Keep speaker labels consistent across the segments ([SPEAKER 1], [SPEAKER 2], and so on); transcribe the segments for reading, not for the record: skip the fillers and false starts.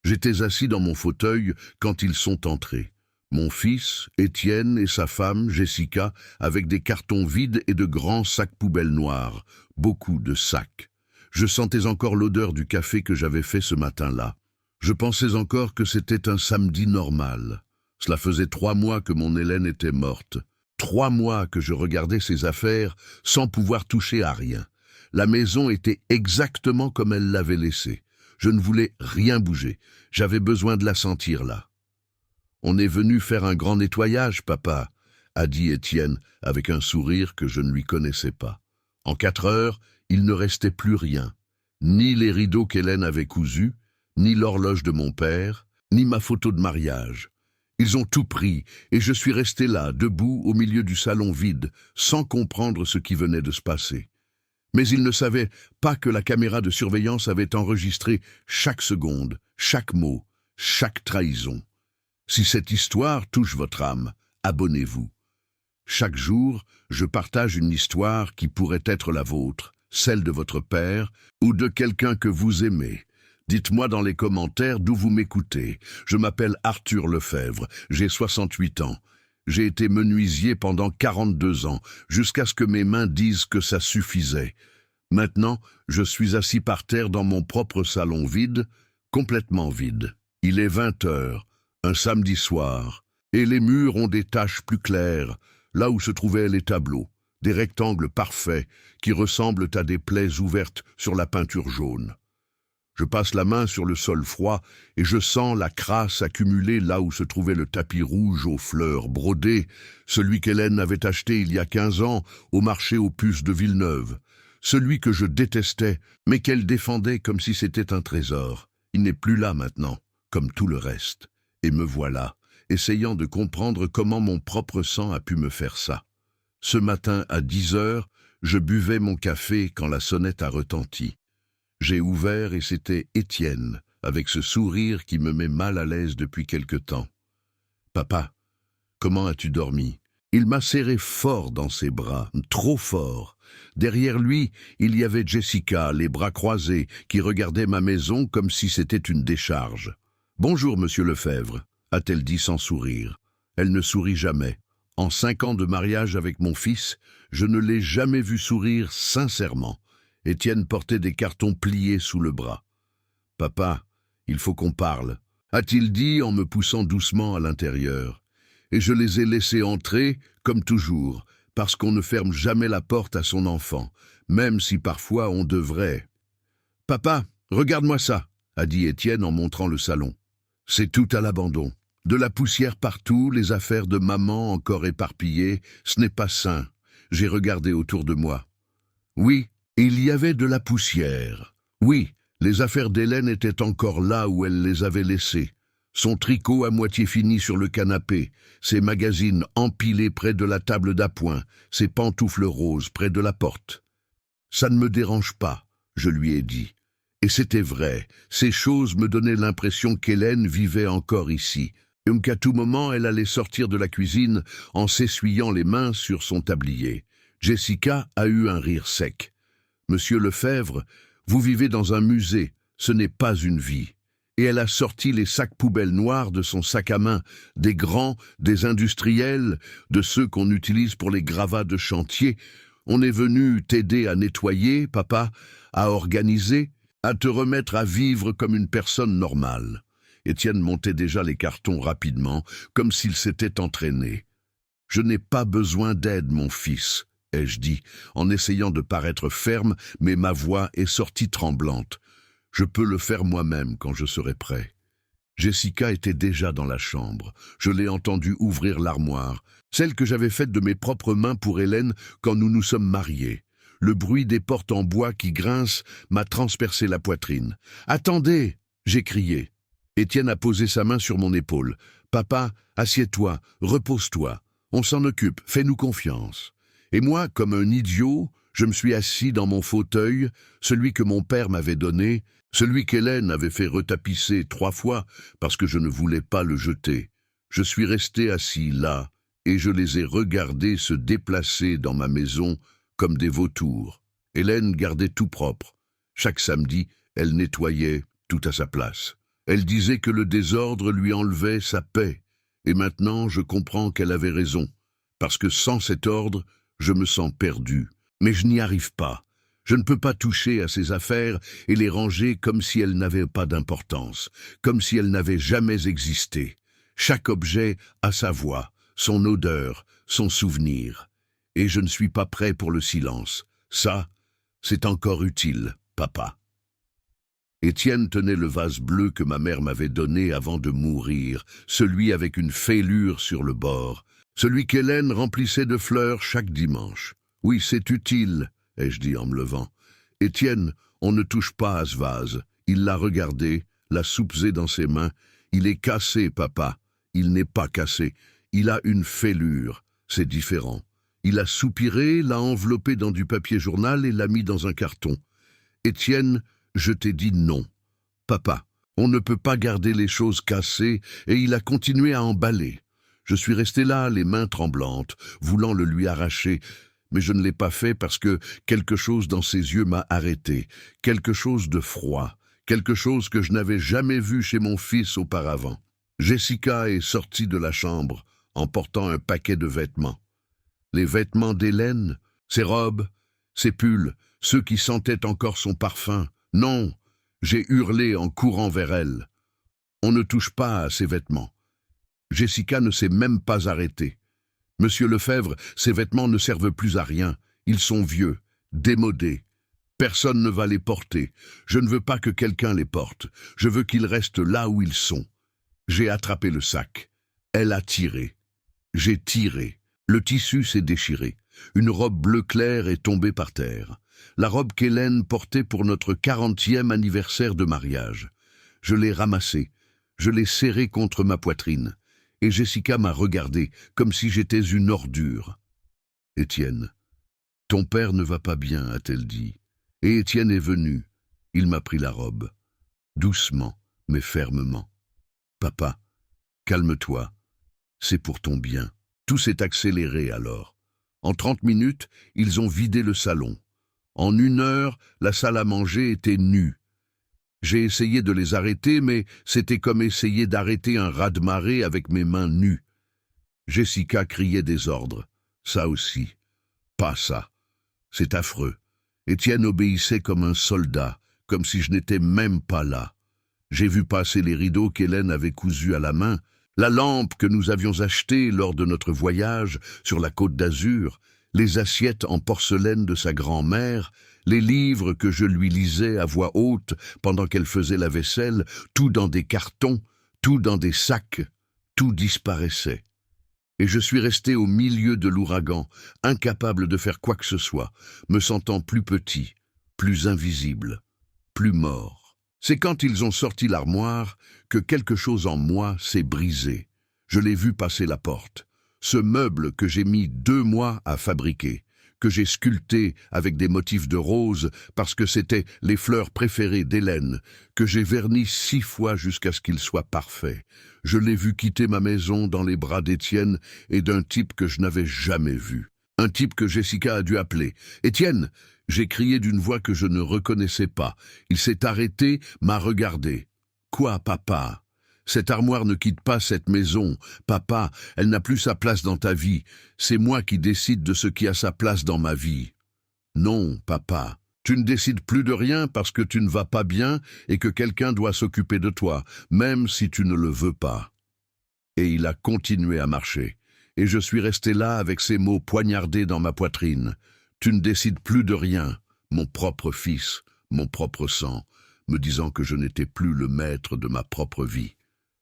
[SPEAKER 1] J'étais assis dans mon fauteuil quand ils sont entrés. Mon fils, Étienne, et sa femme, Jessica, avec des cartons vides et de grands sacs poubelles noirs. Beaucoup de sacs. Je sentais encore l'odeur du café que j'avais fait ce matin-là. Je pensais encore que c'était un samedi normal. Cela faisait 3 mois que mon Hélène était morte. 3 mois que je regardais ses affaires sans pouvoir toucher à rien. La maison était exactement comme elle l'avait laissée. Je ne voulais rien bouger. J'avais besoin de la sentir là. « On est venu faire un grand nettoyage, papa », a dit Étienne avec un sourire que je ne lui connaissais pas. En 4 heures, il ne restait plus rien. Ni les rideaux qu'Hélène avait cousus, ni l'horloge de mon père, ni ma photo de mariage. Ils ont tout pris et je suis resté là, debout au milieu du salon vide, sans comprendre ce qui venait de se passer. Mais ils ne savaient pas que la caméra de surveillance avait enregistré chaque seconde, chaque mot, chaque trahison. Si cette histoire touche votre âme, abonnez-vous. Chaque jour, je partage une histoire qui pourrait être la vôtre, celle de votre père ou de quelqu'un que vous aimez. Dites-moi dans les commentaires d'où vous m'écoutez. Je m'appelle Arthur Lefebvre, j'ai 68 ans. J'ai été menuisier pendant 42 ans, jusqu'à ce que mes mains disent que ça suffisait. Maintenant, je suis assis par terre dans mon propre salon vide, complètement vide. Il est 20 heures, un samedi soir, et les murs ont des taches plus claires, là où se trouvaient les tableaux, des rectangles parfaits qui ressemblent à des plaies ouvertes sur la peinture jaune. Je passe la main sur le sol froid et je sens la crasse accumulée là où se trouvait le tapis rouge aux fleurs brodées, celui qu'Hélène avait acheté il y a 15 ans au marché aux puces de Villeneuve, celui que je détestais, mais qu'elle défendait comme si c'était un trésor. Il n'est plus là maintenant, comme tout le reste. Et me voilà, essayant de comprendre comment mon propre sang a pu me faire ça. Ce matin, à 10 heures, je buvais mon café quand la sonnette a retenti. J'ai ouvert et c'était Étienne, avec ce sourire qui me met mal à l'aise depuis quelque temps. « Papa, comment as-tu dormi ?» Il m'a serré fort dans ses bras, trop fort. Derrière lui, il y avait Jessica, les bras croisés, qui regardait ma maison comme si c'était une décharge. « Bonjour, monsieur Lefebvre », a-t-elle dit sans sourire. Elle ne sourit jamais. En 5 ans de mariage avec mon fils, je ne l'ai jamais vu sourire sincèrement. Étienne portait des cartons pliés sous le bras. « Papa, il faut qu'on parle », a-t-il dit en me poussant doucement à l'intérieur. Et je les ai laissés entrer, comme toujours, parce qu'on ne ferme jamais la porte à son enfant, même si parfois on devrait. « Papa, regarde-moi ça », a dit Étienne en montrant le salon. C'est tout à l'abandon. De la poussière partout, les affaires de maman encore éparpillées, ce n'est pas sain. J'ai regardé autour de moi. Oui, il y avait de la poussière. Oui, les affaires d'Hélène étaient encore là où elle les avait laissées. Son tricot à moitié fini sur le canapé, ses magazines empilés près de la table d'appoint, ses pantoufles roses près de la porte. « Ça ne me dérange pas », je lui ai dit. Et c'était vrai, ces choses me donnaient l'impression qu'Hélène vivait encore ici, et qu'à tout moment elle allait sortir de la cuisine en s'essuyant les mains sur son tablier. Jessica a eu un rire sec. « Monsieur Lefebvre, vous vivez dans un musée, ce n'est pas une vie. » Et elle a sorti les sacs poubelles noirs de son sac à main, des grands, des industriels, de ceux qu'on utilise pour les gravats de chantier. On est venu t'aider à nettoyer, papa, à organiser, à te remettre à vivre comme une personne normale. Étienne montait déjà les cartons rapidement, comme s'il s'était entraîné. « Je n'ai pas besoin d'aide, mon fils », ai-je dit, en essayant de paraître ferme, mais ma voix est sortie tremblante. Je peux le faire moi-même quand je serai prêt. Jessica était déjà dans la chambre. Je l'ai entendue ouvrir l'armoire, celle que j'avais faite de mes propres mains pour Hélène quand nous nous sommes mariés. Le bruit des portes en bois qui grincent m'a transpercé la poitrine. « Attendez !» j'ai crié. Étienne a posé sa main sur mon épaule. « Papa, assieds-toi, repose-toi. On s'en occupe, fais-nous confiance. » Et moi, comme un idiot, je me suis assis dans mon fauteuil, celui que mon père m'avait donné, celui qu'Hélène avait fait retapisser 3 fois parce que je ne voulais pas le jeter. Je suis resté assis là et je les ai regardés se déplacer dans ma maison comme des vautours. Hélène gardait tout propre. Chaque samedi, elle nettoyait tout à sa place. Elle disait que le désordre lui enlevait sa paix. Et maintenant, je comprends qu'elle avait raison. Parce que sans cet ordre, je me sens perdu. Mais je n'y arrive pas. Je ne peux pas toucher à ses affaires et les ranger comme si elles n'avaient pas d'importance, comme si elles n'avaient jamais existé. Chaque objet a sa voix, son odeur, son souvenir. Et je ne suis pas prêt pour le silence. Ça, c'est encore utile, papa. Étienne tenait le vase bleu que ma mère m'avait donné avant de mourir, celui avec une fêlure sur le bord, celui qu'Hélène remplissait de fleurs chaque dimanche. Oui, c'est utile, ai-je dit en me levant. Étienne, on ne touche pas à ce vase. Il l'a regardé, l'a soupesé dans ses mains. Il est cassé, papa. Il n'est pas cassé. Il a une fêlure. C'est différent. Il a soupiré, l'a enveloppé dans du papier journal et l'a mis dans un carton. Étienne, je t'ai dit non. Papa, on ne peut pas garder les choses cassées, et il a continué à emballer. Je suis resté là, les mains tremblantes, voulant le lui arracher, mais je ne l'ai pas fait parce que quelque chose dans ses yeux m'a arrêté, quelque chose de froid, quelque chose que je n'avais jamais vu chez mon fils auparavant. Jessica est sortie de la chambre en portant un paquet de vêtements. Les vêtements d'Hélène, ses robes, ses pulls, ceux qui sentaient encore son parfum. Non, j'ai hurlé en courant vers elle. On ne touche pas à ses vêtements. Jessica ne s'est même pas arrêtée. Monsieur Lefebvre, ces vêtements ne servent plus à rien. Ils sont vieux, démodés. Personne ne va les porter. Je ne veux pas que quelqu'un les porte. Je veux qu'ils restent là où ils sont. J'ai attrapé le sac. Elle a tiré. J'ai tiré. Le tissu s'est déchiré. Une robe bleu clair est tombée par terre. La robe qu'Hélène portait pour notre 40e anniversaire de mariage. Je l'ai ramassée. Je l'ai serrée contre ma poitrine. Et Jessica m'a regardé, comme si j'étais une ordure. « Étienne, ton père ne va pas bien, a-t-elle dit. Et Étienne est venu. Il m'a pris la robe. Doucement, mais fermement. Papa, calme-toi. C'est pour ton bien. » Tout s'est accéléré alors. En 30 minutes, ils ont vidé le salon. En 1 heure, la salle à manger était nue. J'ai essayé de les arrêter, mais c'était comme essayer d'arrêter un raz-de-marée avec mes mains nues. Jessica criait des ordres. Ça aussi. Pas ça. C'est affreux. Étienne obéissait comme un soldat, comme si je n'étais même pas là. J'ai vu passer les rideaux qu'Hélène avait cousus à la main, la lampe que nous avions achetée lors de notre voyage sur la Côte d'Azur, les assiettes en porcelaine de sa grand-mère, les livres que je lui lisais à voix haute pendant qu'elle faisait la vaisselle, tout dans des cartons, tout dans des sacs, tout disparaissait. Et je suis resté au milieu de l'ouragan, incapable de faire quoi que ce soit, me sentant plus petit, plus invisible, plus mort. C'est quand ils ont sorti l'armoire que quelque chose en moi s'est brisé. Je l'ai vu passer la porte. Ce meuble que j'ai mis 2 mois à fabriquer, que j'ai sculpté avec des motifs de rose parce que c'était les fleurs préférées d'Hélène, que j'ai verni 6 fois jusqu'à ce qu'il soit parfait. Je l'ai vu quitter ma maison dans les bras d'Étienne et d'un type que je n'avais jamais vu. Un type que Jessica a dû appeler. « Étienne !» J'ai crié d'une voix que je ne reconnaissais pas. Il s'est arrêté, m'a regardé. « Quoi, papa ? Cette armoire ne quitte pas cette maison. Papa, elle n'a plus sa place dans ta vie. C'est moi qui décide de ce qui a sa place dans ma vie. » Non, papa. Tu ne décides plus de rien parce que tu ne vas pas bien et que quelqu'un doit s'occuper de toi, même si tu ne le veux pas. Et il a continué à marcher. Et je suis resté là avec ces mots poignardés dans ma poitrine. Tu ne décides plus de rien, mon propre fils, mon propre sang, me disant que je n'étais plus le maître de ma propre vie.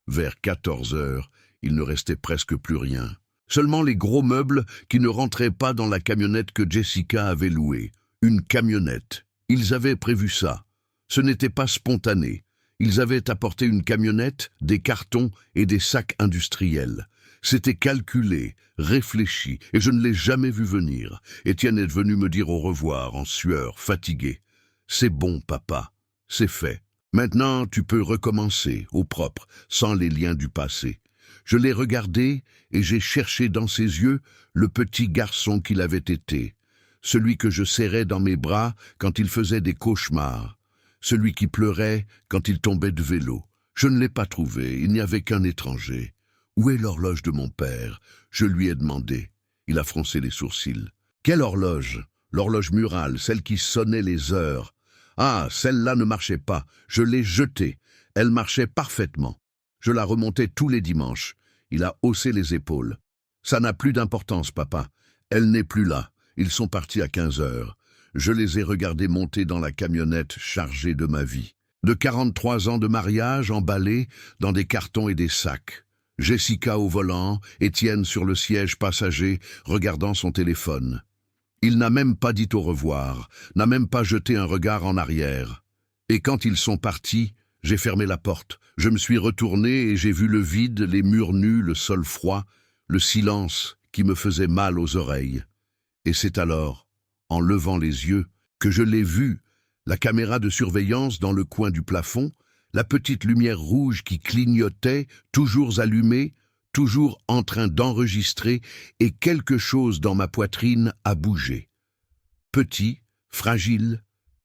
[SPEAKER 1] Vers 14 heures, il ne restait presque plus rien. Seulement les gros meubles qui ne rentraient pas dans la camionnette que Jessica avait louée. Une camionnette. Ils avaient prévu ça. Ce n'était pas spontané. Ils avaient apporté une camionnette, des cartons et des sacs industriels. C'était calculé, réfléchi, et je ne l'ai jamais vu venir. Étienne est venu me dire au revoir, en sueur, fatigué. « C'est bon, papa, c'est fait. Maintenant, tu peux recommencer, au propre, sans les liens du passé. » Je l'ai regardé et j'ai cherché dans ses yeux le petit garçon qu'il avait été, celui que je serrais dans mes bras quand il faisait des cauchemars, celui qui pleurait quand il tombait de vélo. Je ne l'ai pas trouvé, il n'y avait qu'un étranger. Où est l'horloge de mon père? Je lui ai demandé. Il a froncé les sourcils. Quelle horloge? L'horloge murale, celle qui sonnait les heures. Ah, celle-là ne marchait pas. Je l'ai jetée. Elle marchait parfaitement. Je la remontais tous les dimanches. Il a haussé les épaules. Ça n'a plus d'importance, papa. Elle n'est plus là. Ils sont partis à 15 heures. Je les ai regardés monter dans la camionnette chargée de ma vie. De 43 ans de mariage emballés dans des cartons et des sacs. Jessica au volant, Étienne sur le siège passager, regardant son téléphone. Il n'a même pas dit au revoir, n'a même pas jeté un regard en arrière. Et quand ils sont partis, j'ai fermé la porte. Je me suis retourné et j'ai vu le vide, les murs nus, le sol froid, le silence qui me faisait mal aux oreilles. Et c'est alors, en levant les yeux, que je l'ai vu, la caméra de surveillance dans le coin du plafond, la petite lumière rouge qui clignotait, toujours allumée, toujours en train d'enregistrer, et quelque chose dans ma poitrine a bougé. Petit, fragile,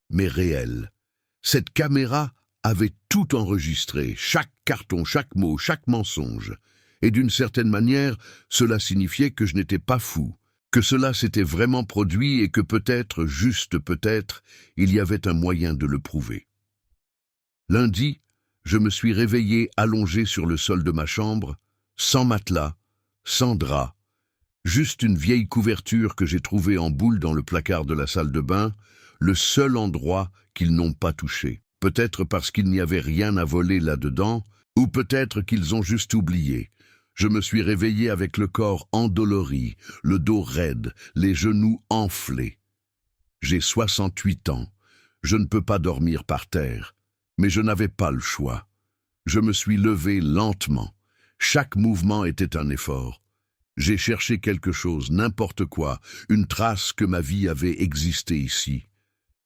[SPEAKER 1] mais réel. Cette caméra avait tout enregistré, chaque carton, chaque mot, chaque mensonge. Et d'une certaine manière, cela signifiait que je n'étais pas fou, que cela s'était vraiment produit et que peut-être, juste peut-être, il y avait un moyen de le prouver. Lundi, je me suis réveillé allongé sur le sol de ma chambre, sans matelas, sans drap, juste une vieille couverture que j'ai trouvée en boule dans le placard de la salle de bain, le seul endroit qu'ils n'ont pas touché. Peut-être parce qu'il n'y avait rien à voler là-dedans, ou peut-être qu'ils ont juste oublié. Je me suis réveillé avec le corps endolori, le dos raide, les genoux enflés. J'ai 68 ans, je ne peux pas dormir par terre, mais je n'avais pas le choix. Je me suis levé lentement. Chaque mouvement était un effort. J'ai cherché quelque chose, n'importe quoi, une trace que ma vie avait existé ici.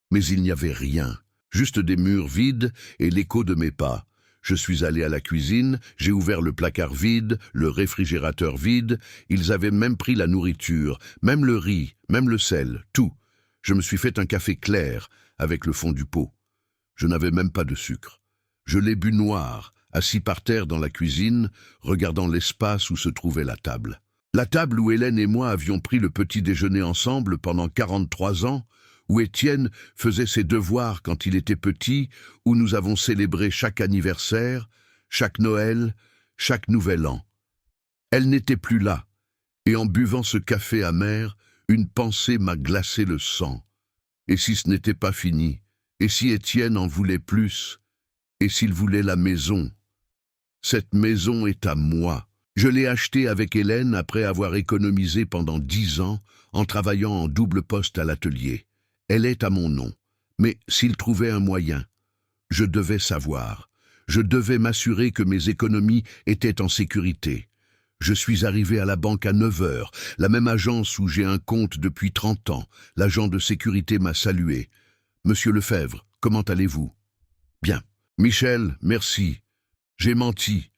[SPEAKER 1] Mais il n'y avait rien, juste des murs vides et l'écho de mes pas. Je suis allé à la cuisine, j'ai ouvert le placard vide, le réfrigérateur vide, ils avaient même pris la nourriture, même le riz, même le sel, tout. Je me suis fait un café clair, avec le fond du pot. Je n'avais même pas de sucre. Je l'ai bu noir, assis par terre dans la cuisine, regardant l'espace où se trouvait la table. La table où Hélène et moi avions pris le petit déjeuner ensemble pendant 43 ans, où Étienne faisait ses devoirs quand il était petit, où nous avons célébré chaque anniversaire, chaque Noël, chaque Nouvel An. Elle n'était plus là, et en buvant ce café amer, une pensée m'a glacé le sang. Et si ce n'était pas fini? Et si Étienne en voulait plus? Et s'il voulait la maison? Cette maison est à moi. Je l'ai achetée avec Hélène après avoir économisé pendant 10 ans en travaillant en double poste à l'atelier. Elle est à mon nom. Mais s'il trouvait un moyen, je devais savoir. Je devais m'assurer que mes économies étaient en sécurité. Je suis arrivé à la banque à 9 heures, la même agence où j'ai un compte depuis 30 ans. L'agent de sécurité m'a salué. « Monsieur Lefebvre, comment allez-vous ?»« Bien. »« Michel, merci. J'ai menti.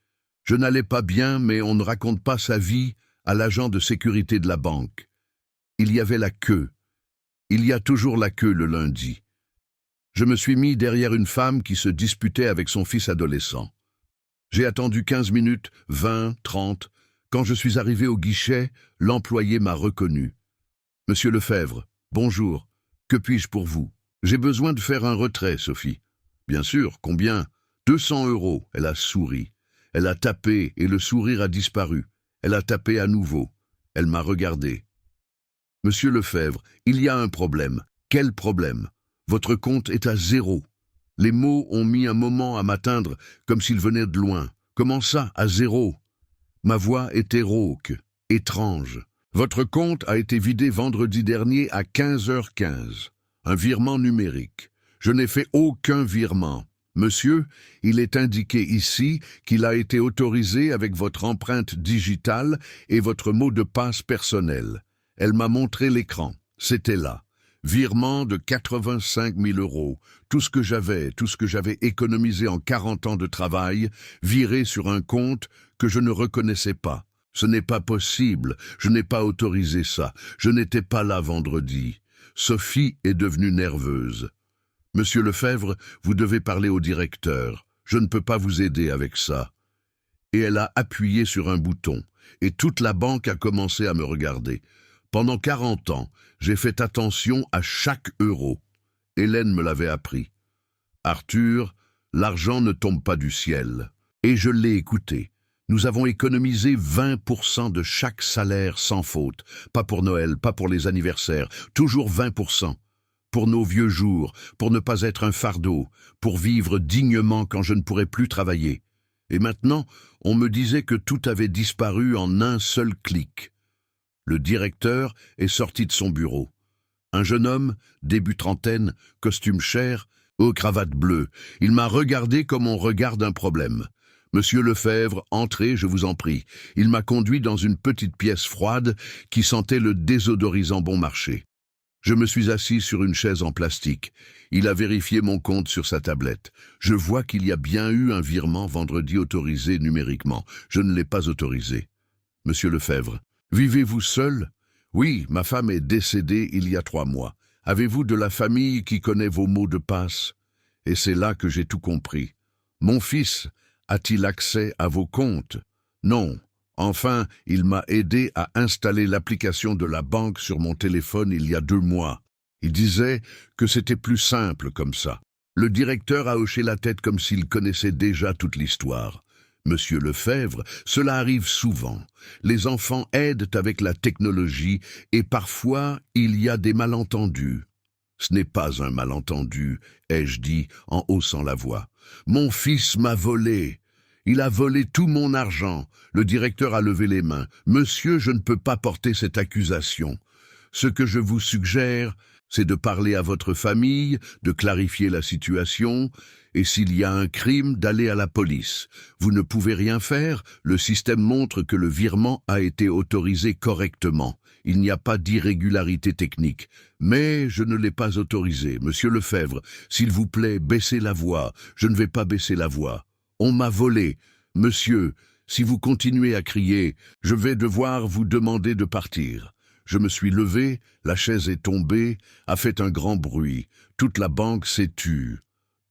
[SPEAKER 1] Je n'allais pas bien, mais on ne raconte pas sa vie à l'agent de sécurité de la banque. Il y avait la queue. Il y a toujours la queue le lundi. Je me suis mis derrière une femme qui se disputait avec son fils adolescent. J'ai attendu 15 minutes, 20, 30. Quand je suis arrivé au guichet, l'employé m'a reconnu. « Monsieur Lefebvre, bonjour. Que puis-je pour vous ?»« J'ai besoin de faire un retrait, Sophie. »« Bien sûr, combien ?»« 200 €. » Elle a souri. Elle a tapé et le sourire a disparu. Elle a tapé à nouveau. Elle m'a regardé. « Monsieur Lefebvre, il y a un problème. »« Quel problème ? » ?»« Votre compte est à 0. » Les mots ont mis un moment à m'atteindre, comme s'ils venaient de loin. « Comment ça, à 0 ?» Ma voix était rauque, étrange. « Votre compte a été vidé vendredi dernier à 15h15. Un virement numérique. Je n'ai fait aucun virement. Monsieur, il est indiqué ici qu'il a été autorisé avec votre empreinte digitale et votre mot de passe personnel. » Elle m'a montré l'écran. C'était là. Virement de 85 000 €. Tout ce que j'avais économisé en 40 ans de travail, viré sur un compte que je ne reconnaissais pas. Ce n'est pas possible. Je n'ai pas autorisé ça. Je n'étais pas là vendredi. Sophie est devenue nerveuse. « Monsieur Lefebvre, vous devez parler au directeur. » Je ne peux pas vous aider avec ça. » Et elle a appuyé sur un bouton, et toute la banque a commencé à me regarder. Pendant 40 ans, j'ai fait attention à chaque euro. Hélène me l'avait appris. « Arthur, l'argent ne tombe pas du ciel. » Et je l'ai écouté. Nous avons économisé 20% de chaque salaire sans faute. Pas pour Noël, pas pour les anniversaires, toujours 20%. Pour nos vieux jours, pour ne pas être un fardeau, pour vivre dignement quand je ne pourrai plus travailler. Et maintenant, on me disait que tout avait disparu en un seul clic. Le directeur est sorti de son bureau. Un jeune homme, début trentaine, costume cher, aux cravates bleues. Il m'a regardé comme on regarde un problème. « Monsieur Lefebvre, entrez, je vous en prie. » Il m'a conduit dans une petite pièce froide qui sentait le désodorisant bon marché. Je me suis assis sur une chaise en plastique. Il a vérifié mon compte sur sa tablette. Je vois qu'il y a bien eu un virement vendredi autorisé numériquement. Je ne l'ai pas autorisé. « Monsieur Lefebvre, vivez-vous seul ? » ?»« Oui, ma femme est décédée il y a 3 mois. Avez-vous de la famille qui connaît vos mots de passe ? » Et c'est là que j'ai tout compris. « Mon fils a-t-il accès à vos comptes ? » Non. Enfin, il m'a aidé à installer l'application de la banque sur mon téléphone il y a 2 mois. Il disait que c'était plus simple comme ça. Le directeur a hoché la tête comme s'il connaissait déjà toute l'histoire. « Monsieur Lefebvre, cela arrive souvent. Les enfants aident avec la technologie et parfois il y a des malentendus. » « Ce n'est pas un malentendu, » ai-je dit en haussant la voix. « Mon fils m'a volé. Il a volé tout mon argent. » Le directeur a levé les mains. « Monsieur, je ne peux pas porter cette accusation. Ce que je vous suggère, c'est de parler à votre famille, de clarifier la situation, et s'il y a un crime, d'aller à la police. Vous ne pouvez rien faire, le système montre que le virement a été autorisé correctement. Il n'y a pas d'irrégularité technique. Mais je ne l'ai pas autorisé. Monsieur Lefebvre, s'il vous plaît, baissez la voix. Je ne vais pas baisser la voix. On m'a volé. Monsieur, si vous continuez à crier, je vais devoir vous demander de partir. » Je me suis levé, la chaise est tombée, a fait un grand bruit. Toute la banque s'est tue.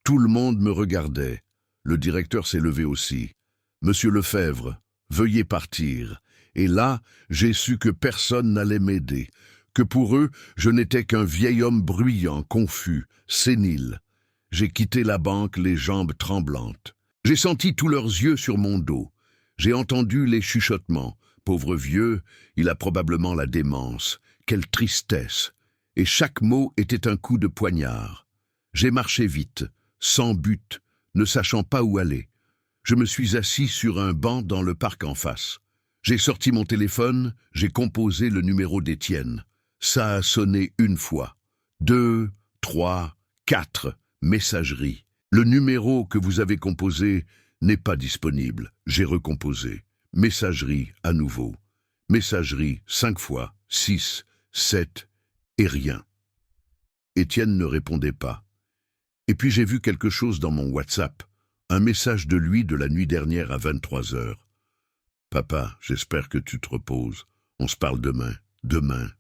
[SPEAKER 1] Tout le monde me regardait. Le directeur s'est levé aussi. « Monsieur Lefebvre, veuillez partir. » Et là, j'ai su que personne n'allait m'aider, que pour eux, je n'étais qu'un vieil homme bruyant, confus, sénile. J'ai quitté la banque les jambes tremblantes. J'ai senti tous leurs yeux sur mon dos. J'ai entendu les chuchotements. Pauvre vieux, il a probablement la démence. Quelle tristesse! Et chaque mot était un coup de poignard. J'ai marché vite, sans but, ne sachant pas où aller. Je me suis assis sur un banc dans le parc en face. J'ai sorti mon téléphone, j'ai composé le numéro d'Étienne. Ça a sonné 1 fois. 2, 3, 4, messagerie. Le numéro que vous avez composé n'est pas disponible. J'ai recomposé. Messagerie à nouveau. Messagerie 5 fois, 6, 7 et rien. Étienne ne répondait pas. Et puis j'ai vu quelque chose dans mon WhatsApp. Un message de lui de la nuit dernière à 23 heures. « Papa, j'espère que tu te reposes. On se parle demain. Demain. »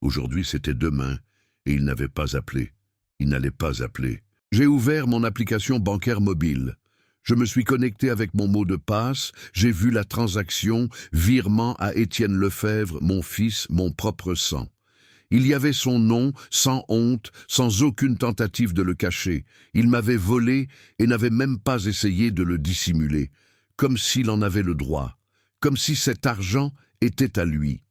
[SPEAKER 1] Aujourd'hui, c'était demain, et il n'avait pas appelé. Il n'allait pas appeler. J'ai ouvert mon application bancaire mobile. Je me suis connecté avec mon mot de passe, j'ai vu la transaction, virement à Étienne Lefebvre, mon fils, mon propre sang. Il y avait son nom, sans honte, sans aucune tentative de le cacher. Il m'avait volé et n'avait même pas essayé de le dissimuler, comme s'il en avait le droit. Comme si cet argent était à lui.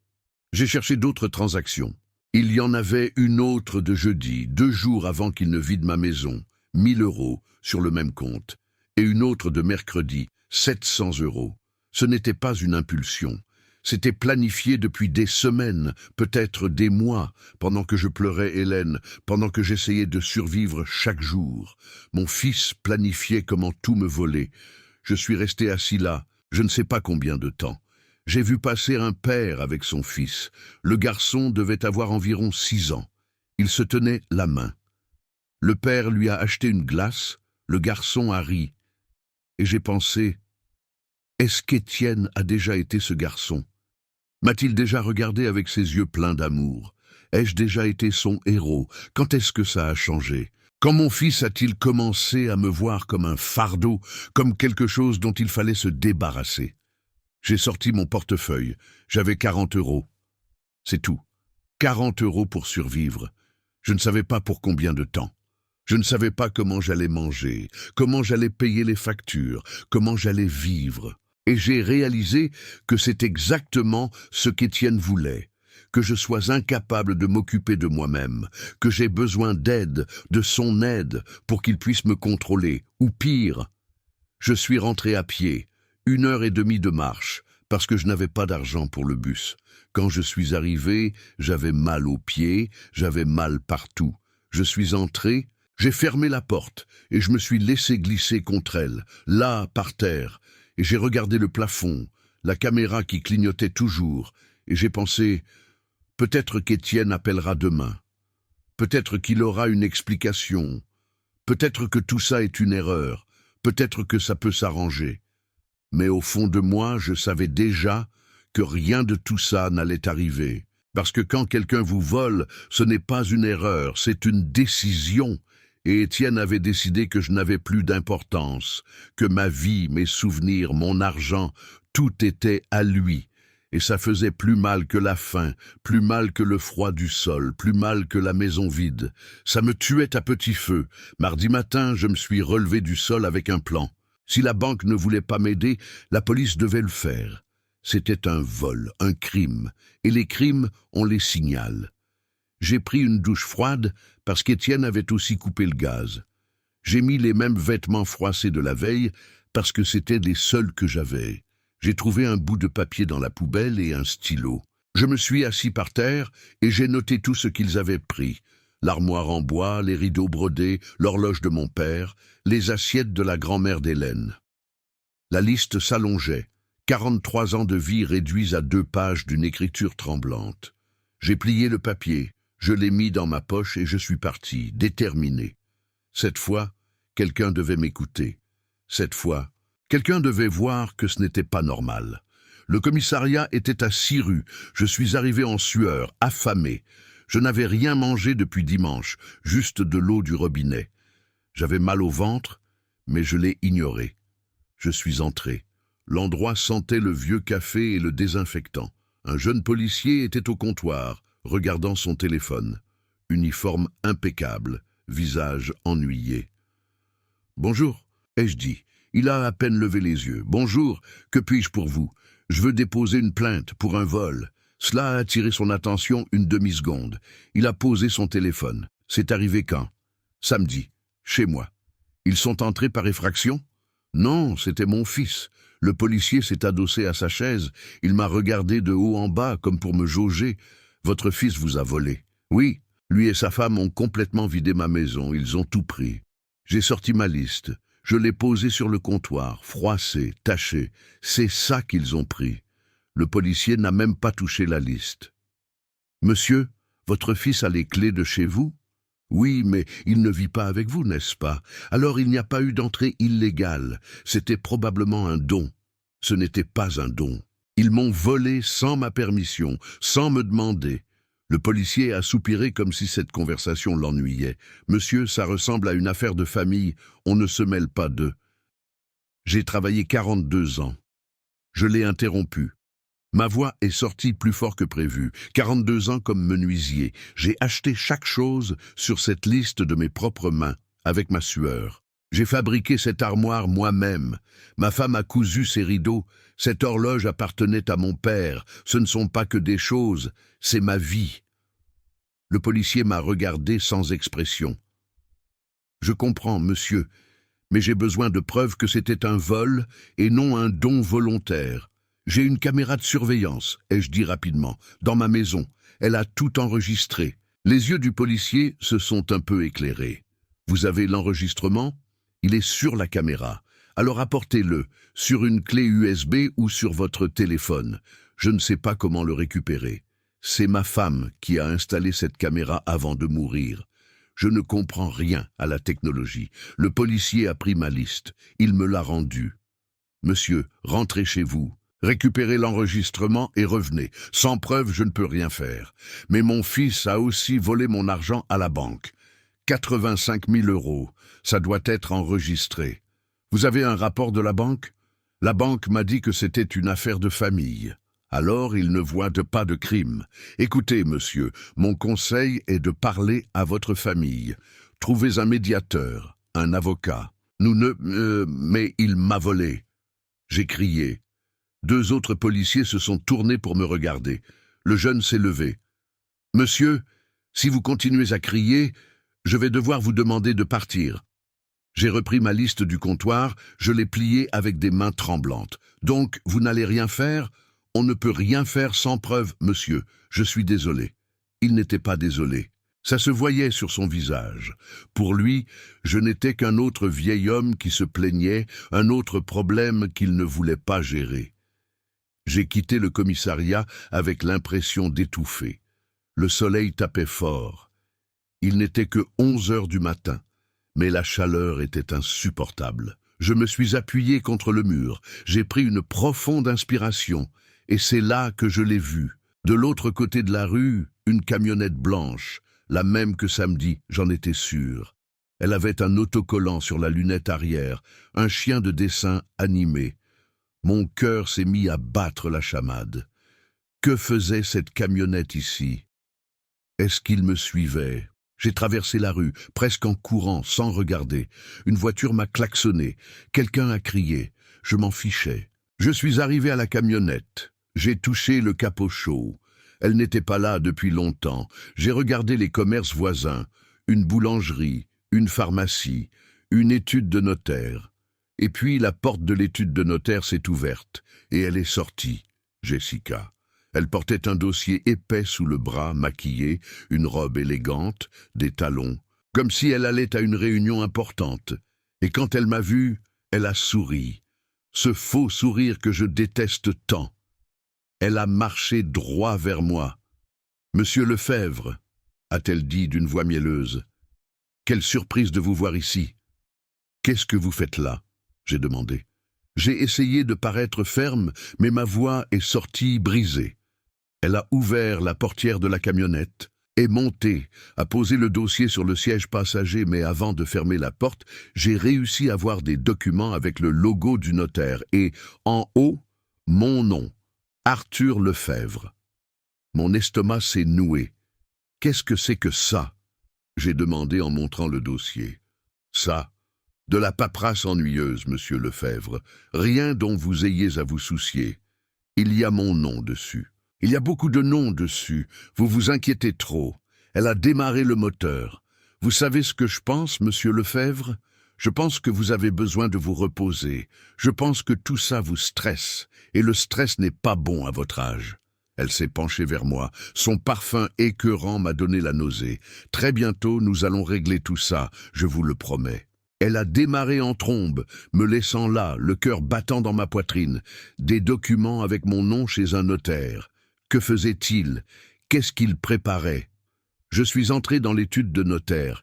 [SPEAKER 1] J'ai cherché d'autres transactions. Il y en avait une autre de jeudi, 2 jours avant qu'il ne vide ma maison, 1 000 € sur le même compte, et une autre de mercredi, 700 €. Ce n'était pas une impulsion. C'était planifié depuis des semaines, peut-être des mois, pendant que je pleurais Hélène, pendant que j'essayais de survivre chaque jour. Mon fils planifiait comment tout me voler. Je suis resté assis là, je ne sais pas combien de temps. J'ai vu passer un père avec son fils. Le garçon devait avoir environ 6 ans. Il se tenait la main. Le père lui a acheté une glace, le garçon a ri. Et j'ai pensé, est-ce qu'Étienne a déjà été ce garçon? M'a-t-il déjà regardé avec ses yeux pleins d'amour? Ai-je déjà été son héros? Quand est-ce que ça a changé? Quand mon fils a-t-il commencé à me voir comme un fardeau, comme quelque chose dont il fallait se débarrasser? J'ai sorti mon portefeuille. J'avais 40 euros. C'est tout. 40 euros pour survivre. Je ne savais pas pour combien de temps. Je ne savais pas comment j'allais manger, comment j'allais payer les factures, comment j'allais vivre. Et j'ai réalisé que c'est exactement ce qu'Étienne voulait, que je sois incapable de m'occuper de moi-même, que j'ai besoin d'aide, de son aide, pour qu'il puisse me contrôler, ou pire. Je suis rentré à pied, 1 heure et demie de marche, parce que je n'avais pas d'argent pour le bus. Quand je suis arrivé, j'avais mal aux pieds, j'avais mal partout. Je suis entré, j'ai fermé la porte, et je me suis laissé glisser contre elle, là, par terre, et j'ai regardé le plafond, la caméra qui clignotait toujours, et j'ai pensé, peut-être qu'Étienne appellera demain, peut-être qu'il aura une explication, peut-être que tout ça est une erreur, peut-être que ça peut s'arranger. Mais au fond de moi, je savais déjà que rien de tout ça n'allait arriver. Parce que quand quelqu'un vous vole, ce n'est pas une erreur, c'est une décision. Et Étienne avait décidé que je n'avais plus d'importance, que ma vie, mes souvenirs, mon argent, tout était à lui. Et ça faisait plus mal que la faim, plus mal que le froid du sol, plus mal que la maison vide. Ça me tuait à petit feu. Mardi matin, je me suis relevé du sol avec un plan. Si la banque ne voulait pas m'aider, la police devait le faire. C'était un vol, un crime, et les crimes, on les signale. J'ai pris une douche froide parce qu'Étienne avait aussi coupé le gaz. J'ai mis les mêmes vêtements froissés de la veille parce que c'étaient les seuls que j'avais. J'ai trouvé un bout de papier dans la poubelle et un stylo. Je me suis assis par terre et j'ai noté tout ce qu'ils avaient pris. L'armoire en bois, les rideaux brodés, l'horloge de mon père, les assiettes de la grand-mère d'Hélène. La liste s'allongeait. 43 ans de vie réduits à 2 pages d'une écriture tremblante. J'ai plié le papier, je l'ai mis dans ma poche et je suis parti, déterminé. Cette fois, quelqu'un devait m'écouter. Cette fois, quelqu'un devait voir que ce n'était pas normal. Le commissariat était à 6 rues. Je suis arrivé en sueur, affamé. Je n'avais rien mangé depuis dimanche, juste de l'eau du robinet. J'avais mal au ventre, mais je l'ai ignoré. Je suis entré. L'endroit sentait le vieux café et le désinfectant. Un jeune policier était au comptoir, regardant son téléphone. Uniforme impeccable, visage ennuyé. « Bonjour », ai-je dit. Il a à peine levé les yeux. « Bonjour, que puis-je pour vous? Je veux déposer une plainte pour un vol. » Cela a attiré son attention une demi-seconde. Il a posé son téléphone. C'est arrivé quand? Samedi, chez moi. Ils sont entrés par effraction? Non, c'était mon fils. Le policier s'est adossé à sa chaise. Il m'a regardé de haut en bas, comme pour me jauger. Votre fils vous a volé. Oui, lui et sa femme ont complètement vidé ma maison. Ils ont tout pris. J'ai sorti ma liste. Je l'ai posée sur le comptoir, froissée, tachée. C'est ça qu'ils ont pris. Le policier n'a même pas touché la liste. « Monsieur, votre fils a les clés de chez vous? » « Oui, mais il ne vit pas avec vous, n'est-ce pas? Alors il n'y a pas eu d'entrée illégale. C'était probablement un don. Ce n'était pas un don. Ils m'ont volé sans ma permission, sans me demander. » Le policier a soupiré comme si cette conversation l'ennuyait. « Monsieur, ça ressemble à une affaire de famille. On ne se mêle pas d'eux. » J'ai travaillé 42 ans. Je l'ai interrompu. Ma voix est sortie plus fort que prévu. 42 ans comme menuisier. J'ai acheté chaque chose sur cette liste de mes propres mains, avec ma sueur. J'ai fabriqué cette armoire moi-même. Ma femme a cousu ses rideaux. Cette horloge appartenait à mon père. Ce ne sont pas que des choses, c'est ma vie. Le policier m'a regardé sans expression. « Je comprends, monsieur, mais j'ai besoin de preuves que c'était un vol et non un don volontaire. J'ai une caméra de surveillance, ai-je dit rapidement, dans ma maison. Elle a tout enregistré. » Les yeux du policier se sont un peu éclairés. « Vous avez l'enregistrement? Il est sur la caméra. Alors apportez-le, sur une clé USB ou sur votre téléphone. Je ne sais pas comment le récupérer. C'est ma femme qui a installé cette caméra avant de mourir. Je ne comprends rien à la technologie. Le policier a pris ma liste. Il me l'a rendue. Monsieur, rentrez chez vous. Récupérez l'enregistrement et revenez. Sans preuve, je ne peux rien faire. Mais mon fils a aussi volé mon argent à la banque. 85 000 €. Ça doit être enregistré. Vous avez un rapport de la banque? La banque m'a dit que c'était une affaire de famille. Alors il ne voit pas de crime. Écoutez, monsieur, mon conseil est de parler à votre famille. Trouvez un médiateur, un avocat. Mais il m'a volé. J'ai crié. 2 autres policiers se sont tournés pour me regarder. Le jeune s'est levé. Monsieur, si vous continuez à crier, je vais devoir vous demander de partir. J'ai repris ma liste du comptoir, je l'ai pliée avec des mains tremblantes. Donc, vous n'allez rien faire? On ne peut rien faire sans preuve, monsieur. Je suis désolé. Il n'était pas désolé. Ça se voyait sur son visage. Pour lui, je n'étais qu'un autre vieil homme qui se plaignait, un autre problème qu'il ne voulait pas gérer. J'ai quitté le commissariat avec l'impression d'étouffer. Le soleil tapait fort. Il n'était que 11 heures du matin, mais la chaleur était insupportable. Je me suis appuyé contre le mur, j'ai pris une profonde inspiration, et c'est là que je l'ai vu. De l'autre côté de la rue, une camionnette blanche, la même que samedi, j'en étais sûr. Elle avait un autocollant sur la lunette arrière, un chien de dessin animé. Mon cœur s'est mis à battre la chamade. Que faisait cette camionnette ici? Est-ce qu'il me suivait? J'ai traversé la rue, presque en courant, sans regarder. Une voiture m'a klaxonné. Quelqu'un a crié. Je m'en fichais. Je suis arrivé à la camionnette. J'ai touché le capot chaud. Elle n'était pas là depuis longtemps. J'ai regardé les commerces voisins. Une boulangerie, une pharmacie, une étude de notaire. Et puis la porte de l'étude de notaire s'est ouverte. Et elle est sortie, Jessica. Elle portait un dossier épais sous le bras, maquillé, une robe élégante, des talons, comme si elle allait à une réunion importante. Et quand elle m'a vu, elle a souri. Ce faux sourire que je déteste tant. Elle a marché droit vers moi. « Monsieur Lefebvre », a-t-elle dit d'une voix mielleuse. « Quelle surprise de vous voir ici. »« Qu'est-ce que vous faites là ?» j'ai demandé. J'ai essayé de paraître ferme, mais ma voix est sortie brisée. Elle a ouvert la portière de la camionnette, est montée, a posé le dossier sur le siège passager, mais avant de fermer la porte, j'ai réussi à voir des documents avec le logo du notaire et, en haut, mon nom, Arthur Lefebvre. Mon estomac s'est noué. Qu'est-ce que c'est que ça? J'ai demandé en montrant le dossier. Ça, de la paperasse ennuyeuse, monsieur Lefebvre, rien dont vous ayez à vous soucier. Il y a mon nom dessus. Il y a beaucoup de noms dessus. Vous vous inquiétez trop. Elle a démarré le moteur. Vous savez ce que je pense, monsieur Lefebvre? Je pense que vous avez besoin de vous reposer. Je pense que tout ça vous stresse. Et le stress n'est pas bon à votre âge. Elle s'est penchée vers moi. Son parfum écœurant m'a donné la nausée. Très bientôt, nous allons régler tout ça, je vous le promets. Elle a démarré en trombe, me laissant là, le cœur battant dans ma poitrine. Des documents avec mon nom chez un notaire. Que faisait-il? Qu'est-ce qu'il préparait? Je suis entré dans l'étude de notaire.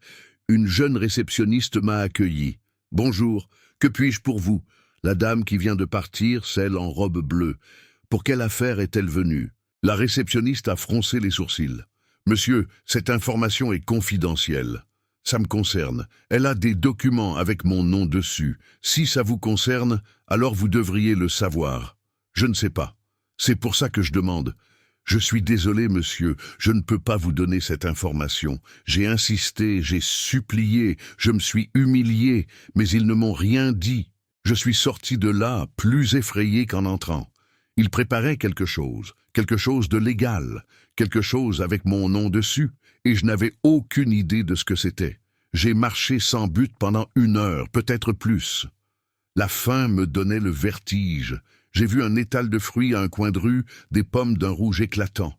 [SPEAKER 1] Une jeune réceptionniste m'a accueilli. « Bonjour, que puis-je pour vous ?» La dame qui vient de partir, celle en robe bleue. Pour quelle affaire est-elle venue? La réceptionniste a froncé les sourcils. « Monsieur, cette information est confidentielle. » Ça me concerne. Elle a des documents avec mon nom dessus. Si ça vous concerne, alors vous devriez le savoir. Je ne sais pas. C'est pour ça que je demande. Je suis désolé, monsieur, je ne peux pas vous donner cette information. J'ai insisté, j'ai supplié, je me suis humilié, mais ils ne m'ont rien dit. Je suis sorti de là, plus effrayé qu'en entrant. Ils préparaient quelque chose de légal, quelque chose avec mon nom dessus, et je n'avais aucune idée de ce que c'était. J'ai marché sans but pendant 1 heure, peut-être plus. La faim me donnait le vertige. J'ai vu un étal de fruits à un coin de rue, des pommes d'un rouge éclatant.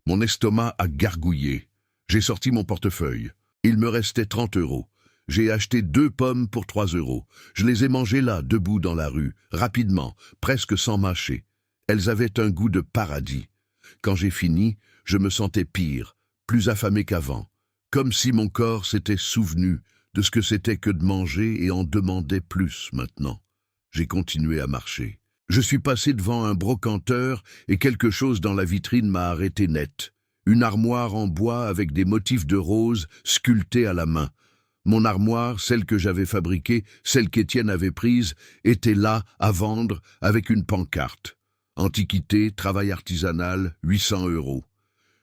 [SPEAKER 1] Mon estomac a gargouillé. J'ai sorti mon portefeuille. Il me restait 30 €. J'ai acheté 2 pommes pour 3 €. Je les ai mangées là, debout dans la rue, rapidement, presque sans mâcher. Elles avaient un goût de paradis. Quand j'ai fini, je me sentais pire, plus affamé qu'avant, comme si mon corps s'était souvenu de ce que c'était que de manger et en demandait plus maintenant. J'ai continué à marcher. Je suis passé devant un brocanteur et quelque chose dans la vitrine m'a arrêté net. Une armoire en bois avec des motifs de rose sculptés à la main. Mon armoire, celle que j'avais fabriquée, celle qu'Étienne avait prise, était là, à vendre, avec une pancarte. Antiquité, travail artisanal, 800 €.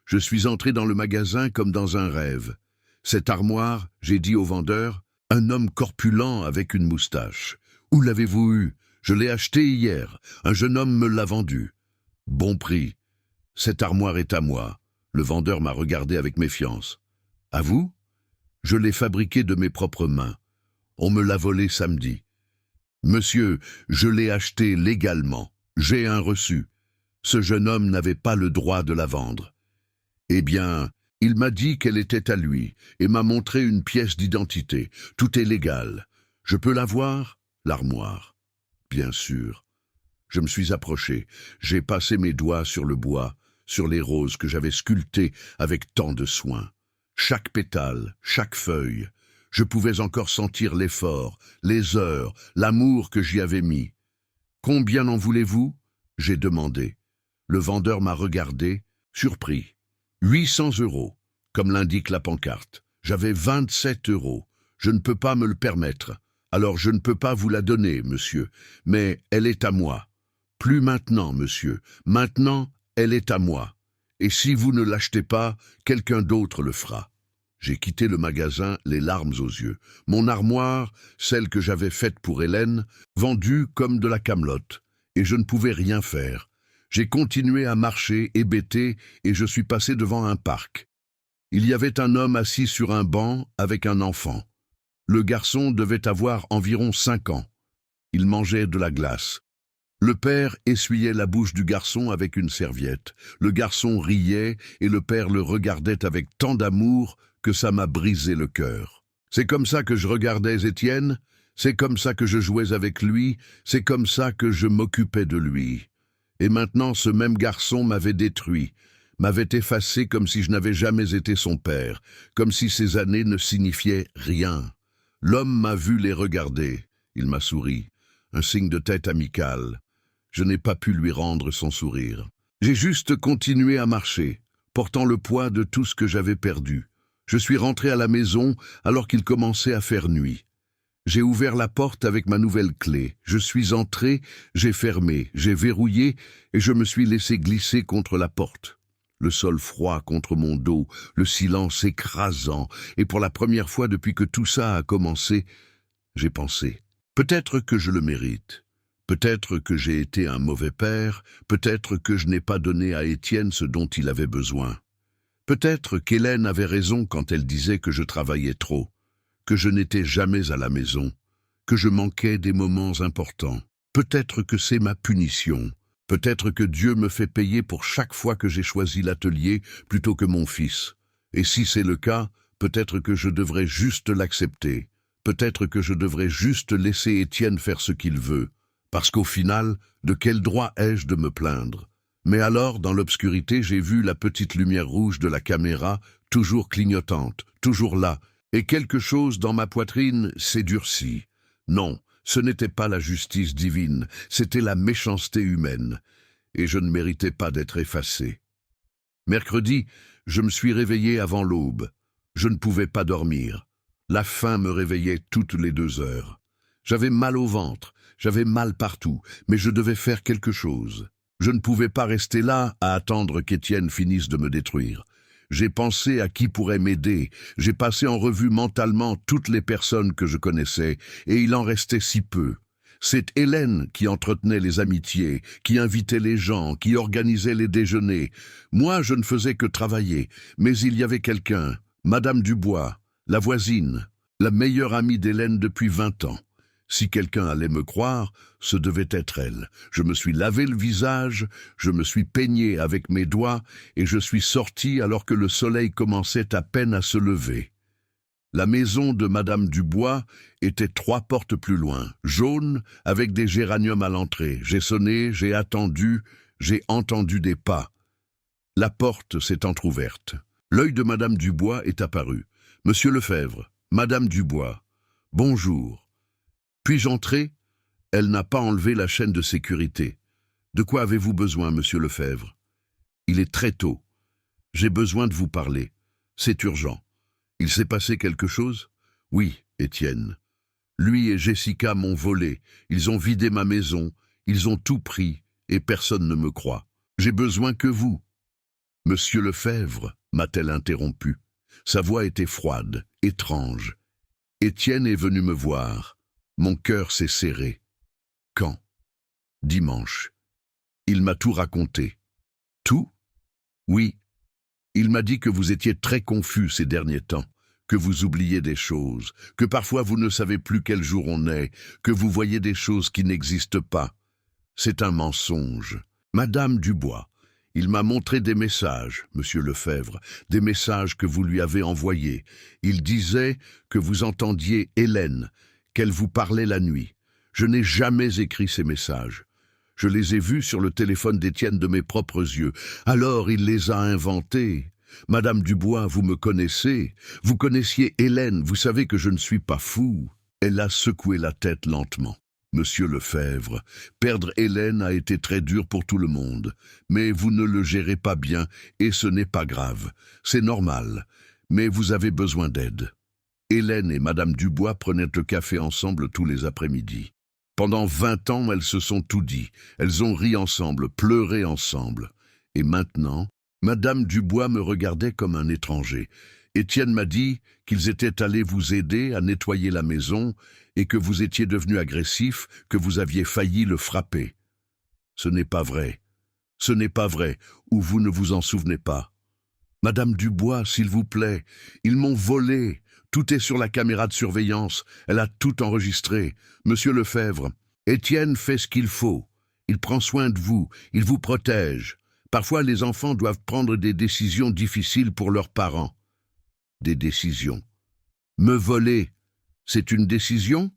[SPEAKER 1] Je suis entré dans le magasin comme dans un rêve. Cette armoire, j'ai dit au vendeur, un homme corpulent avec une moustache. Où l'avez-vous eu? Je l'ai acheté hier. Un jeune homme me l'a vendu. Bon prix. Cette armoire est à moi. Le vendeur m'a regardé avec méfiance. À vous? Je l'ai fabriquée de mes propres mains. On me l'a volée samedi. Monsieur, je l'ai achetée légalement. J'ai un reçu. Ce jeune homme n'avait pas le droit de la vendre. Eh bien, il m'a dit qu'elle était à lui et m'a montré une pièce d'identité. Tout est légal. Je peux la voir? L'armoire. Bien sûr. Je me suis approché. J'ai passé mes doigts sur le bois, sur les roses que j'avais sculptées avec tant de soin. Chaque pétale, chaque feuille. Je pouvais encore sentir l'effort, les heures, l'amour que j'y avais mis. Combien en voulez-vous? J'ai demandé. Le vendeur m'a regardé, surpris. 800 €, comme l'indique la pancarte. J'avais 27 €. Je ne peux pas me le permettre. Alors je ne peux pas vous la donner, monsieur. Mais elle est à moi. Plus maintenant, monsieur. Maintenant, elle est à moi. Et si vous ne l'achetez pas, quelqu'un d'autre le fera. J'ai quitté le magasin, les larmes aux yeux. Mon armoire, celle que j'avais faite pour Hélène, vendue comme de la camelote. Et je ne pouvais rien faire. J'ai continué à marcher, hébété, et je suis passé devant un parc. Il y avait un homme assis sur un banc avec un enfant. Le garçon devait avoir environ 5 ans. Il mangeait de la glace. Le père essuyait la bouche du garçon avec une serviette. Le garçon riait et le père le regardait avec tant d'amour que ça m'a brisé le cœur. C'est comme ça que je regardais Étienne, c'est comme ça que je jouais avec lui, c'est comme ça que je m'occupais de lui. Et maintenant ce même garçon m'avait détruit, m'avait effacé comme si je n'avais jamais été son père, comme si ces années ne signifiaient rien. L'homme m'a vu les regarder, il m'a souri, un signe de tête amical. Je n'ai pas pu lui rendre son sourire. J'ai juste continué à marcher, portant le poids de tout ce que j'avais perdu. Je suis rentré à la maison alors qu'il commençait à faire nuit. J'ai ouvert la porte avec ma nouvelle clé. Je suis entré, j'ai fermé, j'ai verrouillé et je me suis laissé glisser contre la porte. Le sol froid contre mon dos, le silence écrasant, et pour la première fois depuis que tout ça a commencé, j'ai pensé, peut-être que je le mérite. Peut-être que j'ai été un mauvais père, peut-être que je n'ai pas donné à Étienne ce dont il avait besoin. Peut-être qu'Hélène avait raison quand elle disait que je travaillais trop, que je n'étais jamais à la maison, que je manquais des moments importants. Peut-être que c'est ma punition. Peut-être que Dieu me fait payer pour chaque fois que j'ai choisi l'atelier plutôt que mon fils. Et si c'est le cas, peut-être que je devrais juste l'accepter. Peut-être que je devrais juste laisser Étienne faire ce qu'il veut. Parce qu'au final, de quel droit ai-je de me plaindre? Mais alors, dans l'obscurité, j'ai vu la petite lumière rouge de la caméra, toujours clignotante, toujours là, et quelque chose dans ma poitrine s'est durci. Non, ce n'était pas la justice divine, c'était la méchanceté humaine, et je ne méritais pas d'être effacé. Mercredi, je me suis réveillé avant l'aube. Je ne pouvais pas dormir. La faim me réveillait toutes les 2 heures. J'avais mal au ventre, j'avais mal partout, mais je devais faire quelque chose. Je ne pouvais pas rester là à attendre qu'Étienne finisse de me détruire. J'ai pensé à qui pourrait m'aider, j'ai passé en revue mentalement toutes les personnes que je connaissais, et il en restait si peu. C'est Hélène qui entretenait les amitiés, qui invitait les gens, qui organisait les déjeuners. Moi, je ne faisais que travailler, mais il y avait quelqu'un, Madame Dubois, la voisine, la meilleure amie d'Hélène depuis 20 ans. Si quelqu'un allait me croire, ce devait être elle. Je me suis lavé le visage, je me suis peigné avec mes doigts, et je suis sorti alors que le soleil commençait à peine à se lever. La maison de Madame Dubois était 3 portes plus loin, jaune, avec des géraniums à l'entrée. J'ai sonné, j'ai attendu, j'ai entendu des pas. La porte s'est entr'ouverte. L'œil de Madame Dubois est apparu. « Monsieur Lefebvre, Madame Dubois, bonjour. » Puis-je entrer? Elle n'a pas enlevé la chaîne de sécurité. « De quoi avez-vous besoin, monsieur Lefebvre ?» Il est très tôt. J'ai besoin de vous parler. C'est urgent. Il s'est passé quelque chose? Oui, Étienne. Lui et Jessica m'ont volé. Ils ont vidé ma maison. Ils ont tout pris. Et personne ne me croit. J'ai besoin que vous. Monsieur Lefebvre, m'a-t-elle interrompu. Sa voix était froide, étrange. Étienne est venu me voir. Mon cœur s'est serré. Quand? Dimanche. Il m'a tout raconté. Tout? Oui. Il m'a dit que vous étiez très confus ces derniers temps, que vous oubliez des choses, que parfois vous ne savez plus quel jour on est, que vous voyez des choses qui n'existent pas. C'est un mensonge. Madame Dubois, il m'a montré des messages, monsieur Lefebvre, des messages que vous lui avez envoyés. Il disait que vous entendiez Hélène, qu'elle vous parlait la nuit. Je n'ai jamais écrit ces messages. Je les ai vus sur le téléphone d'Étienne de mes propres yeux. Alors il les a inventés. Madame Dubois, vous me connaissez. Vous connaissiez Hélène, vous savez que je ne suis pas fou. Elle a secoué la tête lentement. Monsieur Lefebvre, perdre Hélène a été très dur pour tout le monde. Mais vous ne le gérez pas bien et ce n'est pas grave. C'est normal. Mais vous avez besoin d'aide. Hélène et Madame Dubois prenaient le café ensemble tous les après-midi. Pendant 20 ans, elles se sont tout dit. Elles ont ri ensemble, pleuré ensemble. Et maintenant, Madame Dubois me regardait comme un étranger. Étienne m'a dit qu'ils étaient allés vous aider à nettoyer la maison et que vous étiez devenu agressif, que vous aviez failli le frapper. Ce n'est pas vrai. Ce n'est pas vrai, ou vous ne vous en souvenez pas. Madame Dubois, s'il vous plaît, ils m'ont volé. Tout est sur la caméra de surveillance. Elle a tout enregistré. Monsieur Lefebvre, Étienne fait ce qu'il faut. Il prend soin de vous. Il vous protège. Parfois, les enfants doivent prendre des décisions difficiles pour leurs parents. Des décisions. Me voler, c'est une décision?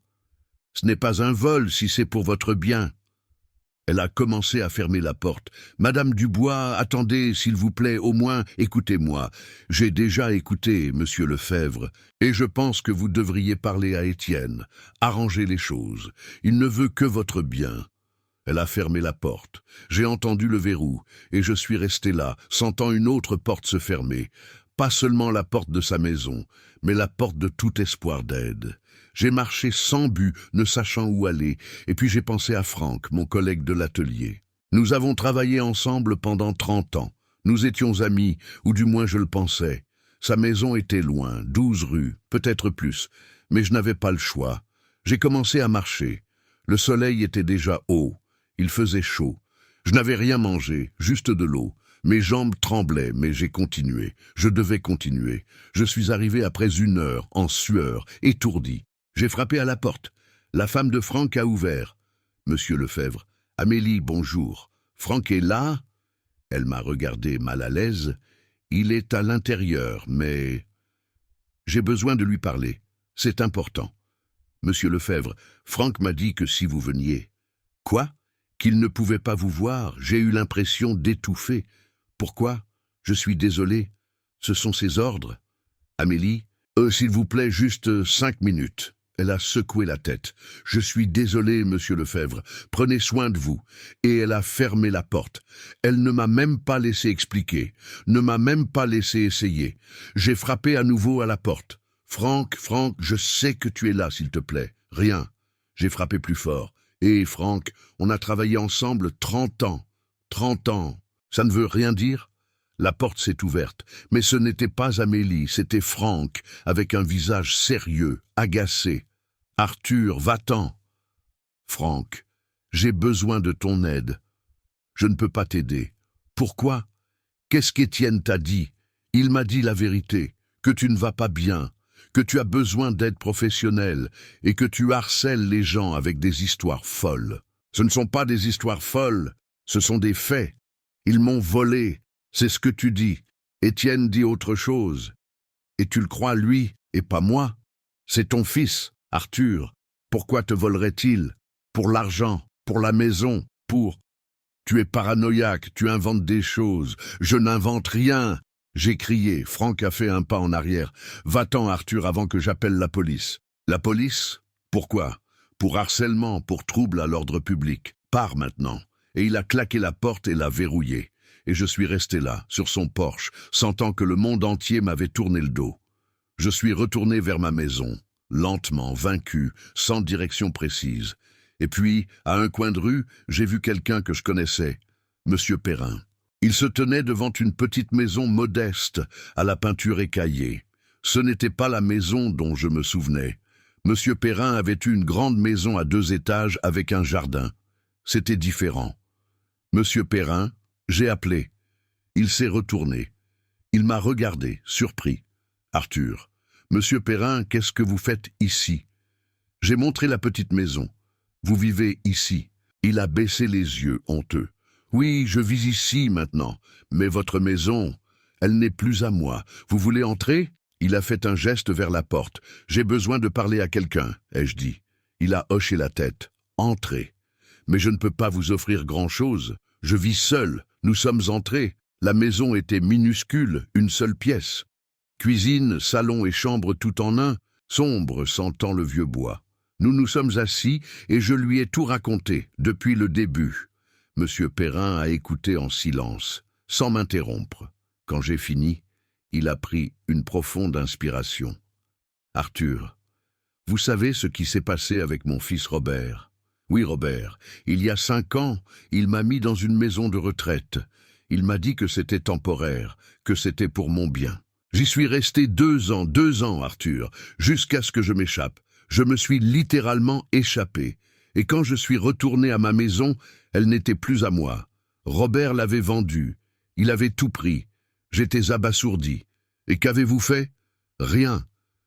[SPEAKER 1] Ce n'est pas un vol si c'est pour votre bien. Elle a commencé à fermer la porte. Madame Dubois, attendez, s'il vous plaît, au moins, écoutez-moi. J'ai déjà écouté, monsieur Lefebvre, et je pense que vous devriez parler à Étienne, arranger les choses. Il ne veut que votre bien. Elle a fermé la porte. J'ai entendu le verrou, et je suis resté là, sentant une autre porte se fermer. Pas seulement la porte de sa maison, mais la porte de tout espoir d'aide. J'ai marché sans but, ne sachant où aller, et puis j'ai pensé à Franck, mon collègue de l'atelier. Nous avons travaillé ensemble pendant 30 ans. Nous étions amis, ou du moins je le pensais. Sa maison était loin, 12 rues, peut-être plus, mais je n'avais pas le choix. J'ai commencé à marcher. Le soleil était déjà haut. Il faisait chaud. Je n'avais rien mangé, juste de l'eau. Mes jambes tremblaient, mais j'ai continué. Je devais continuer. Je suis arrivé après 1 heure, en sueur, étourdi. J'ai frappé à la porte. La femme de Franck a ouvert. Monsieur Lefebvre, Amélie, bonjour. Franck est là? Elle m'a regardé mal à l'aise. Il est à l'intérieur, mais... J'ai besoin de lui parler. C'est important. Monsieur Lefebvre, Franck m'a dit que si vous veniez... Quoi? Qu'il ne pouvait pas vous voir. J'ai eu l'impression d'étouffer. Pourquoi? Je suis désolé. Ce sont ses ordres. Amélie, s'il vous plaît, juste 5 minutes. Elle a secoué la tête. Je suis désolé, monsieur Lefebvre. Prenez soin de vous. Et elle a fermé la porte. Elle ne m'a même pas laissé expliquer. Ne m'a même pas laissé essayer. J'ai frappé à nouveau à la porte. Franck, je sais que tu es là, s'il te plaît. Rien. J'ai frappé plus fort. Et Franck, on a travaillé ensemble 30 ans. 30 ans. Ça ne veut rien dire? La porte s'est ouverte, mais ce n'était pas Amélie, c'était Franck, avec un visage sérieux, agacé. « Arthur, va-t'en !»« Franck, j'ai besoin de ton aide. Je ne peux pas t'aider. Pourquoi? Qu'est-ce qu'Étienne t'a dit? Il m'a dit la vérité, que tu ne vas pas bien, que tu as besoin d'aide professionnelle et que tu harcèles les gens avec des histoires folles. Ce ne sont pas des histoires folles, ce sont des faits. Ils m'ont volé, c'est ce que tu dis. Étienne dit autre chose. Et tu le crois lui, et pas moi? C'est ton fils, Arthur. Pourquoi te volerait-il? Pour l'argent, pour la maison, pour... Tu es paranoïaque, tu inventes des choses. Je n'invente rien. J'ai crié. Franck a fait un pas en arrière. Va-t'en, Arthur, avant que j'appelle la police. La police? Pourquoi? Pour harcèlement, pour trouble à l'ordre public. Pars maintenant. Et il a claqué la porte et l'a verrouillée. et je suis resté là, sur son porche, sentant que le monde entier m'avait tourné le dos. Je suis retourné vers ma maison, lentement, vaincu, sans direction précise. Et puis, à un coin de rue, j'ai vu quelqu'un que je connaissais, Monsieur Perrin. Il se tenait devant une petite maison modeste, à la peinture écaillée. Ce n'était pas la maison dont je me souvenais. Monsieur Perrin avait eu une grande maison à 2 étages avec un jardin. C'était différent. Monsieur Perrin, j'ai appelé. Il s'est retourné. Il m'a regardé, surpris. Arthur, Monsieur Perrin, qu'est-ce que vous faites ici? J'ai montré la petite maison. Vous vivez ici. Il a baissé les yeux, honteux. Oui, je vis ici maintenant, mais votre maison, elle n'est plus à moi. Vous voulez entrer? Il a fait un geste vers la porte. J'ai besoin de parler à quelqu'un, ai-je dit. Il a hoché la tête. Entrez. Mais je ne peux pas vous offrir grand-chose. Je vis seul. Nous sommes entrés. La maison était minuscule, une seule pièce. Cuisine, salon et chambre tout en un, sombre sentant le vieux bois. Nous nous sommes assis et je lui ai tout raconté, depuis le début. Monsieur Perrin a écouté en silence, sans m'interrompre. Quand j'ai fini, il a pris une profonde inspiration. « Arthur, vous savez ce qui s'est passé avec mon fils Robert? Oui, Robert, il y a 5 ans, il m'a mis dans une maison de retraite. Il m'a dit que c'était temporaire, que c'était pour mon bien. J'y suis resté 2 ans, Arthur, jusqu'à ce que je m'échappe. Je me suis littéralement échappé. Et quand je suis retourné à ma maison, elle n'était plus à moi. Robert l'avait vendue. Il avait tout pris. J'étais abasourdi. Et qu'avez-vous fait? Rien.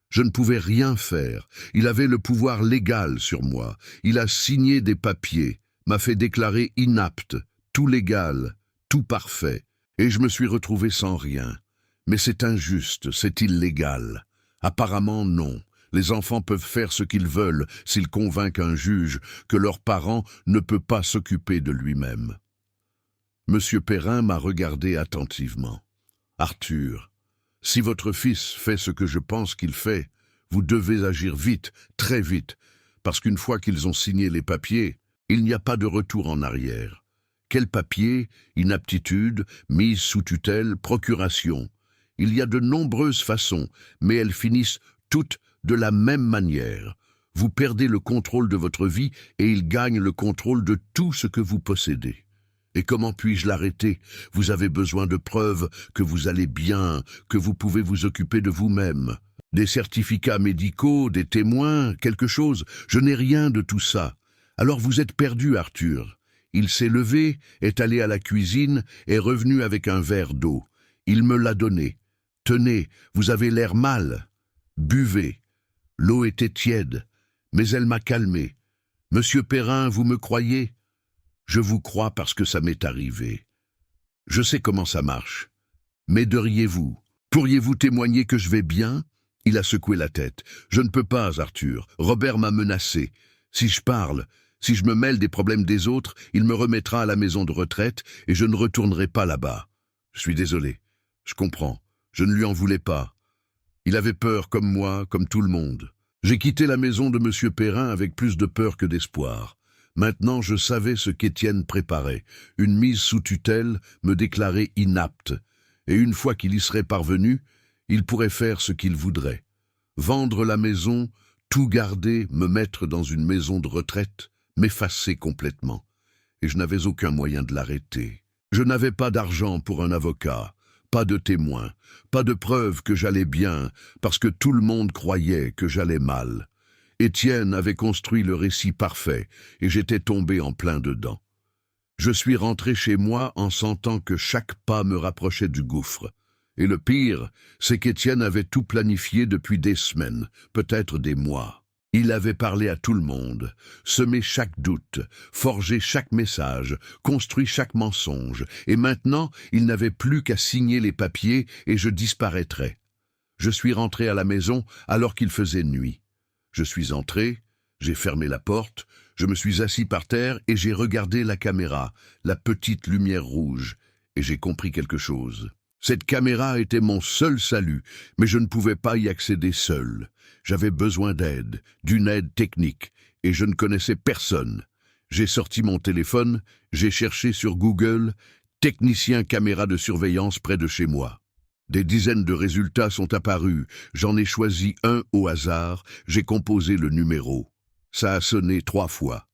[SPEAKER 1] Je ne pouvais rien faire. Il avait le pouvoir légal sur moi. Il a signé des papiers, m'a fait déclarer inapte, tout légal, tout parfait. Et je me suis retrouvé sans rien. Mais c'est injuste, c'est illégal. Apparemment non. Les enfants peuvent faire ce qu'ils veulent s'ils convainquent un juge que leur parent ne peut pas s'occuper de lui-même. Monsieur Perrin m'a regardé attentivement. « Arthur, si votre fils fait ce que je pense qu'il fait, vous devez agir vite, très vite, parce qu'une fois qu'ils ont signé les papiers, il n'y a pas de retour en arrière. Quels papiers? Inaptitude, mise sous tutelle, procuration. Il y a de nombreuses façons, mais elles finissent toutes de la même manière. Vous perdez le contrôle de votre vie et il gagne le contrôle de tout ce que vous possédez. Et comment puis-je l'arrêter? Vous avez besoin de preuves que vous allez bien, que vous pouvez vous occuper de vous-même. Des certificats médicaux, des témoins, quelque chose. Je n'ai rien de tout ça. Alors vous êtes perdu, Arthur. Il s'est levé, est allé à la cuisine, est revenu avec un verre d'eau. Il me l'a donné. Tenez, vous avez l'air mal. Buvez. L'eau était tiède, mais elle m'a calmé. Monsieur Perrin, vous me croyez? Je vous crois parce que ça m'est arrivé. Je sais comment ça marche. M'aideriez-vous? Pourriez-vous témoigner que je vais bien? Il a secoué la tête. Je ne peux pas, Arthur. Robert m'a menacé. Si je parle, si je me mêle des problèmes des autres, il me remettra à la maison de retraite et je ne retournerai pas là-bas. Je suis désolé. Je comprends. Je ne lui en voulais pas. Il avait peur comme moi, comme tout le monde. J'ai quitté la maison de Monsieur Perrin avec plus de peur que d'espoir. Maintenant, je savais ce qu'Étienne préparait. Une mise sous tutelle, me déclarer inapte. Et une fois qu'il y serait parvenu, il pourrait faire ce qu'il voudrait. Vendre la maison, tout garder, me mettre dans une maison de retraite, m'effacer complètement. Et je n'avais aucun moyen de l'arrêter. Je n'avais pas d'argent pour un avocat. Pas de témoins, pas de preuves que j'allais bien, parce que tout le monde croyait que j'allais mal. Étienne avait construit le récit parfait, et j'étais tombé en plein dedans. Je suis rentré chez moi en sentant que chaque pas me rapprochait du gouffre. Et le pire, c'est qu'Étienne avait tout planifié depuis des semaines, peut-être des mois. Il avait parlé à tout le monde, semé chaque doute, forgé chaque message, construit chaque mensonge, et maintenant, il n'avait plus qu'à signer les papiers et je disparaîtrais. Je suis rentré à la maison alors qu'il faisait nuit. Je suis entré, j'ai fermé la porte, je me suis assis par terre et j'ai regardé la caméra, la petite lumière rouge, et j'ai compris quelque chose. Cette caméra était mon seul salut, mais je ne pouvais pas y accéder seul. J'avais besoin d'aide, d'une aide technique, et je ne connaissais personne. J'ai sorti mon téléphone, j'ai cherché sur Google Technicien caméra de surveillance près de chez moi. Des dizaines de résultats sont apparus. J'en ai choisi un au hasard. J'ai composé le numéro. Ça a sonné 3 fois.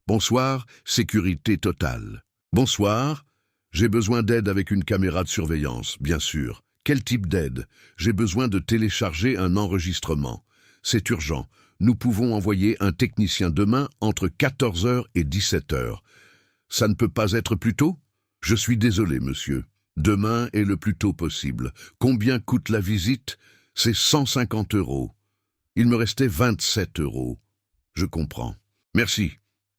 [SPEAKER 1] Bonsoir, sécurité totale. Bonsoir, j'ai besoin d'aide avec une caméra de surveillance, bien sûr. Quel type d'aide? J'ai besoin de télécharger un enregistrement. C'est urgent. Nous pouvons envoyer un technicien demain entre 14 heures et 17 heures. Ça ne peut pas être plus tôt? Je suis désolé, monsieur. Demain est le plus tôt possible. Combien coûte la visite? C'est 150 €. Il me restait 27 €. Je comprends. Merci.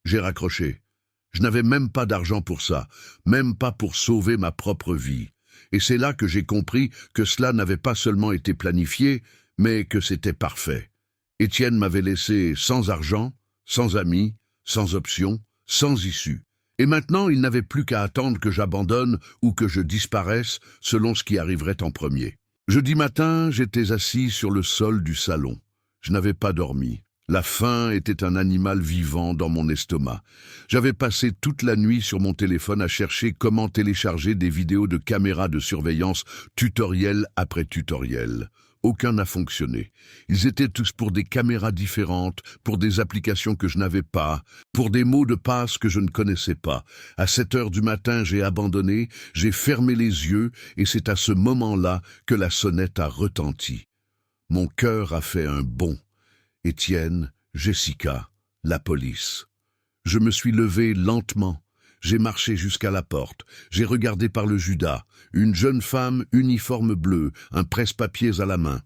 [SPEAKER 1] J'ai raccroché. Je n'avais même pas d'argent pour ça, même pas pour sauver ma propre vie. Et c'est là que j'ai compris que cela n'avait pas seulement été planifié, mais que c'était parfait. Étienne m'avait laissé sans argent, sans amis, sans option, sans issue. Et maintenant, il n'avait plus qu'à attendre que j'abandonne ou que je disparaisse selon ce qui arriverait en premier. Jeudi matin, j'étais assis sur le sol du salon. Je n'avais pas dormi. La faim était un animal vivant dans mon estomac. J'avais passé toute la nuit sur mon téléphone à chercher comment télécharger des vidéos de caméras de surveillance, tutoriel après tutoriel. Aucun n'a fonctionné. Ils étaient tous pour des caméras différentes, pour des applications que je n'avais pas, pour des mots de passe que je ne connaissais pas. À 7 heures du matin, j'ai abandonné, j'ai fermé les yeux, et c'est à ce moment-là que la sonnette a retenti. Mon cœur a fait un bond. Étienne, Jessica, la police. Je me suis levé lentement. J'ai marché jusqu'à la porte. J'ai regardé par le Judas. Une jeune femme, uniforme bleu, un presse-papiers à la main.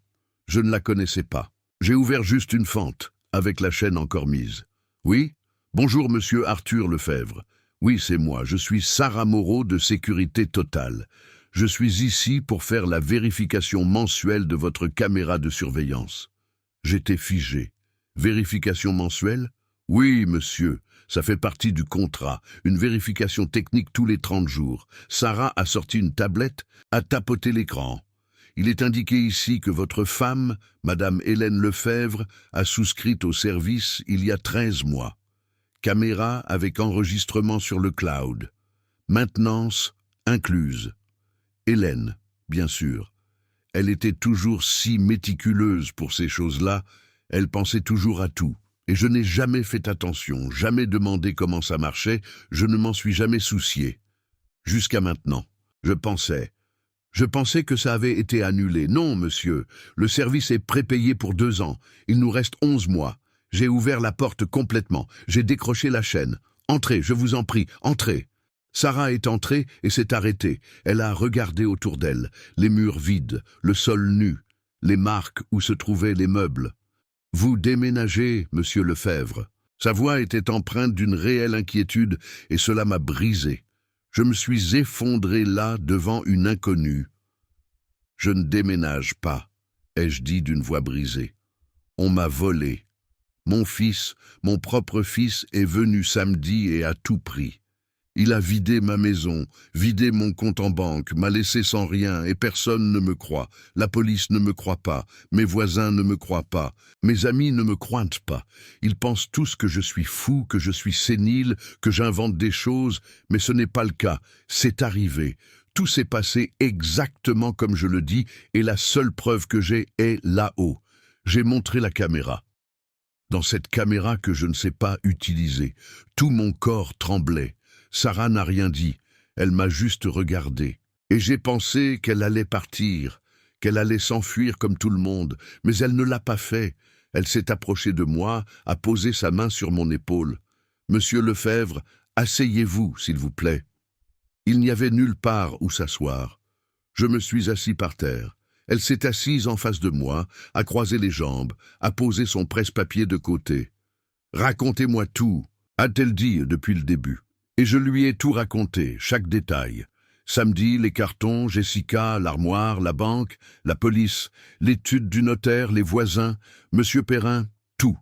[SPEAKER 1] Je ne la connaissais pas. J'ai ouvert juste une fente, avec la chaîne encore mise. Oui? Bonjour, monsieur Arthur Lefebvre. Oui, c'est moi. Je suis Sarah Moreau de Sécurité Totale. Je suis ici pour faire la vérification mensuelle de votre caméra de surveillance. J'étais figé. Vérification mensuelle? Oui, monsieur, ça fait partie du contrat. Une vérification technique tous les 30 jours. Sarah a sorti une tablette, a tapoté l'écran. Il est indiqué ici que votre femme, Madame Hélène Lefebvre, a souscrit au service il y a 13 mois. Caméra avec enregistrement sur le cloud. Maintenance incluse. Hélène, bien sûr. Elle était toujours si méticuleuse pour ces choses-là, elle pensait toujours à tout. Et je n'ai jamais fait attention, jamais demandé comment ça marchait, je ne m'en suis jamais soucié. Jusqu'à maintenant, je pensais que ça avait été annulé. Non, monsieur, le service est prépayé pour 2 ans, il nous reste 11 mois. J'ai ouvert la porte complètement, j'ai décroché la chaîne. Entrez, je vous en prie, entrez. Sarah est entrée et s'est arrêtée. Elle a regardé autour d'elle, les murs vides, le sol nu, les marques où se trouvaient les meubles. « Vous déménagez, monsieur Lefebvre ». Sa voix était empreinte d'une réelle inquiétude et cela m'a brisé. Je me suis effondré là devant une inconnue. « Je ne déménage pas », ai-je dit d'une voix brisée. « On m'a volé. Mon fils, mon propre fils, est venu samedi et a tout pris. Il a vidé ma maison, vidé mon compte en banque, m'a laissé sans rien et personne ne me croit. La police ne me croit pas, mes voisins ne me croient pas, mes amis ne me croient pas. Ils pensent tous que je suis fou, que je suis sénile, que j'invente des choses, mais ce n'est pas le cas. C'est arrivé. Tout s'est passé exactement comme je le dis et la seule preuve que j'ai est là-haut. J'ai montré la caméra. Dans cette caméra que je ne sais pas utiliser, tout mon corps tremblait. Sarah n'a rien dit, elle m'a juste regardé. Et j'ai pensé qu'elle allait partir, qu'elle allait s'enfuir comme tout le monde, mais elle ne l'a pas fait. Elle s'est approchée de moi, a posé sa main sur mon épaule. « Monsieur Lefebvre, asseyez-vous, s'il vous plaît. » Il n'y avait nulle part où s'asseoir. Je me suis assis par terre. Elle s'est assise en face de moi, a croisé les jambes, a posé son presse-papier de côté. « Racontez-moi tout », a-t-elle dit depuis le début. Et je lui ai tout raconté, chaque détail. Samedi, les cartons, Jessica, l'armoire, la banque, la police, l'étude du notaire, les voisins, Monsieur Perrin, tout.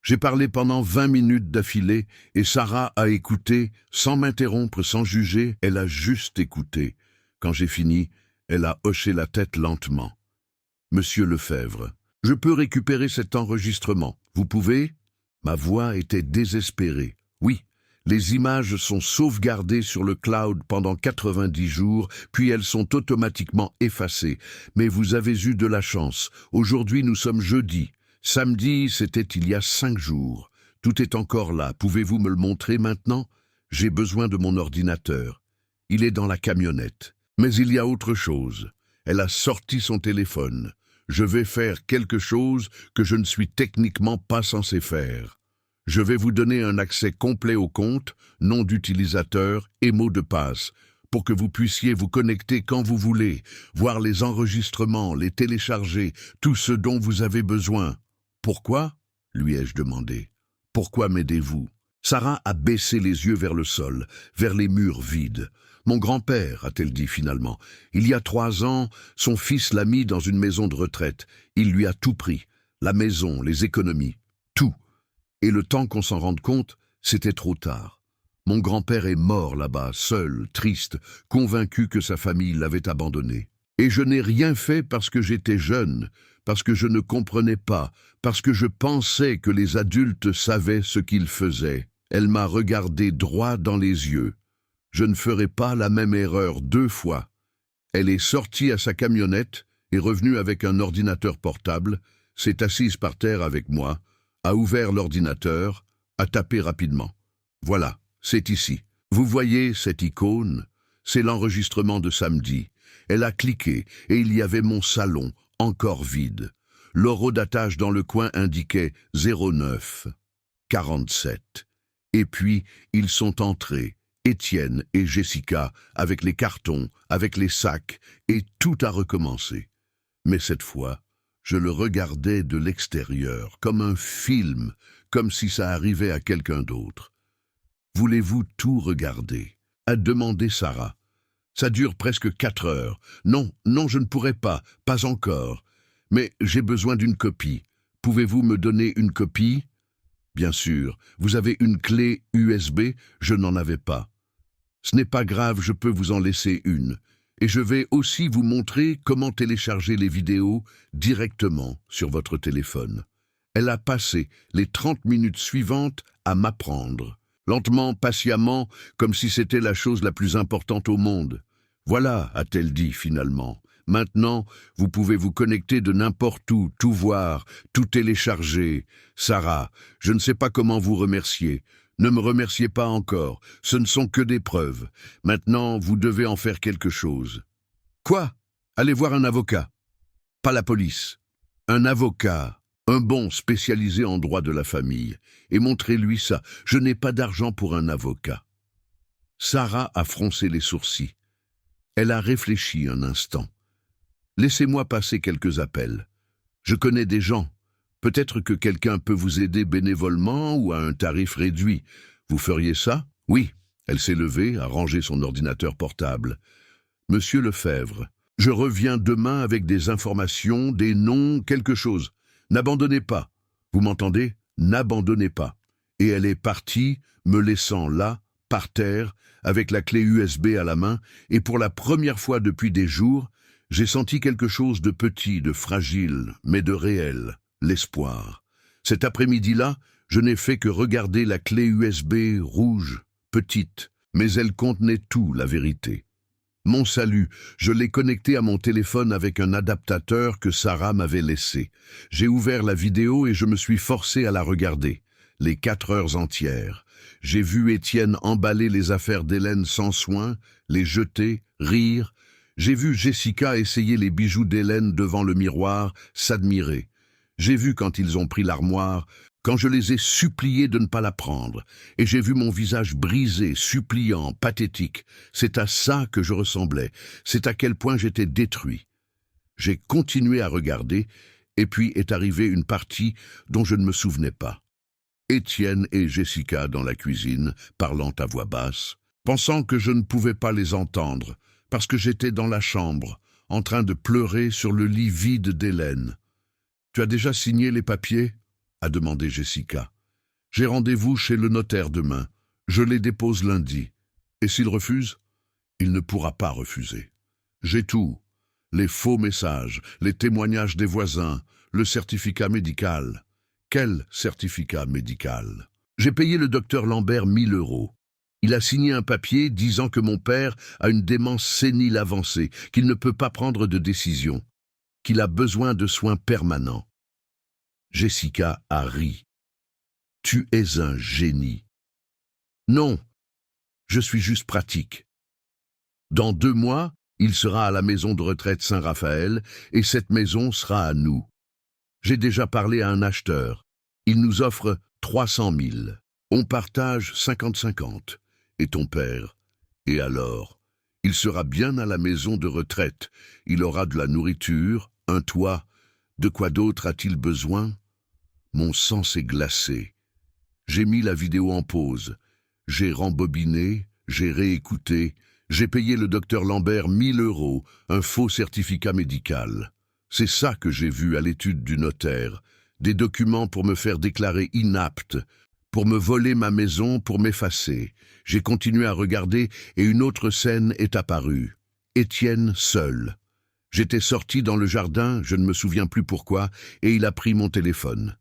[SPEAKER 1] J'ai parlé pendant 20 minutes d'affilée et Sarah a écouté, sans m'interrompre, sans juger, elle a juste écouté. Quand j'ai fini, elle a hoché la tête lentement. « Monsieur Lefebvre, je peux récupérer cet enregistrement. Vous pouvez ?» Ma voix était désespérée. « Oui. » Les images sont sauvegardées sur le cloud pendant 90 jours, puis elles sont automatiquement effacées. Mais vous avez eu de la chance. Aujourd'hui, nous sommes jeudi. Samedi, c'était il y a 5 jours. Tout est encore là. Pouvez-vous me le montrer maintenant? J'ai besoin de mon ordinateur. Il est dans la camionnette. Mais il y a autre chose. Elle a sorti son téléphone. Je vais faire quelque chose que je ne suis techniquement pas censé faire. Je vais vous donner un accès complet au compte, nom d'utilisateur et mot de passe, pour que vous puissiez vous connecter quand vous voulez, voir les enregistrements, les télécharger, tout ce dont vous avez besoin. Pourquoi? Lui ai-je demandé. Pourquoi m'aidez-vous? Sarah a baissé les yeux vers le sol, vers les murs vides. Mon grand-père, a-t-elle dit finalement. Il y a 3 ans, son fils l'a mis dans une maison de retraite. Il lui a tout pris. La maison, les économies, tout. Et le temps qu'on s'en rende compte, c'était trop tard. Mon grand-père est mort là-bas, seul, triste, convaincu que sa famille l'avait abandonné. Et je n'ai rien fait parce que j'étais jeune, parce que je ne comprenais pas, parce que je pensais que les adultes savaient ce qu'ils faisaient. Elle m'a regardé droit dans les yeux. Je ne ferai pas la même erreur 2 fois. Elle est sortie à sa camionnette, est revenue avec un ordinateur portable, s'est assise par terre avec moi, a ouvert l'ordinateur, a tapé rapidement. Voilà, c'est ici. Vous voyez cette icône? C'est l'enregistrement de samedi. Elle a cliqué et il y avait mon salon, encore vide. L'horodatage dans le coin indiquait 09 47. Et puis, ils sont entrés. Étienne et Jessica, avec les cartons, avec les sacs, et tout a recommencé. Mais cette fois, je le regardais de l'extérieur, comme un film, comme si ça arrivait à quelqu'un d'autre. « Voulez-vous tout regarder ?» a demandé Sarah. « Ça dure presque 4 heures. Non, je ne pourrai pas, pas encore. Mais j'ai besoin d'une copie. Pouvez-vous me donner une copie ?» Bien sûr, vous avez une clé USB, je n'en avais pas. Ce n'est pas grave, je peux vous en laisser une. Et je vais aussi vous montrer comment télécharger les vidéos directement sur votre téléphone. Elle a passé les 30 minutes suivantes à m'apprendre, lentement, patiemment, comme si c'était la chose la plus importante au monde. Voilà, a-t-elle dit finalement. Maintenant, vous pouvez vous connecter de n'importe où, tout voir, tout télécharger. Sarah, je ne sais pas comment vous remercier. Ne me remerciez pas encore, ce ne sont que des preuves. Maintenant, vous devez en faire quelque chose. Quoi? Allez voir un avocat. Pas la police. Un avocat, un bon spécialisé en droit de la famille. Et montrez-lui ça, je n'ai pas d'argent pour un avocat. Sarah a froncé les sourcils. Elle a réfléchi un instant. Laissez-moi passer quelques appels. Je connais des gens. Peut-être que quelqu'un peut vous aider bénévolement ou à un tarif réduit. Vous feriez ça? Oui. Elle s'est levée, a rangé son ordinateur portable. Monsieur Lefebvre, je reviens demain avec des informations, des noms, quelque chose. N'abandonnez pas. Vous m'entendez? N'abandonnez pas. Et elle est partie, me laissant là, par terre, avec la clé USB à la main, et pour la première fois depuis des jours, j'ai senti quelque chose de petit, de fragile, mais de réel. L'espoir. Cet après-midi-là, je n'ai fait que regarder la clé USB rouge, petite, mais elle contenait tout, la vérité. Mon salut, je l'ai connecté à mon téléphone avec un adaptateur que Sarah m'avait laissé. J'ai ouvert la vidéo et je me suis forcé à la regarder, les 4 heures entières. J'ai vu Étienne emballer les affaires d'Hélène sans soin, les jeter, rire. J'ai vu Jessica essayer les bijoux d'Hélène devant le miroir, s'admirer. J'ai vu quand ils ont pris l'armoire, quand je les ai suppliés de ne pas la prendre, et j'ai vu mon visage brisé, suppliant, pathétique. C'est à ça que je ressemblais, c'est à quel point j'étais détruit. J'ai continué à regarder, et puis est arrivée une partie dont je ne me souvenais pas. Étienne et Jessica dans la cuisine, parlant à voix basse, pensant que je ne pouvais pas les entendre, parce que j'étais dans la chambre, en train de pleurer sur le lit vide d'Hélène. « Tu as déjà signé les papiers ?» a demandé Jessica. « J'ai rendez-vous chez le notaire demain. Je les dépose lundi. Et s'il refuse ? Il ne pourra pas refuser. J'ai tout. Les faux messages, les témoignages des voisins, le certificat médical. Quel certificat médical ? J'ai payé le docteur Lambert 1 000 €. Il a signé un papier disant que mon père a une démence sénile avancée, qu'il ne peut pas prendre de décision, qu'il a besoin de soins permanents. Jessica a ri. Tu es un génie. Non, je suis juste pratique. Dans 2 mois, il sera à la maison de retraite Saint-Raphaël et cette maison sera à nous. J'ai déjà parlé à un acheteur. Il nous offre 300 000. On partage 50-50. Et ton père? Et alors? Il sera bien à la maison de retraite. Il aura de la nourriture, un toit. De quoi d'autre a-t-il besoin? Mon sang s'est glacé. J'ai mis la vidéo en pause. J'ai rembobiné, j'ai réécouté. J'ai payé le docteur Lambert 1 000 €, un faux certificat médical. C'est ça que j'ai vu à l'étude du notaire. Des documents pour me faire déclarer inapte, pour me voler ma maison, pour m'effacer. J'ai continué à regarder et une autre scène est apparue. Étienne seul. J'étais sorti dans le jardin, je ne me souviens plus pourquoi, et il a pris mon téléphone.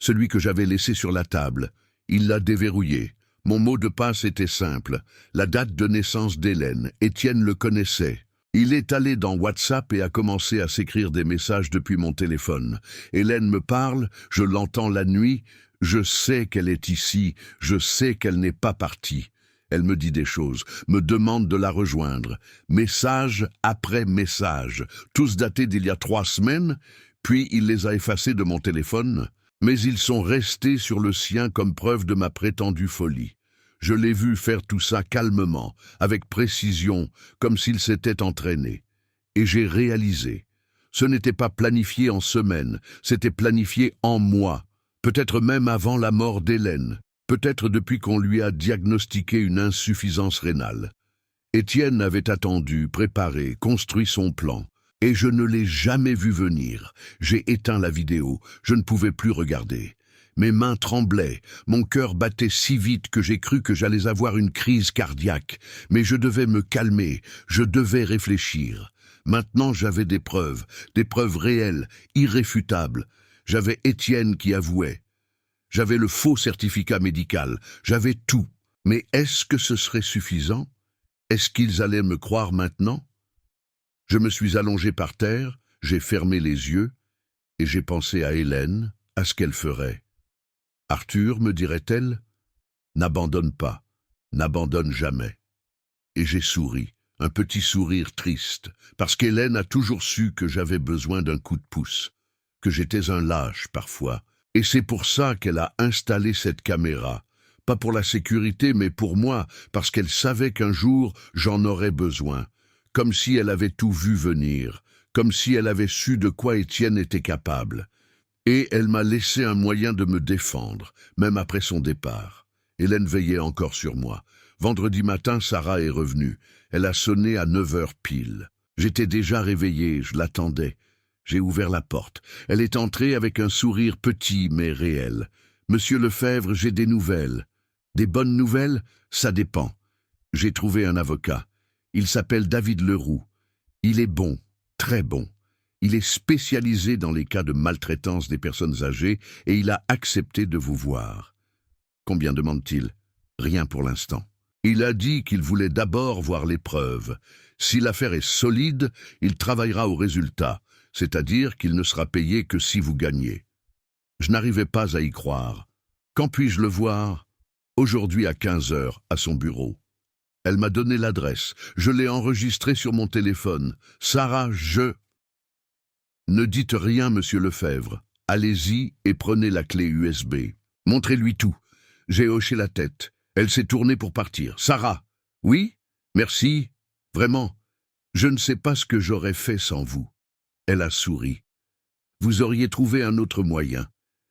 [SPEAKER 1] Celui que j'avais laissé sur la table. Il l'a déverrouillé. Mon mot de passe était simple. La date de naissance d'Hélène. Étienne le connaissait. Il est allé dans WhatsApp et a commencé à s'écrire des messages depuis mon téléphone. Hélène me parle, je l'entends la nuit, je sais qu'elle est ici, je sais qu'elle n'est pas partie. Elle me dit des choses, me demande de la rejoindre. Message après message, tous datés d'il y a 3 semaines, puis il les a effacés de mon téléphone, mais ils sont restés sur le sien comme preuve de ma prétendue folie. Je l'ai vu faire tout ça calmement, avec précision, comme s'il s'était entraîné. Et j'ai réalisé. Ce n'était pas planifié en semaines, c'était planifié en mois, peut-être même avant la mort d'Hélène, peut-être depuis qu'on lui a diagnostiqué une insuffisance rénale. Étienne avait attendu, préparé, construit son plan, et je ne l'ai jamais vu venir. J'ai éteint la vidéo, je ne pouvais plus regarder. Mes mains tremblaient, mon cœur battait si vite que j'ai cru que j'allais avoir une crise cardiaque. Mais je devais me calmer, je devais réfléchir. Maintenant j'avais des preuves réelles, irréfutables. J'avais Étienne qui avouait. J'avais le faux certificat médical, j'avais tout. Mais est-ce que ce serait suffisant? Est-ce qu'ils allaient me croire maintenant? Je me suis allongé par terre, j'ai fermé les yeux, et j'ai pensé à Hélène, à ce qu'elle ferait. Arthur, me dirait-elle, n'abandonne pas, n'abandonne jamais. Et j'ai souri, un petit sourire triste, parce qu'Hélène a toujours su que j'avais besoin d'un coup de pouce, que j'étais un lâche parfois, et c'est pour ça qu'elle a installé cette caméra, pas pour la sécurité mais pour moi, parce qu'elle savait qu'un jour j'en aurais besoin, comme si elle avait tout vu venir, comme si elle avait su de quoi Étienne était capable. Et elle m'a laissé un moyen de me défendre, même après son départ. Hélène veillait encore sur moi. Vendredi matin, Sarah est revenue. Elle a sonné à 9 h pile. J'étais déjà réveillé, je l'attendais. J'ai ouvert la porte. Elle est entrée avec un sourire petit mais réel. « Monsieur Lefebvre, j'ai des nouvelles. » « Des bonnes nouvelles? Ça dépend. J'ai trouvé un avocat. Il s'appelle David Leroux. Il est bon, très bon. Il est spécialisé dans les cas de maltraitance des personnes âgées et il a accepté de vous voir. Combien demande-t-il? Rien pour l'instant. Il a dit qu'il voulait d'abord voir les preuves. Si l'affaire est solide, il travaillera au résultat, c'est-à-dire qu'il ne sera payé que si vous gagnez. Je n'arrivais pas à y croire. Quand puis-je le voir? Aujourd'hui à 15 h, à son bureau. Elle m'a donné l'adresse. Je l'ai enregistrée sur mon téléphone. Sarah, Ne dites rien, monsieur Lefebvre. Allez-y et prenez la clé USB. Montrez-lui tout. J'ai hoché la tête. Elle s'est tournée pour partir. Sarah? Oui? Merci. Vraiment. Je ne sais pas ce que j'aurais fait sans vous. Elle a souri. Vous auriez trouvé un autre moyen.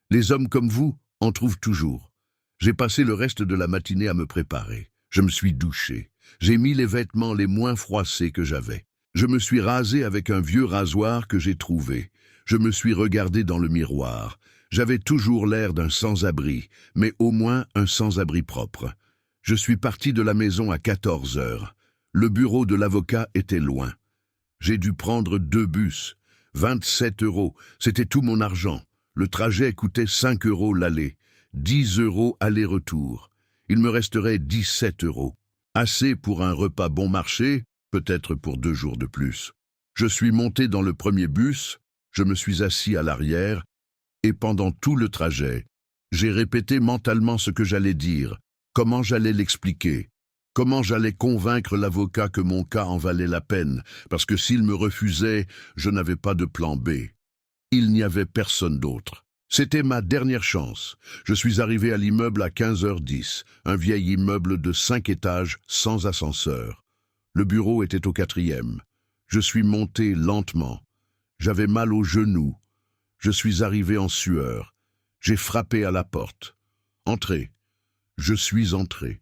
[SPEAKER 1] Les hommes comme vous en trouvent toujours. J'ai passé le reste de la matinée à me préparer. Je me suis douché. J'ai mis les vêtements les moins froissés que j'avais. Je me suis rasé avec un vieux rasoir que j'ai trouvé. Je me suis regardé dans le miroir. J'avais toujours l'air d'un sans-abri, mais au moins un sans-abri propre. Je suis parti de la maison à 14 h. Le bureau de l'avocat était loin. J'ai dû prendre 2 bus. 27 €, c'était tout mon argent. Le trajet coûtait 5 € l'aller. 10 € aller-retour. Il me resterait 17 €. Assez pour un repas bon marché, peut-être pour 2 jours de plus. Je suis monté dans le premier bus, je me suis assis à l'arrière, et pendant tout le trajet, j'ai répété mentalement ce que j'allais dire, comment j'allais l'expliquer, comment j'allais convaincre l'avocat que mon cas en valait la peine, parce que s'il me refusait, je n'avais pas de plan B. Il n'y avait personne d'autre. C'était ma dernière chance. Je suis arrivé à l'immeuble à 15h10, un vieil immeuble de 5 étages sans ascenseur. Le bureau était au 4e. Je suis monté lentement. J'avais mal aux genoux. Je suis arrivé en sueur. J'ai frappé à la porte. Entrez. Je suis entré.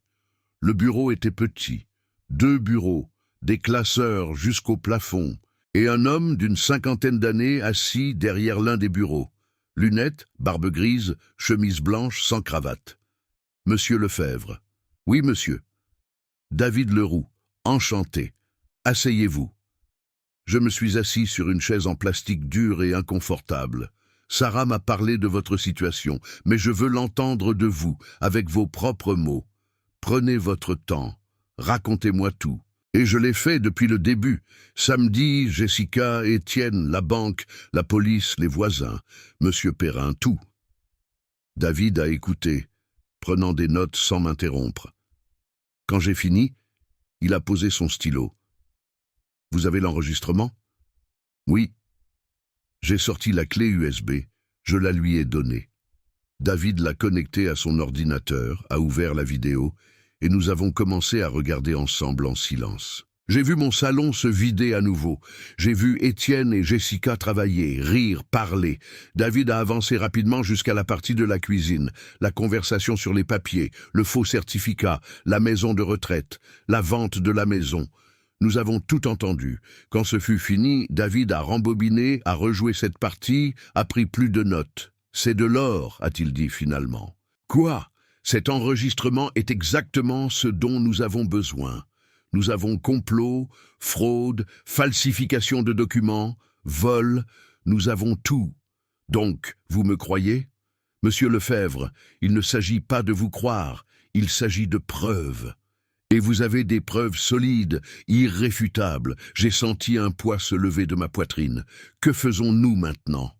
[SPEAKER 1] Le bureau était petit. 2 bureaux, des classeurs jusqu'au plafond, et un homme d'une 50aine d'années assis derrière l'un des bureaux. Lunettes, barbe grise, chemise blanche sans cravate. Monsieur Lefebvre. Oui, monsieur. David Leroux. Enchanté. Asseyez-vous. Je me suis assis sur une chaise en plastique dure et inconfortable. Sarah m'a parlé de votre situation, mais je veux l'entendre de vous, avec vos propres mots. Prenez votre temps. Racontez-moi tout. Et je l'ai fait depuis le début. Samedi, Jessica, Étienne, la banque, la police, les voisins, Monsieur Perrin, tout. David a écouté, prenant des notes sans m'interrompre. Quand j'ai fini, il a posé son stylo. Vous avez l'enregistrement? Oui. J'ai sorti la clé USB, je la lui ai donnée. David l'a connectée à son ordinateur, a ouvert la vidéo, et nous avons commencé à regarder ensemble en silence. J'ai vu mon salon se vider à nouveau. J'ai vu Étienne et Jessica travailler, rire, parler. David a avancé rapidement jusqu'à la partie de la cuisine, la conversation sur les papiers, le faux certificat, la maison de retraite, la vente de la maison. Nous avons tout entendu. Quand ce fut fini, David a rembobiné, a rejoué cette partie, a pris plus de notes. C'est de l'or, a-t-il dit finalement. Quoi? Cet enregistrement est exactement ce dont nous avons besoin. Nous avons complot, fraude, falsification de documents, vol, nous avons tout. Donc, vous me croyez? Monsieur Lefebvre, il ne s'agit pas de vous croire, il s'agit de preuves. Et vous avez des preuves solides, irréfutables. J'ai senti un poids se lever de ma poitrine. Que faisons-nous maintenant?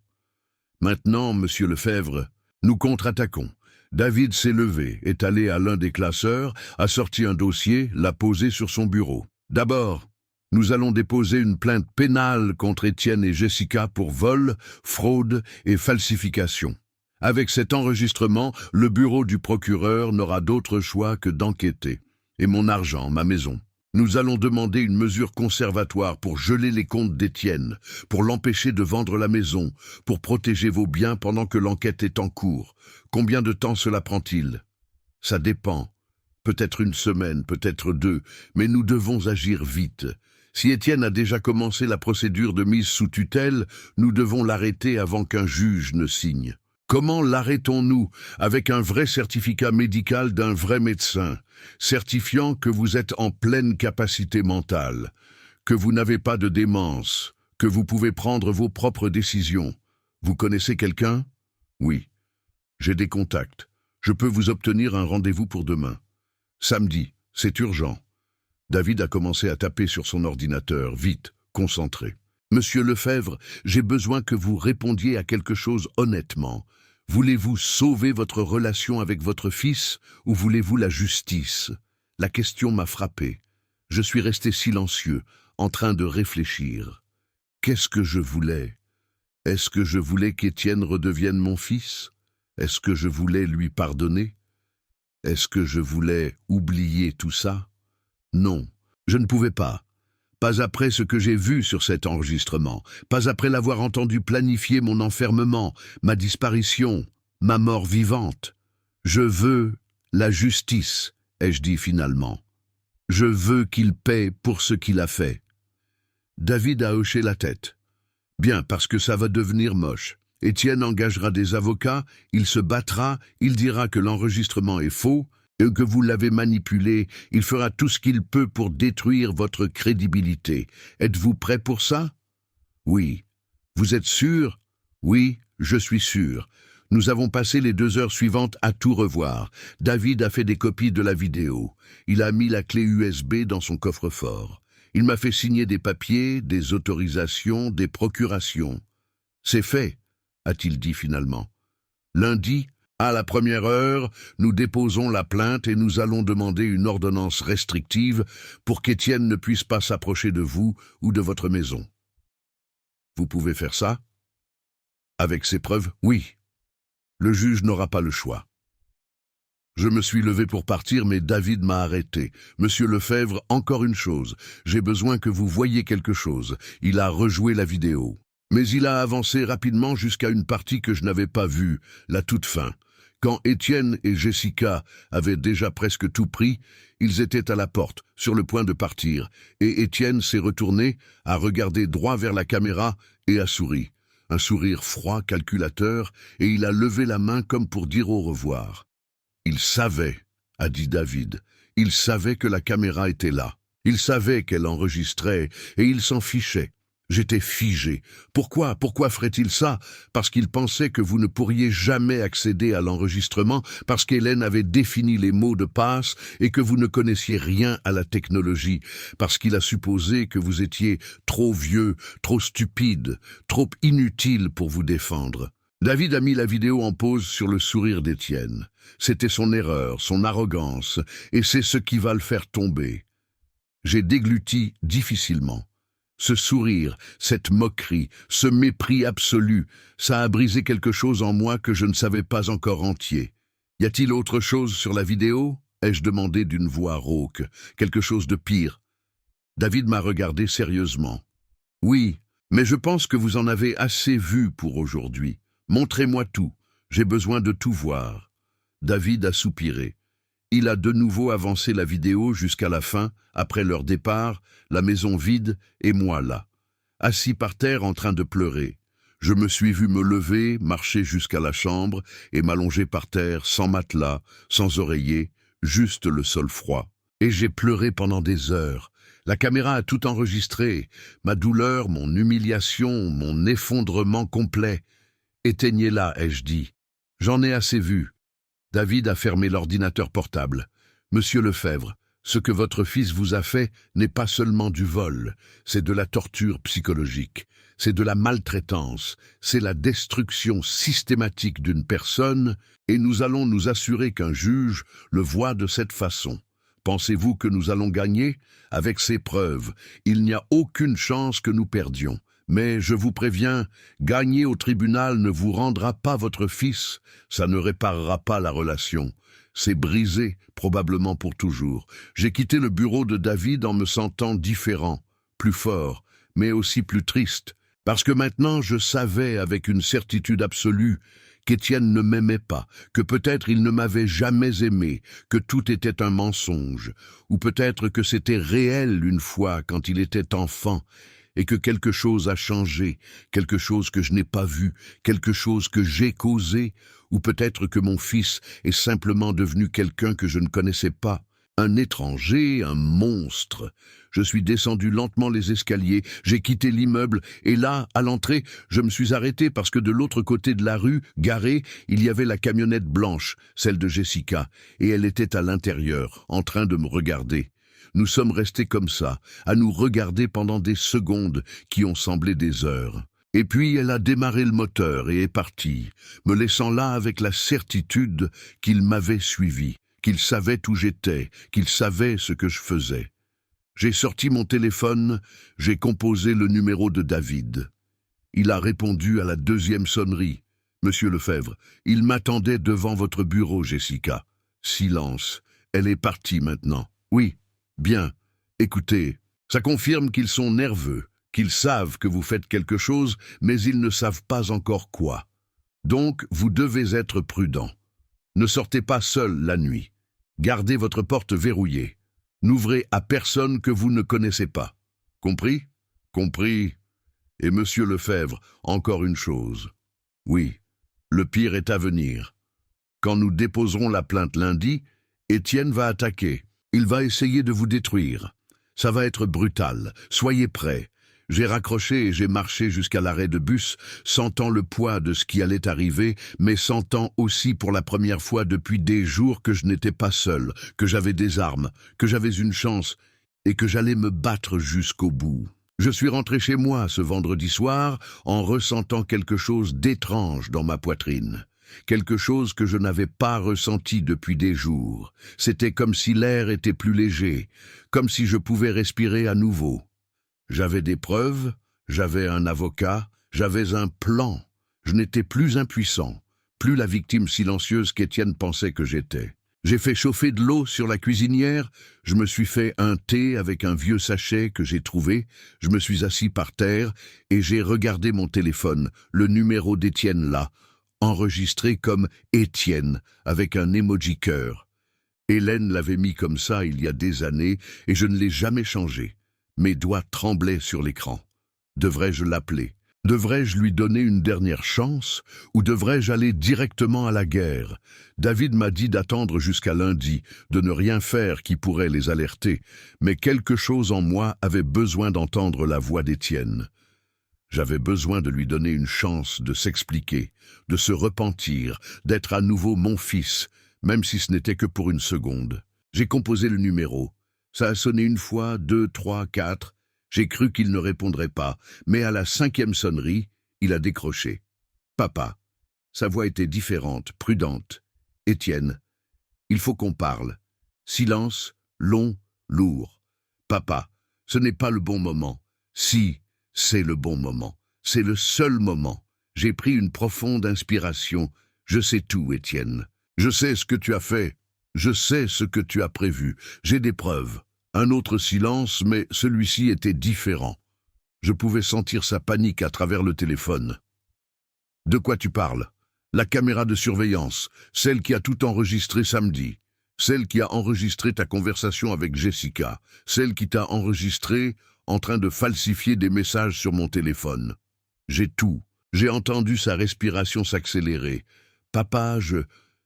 [SPEAKER 1] Maintenant, monsieur Lefebvre, nous contre-attaquons. David s'est levé, est allé à l'un des classeurs, a sorti un dossier, l'a posé sur son bureau. D'abord, nous allons déposer une plainte pénale contre Étienne et Jessica pour vol, fraude et falsification. Avec cet enregistrement, le bureau du procureur n'aura d'autre choix que d'enquêter. Et mon argent, ma maison. Nous allons demander une mesure conservatoire pour geler les comptes d'Étienne, pour l'empêcher de vendre la maison, pour protéger vos biens pendant que l'enquête est en cours. Combien de temps cela prend-il? Ça dépend. Peut-être 1 semaine, peut-être 2, mais nous devons agir vite. Si Étienne a déjà commencé la procédure de mise sous tutelle, nous devons l'arrêter avant qu'un juge ne signe. Comment l'arrêtons-nous? Avec un vrai certificat médical d'un vrai médecin, certifiant que vous êtes en pleine capacité mentale, que vous n'avez pas de démence, que vous pouvez prendre vos propres décisions. Vous connaissez quelqu'un? Oui. J'ai des contacts. Je peux vous obtenir un rendez-vous pour demain. Samedi, c'est urgent. David a commencé à taper sur son ordinateur, vite, concentré. Monsieur Lefebvre, j'ai besoin que vous répondiez à quelque chose honnêtement. Voulez-vous sauver votre relation avec votre fils ou voulez-vous la justice? La question m'a frappé. Je suis resté silencieux, en train de réfléchir. Qu'est-ce que je voulais? Est-ce que je voulais qu'Étienne redevienne mon fils? Est-ce que je voulais lui pardonner? Est-ce que je voulais oublier tout ça? Non, je ne pouvais pas. Pas après ce que j'ai vu sur cet enregistrement, pas après l'avoir entendu planifier mon enfermement, ma disparition, ma mort vivante. Je veux la justice, ai-je dit finalement. Je veux qu'il paie pour ce qu'il a fait. David a hoché la tête. Bien, parce que ça va devenir moche. Étienne engagera des avocats, il se battra, il dira que l'enregistrement est faux, et que vous l'avez manipulé, il fera tout ce qu'il peut pour détruire votre crédibilité. Êtes-vous prêt pour ça? Oui. Vous êtes sûr? Oui, je suis sûr. Nous avons passé les 2 heures suivantes à tout revoir. David a fait des copies de la vidéo. Il a mis la clé USB dans son coffre-fort. Il m'a fait signer des papiers, des autorisations, des procurations. C'est fait, a-t-il dit finalement. Lundi, à la première heure, nous déposons la plainte et nous allons demander une ordonnance restrictive pour qu'Étienne ne puisse pas s'approcher de vous ou de votre maison. Vous pouvez faire ça? Avec ces preuves, oui. Le juge n'aura pas le choix. Je me suis levé pour partir, mais David m'a arrêté. Monsieur Lefebvre, encore une chose. J'ai besoin que vous voyiez quelque chose. Il a rejoué la vidéo. Mais il a avancé rapidement jusqu'à une partie que je n'avais pas vue, la toute fin. Quand Étienne et Jessica avaient déjà presque tout pris, ils étaient à la porte, sur le point de partir, et Étienne s'est retourné, a regardé droit vers la caméra et a souri. Un sourire froid, calculateur, et il a levé la main comme pour dire au revoir. Il savait, a dit David, il savait que la caméra était là. Il savait qu'elle enregistrait, et il s'en fichait. J'étais figé. Pourquoi ferait-il ça? Parce qu'il pensait que vous ne pourriez jamais accéder à l'enregistrement, parce qu'Hélène avait défini les mots de passe et que vous ne connaissiez rien à la technologie, parce qu'il a supposé que vous étiez trop vieux, trop stupide, trop inutile pour vous défendre. David a mis la vidéo en pause sur le sourire d'Étienne. C'était son erreur, son arrogance, et c'est ce qui va le faire tomber. J'ai dégluti difficilement. Ce sourire, cette moquerie, ce mépris absolu, ça a brisé quelque chose en moi que je ne savais pas encore entier. Y a-t-il autre chose sur la vidéo? Ai-je demandé d'une voix rauque. Quelque chose de pire. David m'a regardé sérieusement. Oui, mais je pense que vous en avez assez vu pour aujourd'hui. Montrez-moi tout. J'ai besoin de tout voir. David a soupiré. Il a de nouveau avancé la vidéo jusqu'à la fin, après leur départ, la maison vide et moi là, assis par terre en train de pleurer. Je me suis vu me lever, marcher jusqu'à la chambre et m'allonger par terre, sans matelas, sans oreiller, juste le sol froid. Et j'ai pleuré pendant des heures. La caméra a tout enregistré, ma douleur, mon humiliation, mon effondrement complet. Éteignez-la, ai-je dit. J'en ai assez vu. David a fermé l'ordinateur portable. Monsieur Lefebvre, ce que votre fils vous a fait n'est pas seulement du vol, c'est de la torture psychologique, c'est de la maltraitance, c'est la destruction systématique d'une personne, et nous allons nous assurer qu'un juge le voit de cette façon. Pensez-vous que nous allons gagner? Avec ces preuves, il n'y a aucune chance que nous perdions. Mais je vous préviens, gagner au tribunal ne vous rendra pas votre fils, ça ne réparera pas la relation. C'est brisé, probablement pour toujours. J'ai quitté le bureau de David en me sentant différent, plus fort, mais aussi plus triste, parce que maintenant je savais avec une certitude absolue qu'Étienne ne m'aimait pas, que peut-être il ne m'avait jamais aimé, que tout était un mensonge, ou peut-être que c'était réel une fois quand il était enfant, et que quelque chose a changé, quelque chose que je n'ai pas vu, quelque chose que j'ai causé, ou peut-être que mon fils est simplement devenu quelqu'un que je ne connaissais pas, un étranger, un monstre. Je suis descendu lentement les escaliers, j'ai quitté l'immeuble, et là, à l'entrée, je me suis arrêté parce que de l'autre côté de la rue, garée, il y avait la camionnette blanche, celle de Jessica, et elle était à l'intérieur, en train de me regarder. Nous sommes restés comme ça, à nous regarder pendant des secondes qui ont semblé des heures. Et puis elle a démarré le moteur et est partie, me laissant là avec la certitude qu'il m'avait suivi, qu'il savait où j'étais, qu'il savait ce que je faisais. J'ai sorti mon téléphone, j'ai composé le numéro de David. Il a répondu à la 2e sonnerie. Monsieur Lefebvre, il m'attendait devant votre bureau, Jessica. Silence. Elle est partie maintenant. Oui. Bien, écoutez, ça confirme qu'ils sont nerveux, qu'ils savent que vous faites quelque chose, mais ils ne savent pas encore quoi. Donc, vous devez être prudent. Ne sortez pas seul la nuit. Gardez votre porte verrouillée. N'ouvrez à personne que vous ne connaissez pas. Compris? Compris. Et monsieur Lefebvre, encore une chose. Oui, le pire est à venir. Quand nous déposerons la plainte lundi, Étienne va attaquer. Il va essayer de vous détruire. Ça va être brutal. Soyez prêts. J'ai raccroché et j'ai marché jusqu'à l'arrêt de bus, sentant le poids de ce qui allait arriver, mais sentant aussi pour la première fois depuis des jours que je n'étais pas seul, que j'avais des armes, que j'avais une chance et que j'allais me battre jusqu'au bout. Je suis rentré chez moi ce vendredi soir en ressentant quelque chose d'étrange dans ma poitrine. Quelque chose que je n'avais pas ressenti depuis des jours. C'était comme si l'air était plus léger, comme si je pouvais respirer à nouveau. J'avais des preuves, j'avais un avocat, j'avais un plan. Je n'étais plus impuissant, plus la victime silencieuse qu'Étienne pensait que j'étais. J'ai fait chauffer de l'eau sur la cuisinière, je me suis fait un thé avec un vieux sachet que j'ai trouvé, je me suis assis par terre et j'ai regardé mon téléphone, le numéro d'Étienne là, enregistré comme Étienne, avec un emoji cœur. Hélène l'avait mis comme ça il y a des années et je ne l'ai jamais changé. Mes doigts tremblaient sur l'écran. Devrais-je l'appeler? Devrais-je lui donner une dernière chance? Ou devrais-je aller directement à la guerre? David m'a dit d'attendre jusqu'à lundi, de ne rien faire qui pourrait les alerter, mais quelque chose en moi avait besoin d'entendre la voix d'Étienne. J'avais besoin de lui donner une chance de s'expliquer, de se repentir, d'être à nouveau mon fils, même si ce n'était que pour une seconde. J'ai composé le numéro. Ça a sonné une fois, 2, 3, 4. J'ai cru qu'il ne répondrait pas, mais à la 5e sonnerie, il a décroché. Papa. Sa voix était différente, prudente. Étienne. Il faut qu'on parle. Silence, long, lourd. Papa. Ce n'est pas le bon moment. Si. C'est le bon moment. C'est le seul moment. J'ai pris une profonde inspiration. Je sais tout, Étienne. Je sais ce que tu as fait. Je sais ce que tu as prévu. J'ai des preuves. Un autre silence, mais celui-ci était différent. Je pouvais sentir sa panique à travers le téléphone. De quoi tu parles? La caméra de surveillance, celle qui a tout enregistré samedi. Celle qui a enregistré ta conversation avec Jessica. Celle qui t'a enregistré en train de falsifier des messages sur mon téléphone. J'ai tout. J'ai entendu sa respiration s'accélérer. Papa,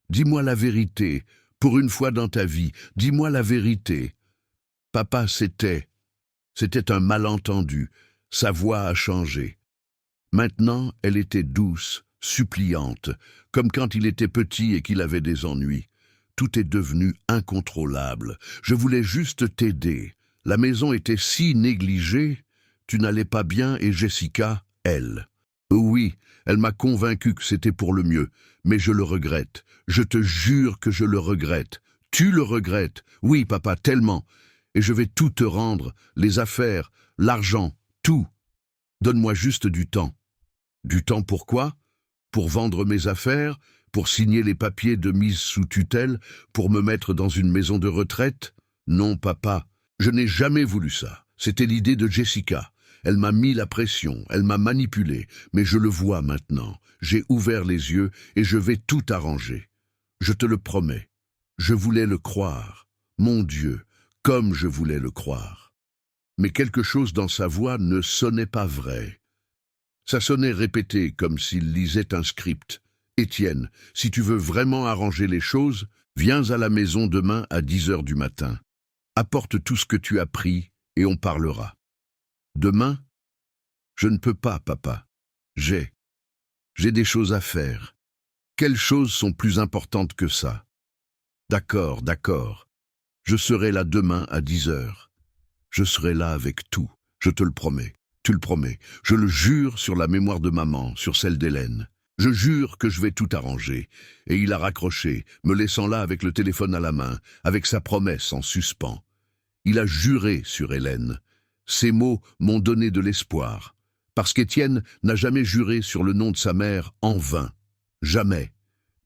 [SPEAKER 1] dis-moi la vérité. Pour une fois dans ta vie, dis-moi la vérité. Papa, c'était un malentendu. Sa voix a changé. Maintenant, elle était douce, suppliante, comme quand il était petit et qu'il avait des ennuis. Tout est devenu incontrôlable. Je voulais juste t'aider. La maison était si négligée, tu n'allais pas bien et Jessica, elle. Oui, elle m'a convaincu que c'était pour le mieux, mais je le regrette. Je te jure que je le regrette. Tu le regrettes. Oui, papa, tellement. Et je vais tout te rendre, les affaires, l'argent, tout. Donne-moi juste du temps. Du temps pourquoi? Pour vendre mes affaires, pour signer les papiers de mise sous tutelle, pour me mettre dans une maison de retraite? Non, papa. Je n'ai jamais voulu ça. C'était l'idée de Jessica. Elle m'a mis la pression, elle m'a manipulé, mais je le vois maintenant. J'ai ouvert les yeux et je vais tout arranger. Je te le promets. Je voulais le croire. Mon Dieu, comme je voulais le croire. Mais quelque chose dans sa voix ne sonnait pas vrai. Ça sonnait répété comme s'il lisait un script. Étienne, si tu veux vraiment arranger les choses, viens à la maison demain à 10h du matin. Apporte tout ce que tu as pris et on parlera. Demain? Je ne peux pas, papa. J'ai des choses à faire. Quelles choses sont plus importantes que ça? D'accord, d'accord. Je serai là demain à 10h. Je serai là avec tout, je te le promets. Tu le promets. Je le jure sur la mémoire de maman, sur celle d'Hélène. Je jure que je vais tout arranger. Et il a raccroché, me laissant là avec le téléphone à la main, avec sa promesse en suspens. Il a juré sur Hélène. Ces mots m'ont donné de l'espoir. Parce qu'Étienne n'a jamais juré sur le nom de sa mère en vain. Jamais.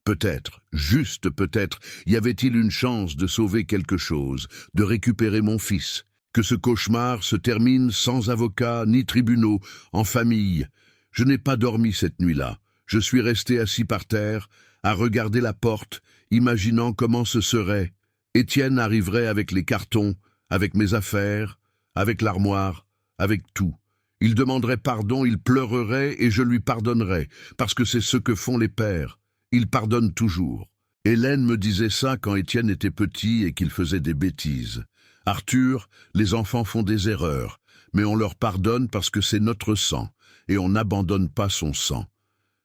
[SPEAKER 1] Peut-être, juste peut-être, y avait-il une chance de sauver quelque chose, de récupérer mon fils. Que ce cauchemar se termine sans avocat ni tribunaux, en famille. Je n'ai pas dormi cette nuit-là. Je suis resté assis par terre, à regarder la porte, imaginant comment ce serait. Étienne arriverait avec les cartons, avec mes affaires, avec l'armoire, avec tout. Il demanderait pardon, il pleurerait et je lui pardonnerais, parce que c'est ce que font les pères. Ils pardonnent toujours. Hélène me disait ça quand Étienne était petit et qu'il faisait des bêtises. Arthur, les enfants font des erreurs, mais on leur pardonne parce que c'est notre sang, et on n'abandonne pas son sang.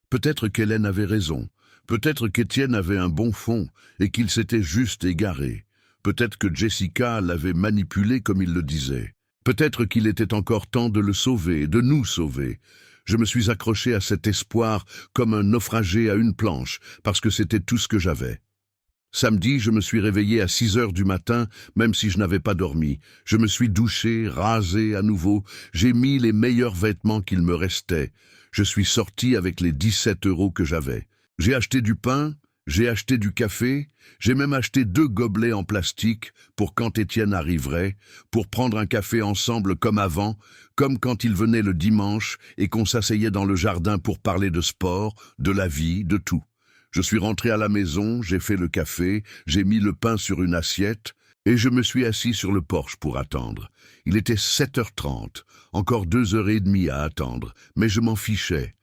[SPEAKER 1] Peut-être qu'Hélène avait raison, peut-être qu'Étienne avait un bon fond, et qu'il s'était juste égaré. Peut-être que Jessica l'avait manipulé comme il le disait. Peut-être qu'il était encore temps de le sauver, de nous sauver. Je me suis accroché à cet espoir comme un naufragé à une planche, parce que c'était tout ce que j'avais. Samedi, je me suis réveillé à 6 heures du matin, même si je n'avais pas dormi. Je me suis douché, rasé à nouveau. J'ai mis les meilleurs vêtements qu'il me restait. Je suis sorti avec les 17 € que j'avais. J'ai acheté du pain, j'ai acheté du café, j'ai même acheté 2 gobelets en plastique pour quand Étienne arriverait, pour prendre un café ensemble comme avant, comme quand il venait le dimanche et qu'on s'asseyait dans le jardin pour parler de sport, de la vie, de tout. Je suis rentré à la maison, j'ai fait le café, j'ai mis le pain sur une assiette et je me suis assis sur le porche pour attendre. Il était 7h30, encore 2h30 à attendre, mais je m'en fichais.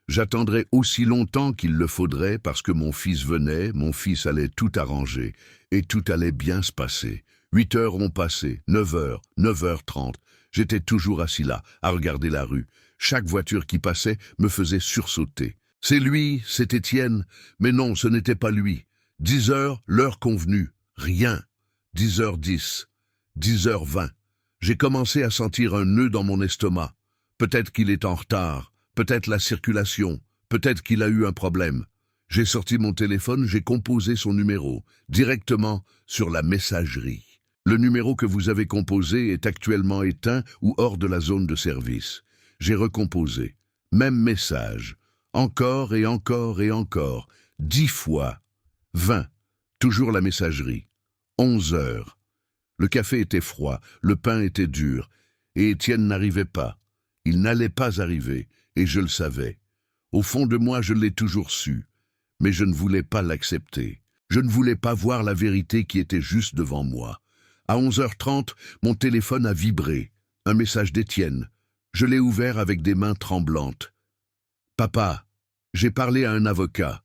[SPEAKER 1] J'attendrai aussi longtemps qu'il le faudrait parce que mon fils venait, mon fils allait tout arranger et tout allait bien se passer. 8 heures ont passé, 9 heures, 9h30. J'étais toujours assis là, à regarder la rue. Chaque voiture qui passait me faisait sursauter. C'est lui, c'est Étienne, mais non, ce n'était pas lui. 10 heures, l'heure convenue, rien. 10h10, 10h20. J'ai commencé à sentir un nœud dans mon estomac. Peut-être qu'il est en retard, peut-être la circulation, peut-être qu'il a eu un problème. J'ai sorti mon téléphone, j'ai composé son numéro, directement sur la messagerie. Le numéro que vous avez composé est actuellement éteint ou hors de la zone de service. J'ai recomposé. Même message. Encore et encore et encore. 10 fois. 20. Toujours la messagerie. 11 heures. Le café était froid, le pain était dur, et Étienne n'arrivait pas. Il n'allait pas arriver, et je le savais. Au fond de moi, je l'ai toujours su, mais je ne voulais pas l'accepter. Je ne voulais pas voir la vérité qui était juste devant moi. À 11h30, mon téléphone a vibré. Un message d'Étienne. Je l'ai ouvert avec des mains tremblantes. « Papa, j'ai parlé à un avocat.